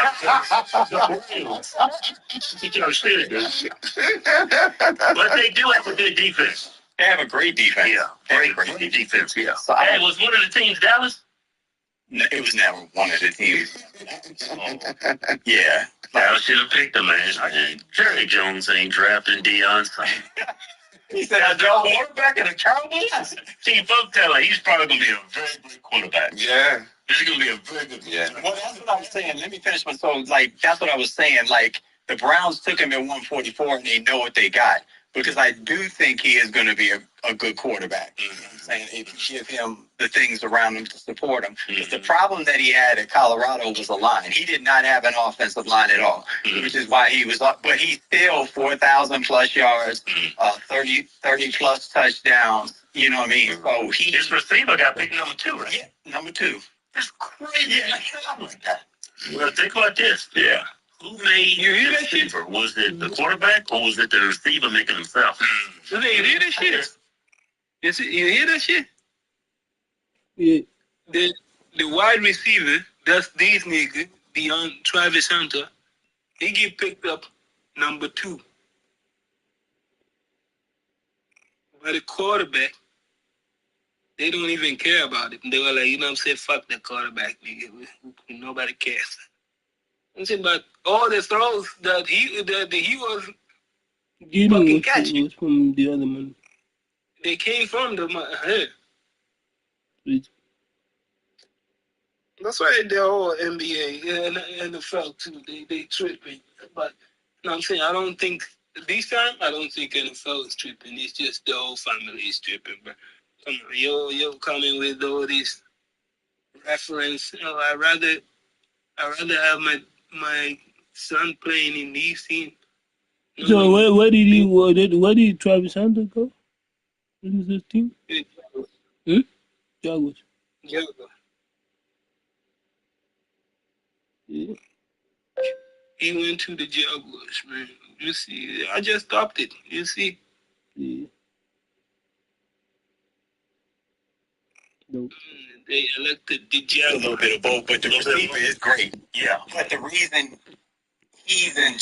But they do have a good defense. They have a great defense. Yeah, great defense. Yeah. So hey, was one of the teams Dallas? No, it was never one of the teams. Yeah. Dallas should have picked him, man. Jerry Jones ain't drafting Deion. He said, "I draw quarterback in the Cowboys." See, folks tell her he's probably gonna be a very good quarterback. Yeah. This is gonna be a very good. Yeah. Well, that's what I was saying. Let me finish my that's what I was saying. Like the Browns took him at 144, and they know what they got because I do think he is going to be a good quarterback. You know what I'm saying if you give him the things around him to support him. But the problem that he had at Colorado was a line. He did not have an offensive line at all, which is why he was up. But he still 4,000 plus yards, 30 plus touchdowns. You know what I mean? So his receiver got picked number 2, right? Yeah, number 2. That's crazy. Well, think about this. Yeah. Who made the receiver? Was it the quarterback or was it the receiver making himself? You hear that shit? You hear that shit? Yeah. The wide receiver, that's these niggas, beyond Travis Hunter, he get picked up number 2. But the quarterback, they don't even care about it. They were like, you know what I'm saying? Fuck the quarterback, nigga. Nobody cares. I'm saying, but all the throws that he was fucking catching, was from the other man. they came from the head. That's why the whole NBA and NFL too, they tripping. But you know what I'm saying, I don't think this time NFL is tripping. It's just the whole family is tripping, bro. Come on, yo coming with all this reference. You know, I'd rather have my son playing in these teams. So where did Travis Hunter go? What is this team? Jaguars. Yeah. Yeah. He went to the Jaguars, man. You see, I just stopped it. You see. Yeah. Nope. They elected the Jaguars. A little bit of both, but the receiver is great. Yeah. But the reason he's in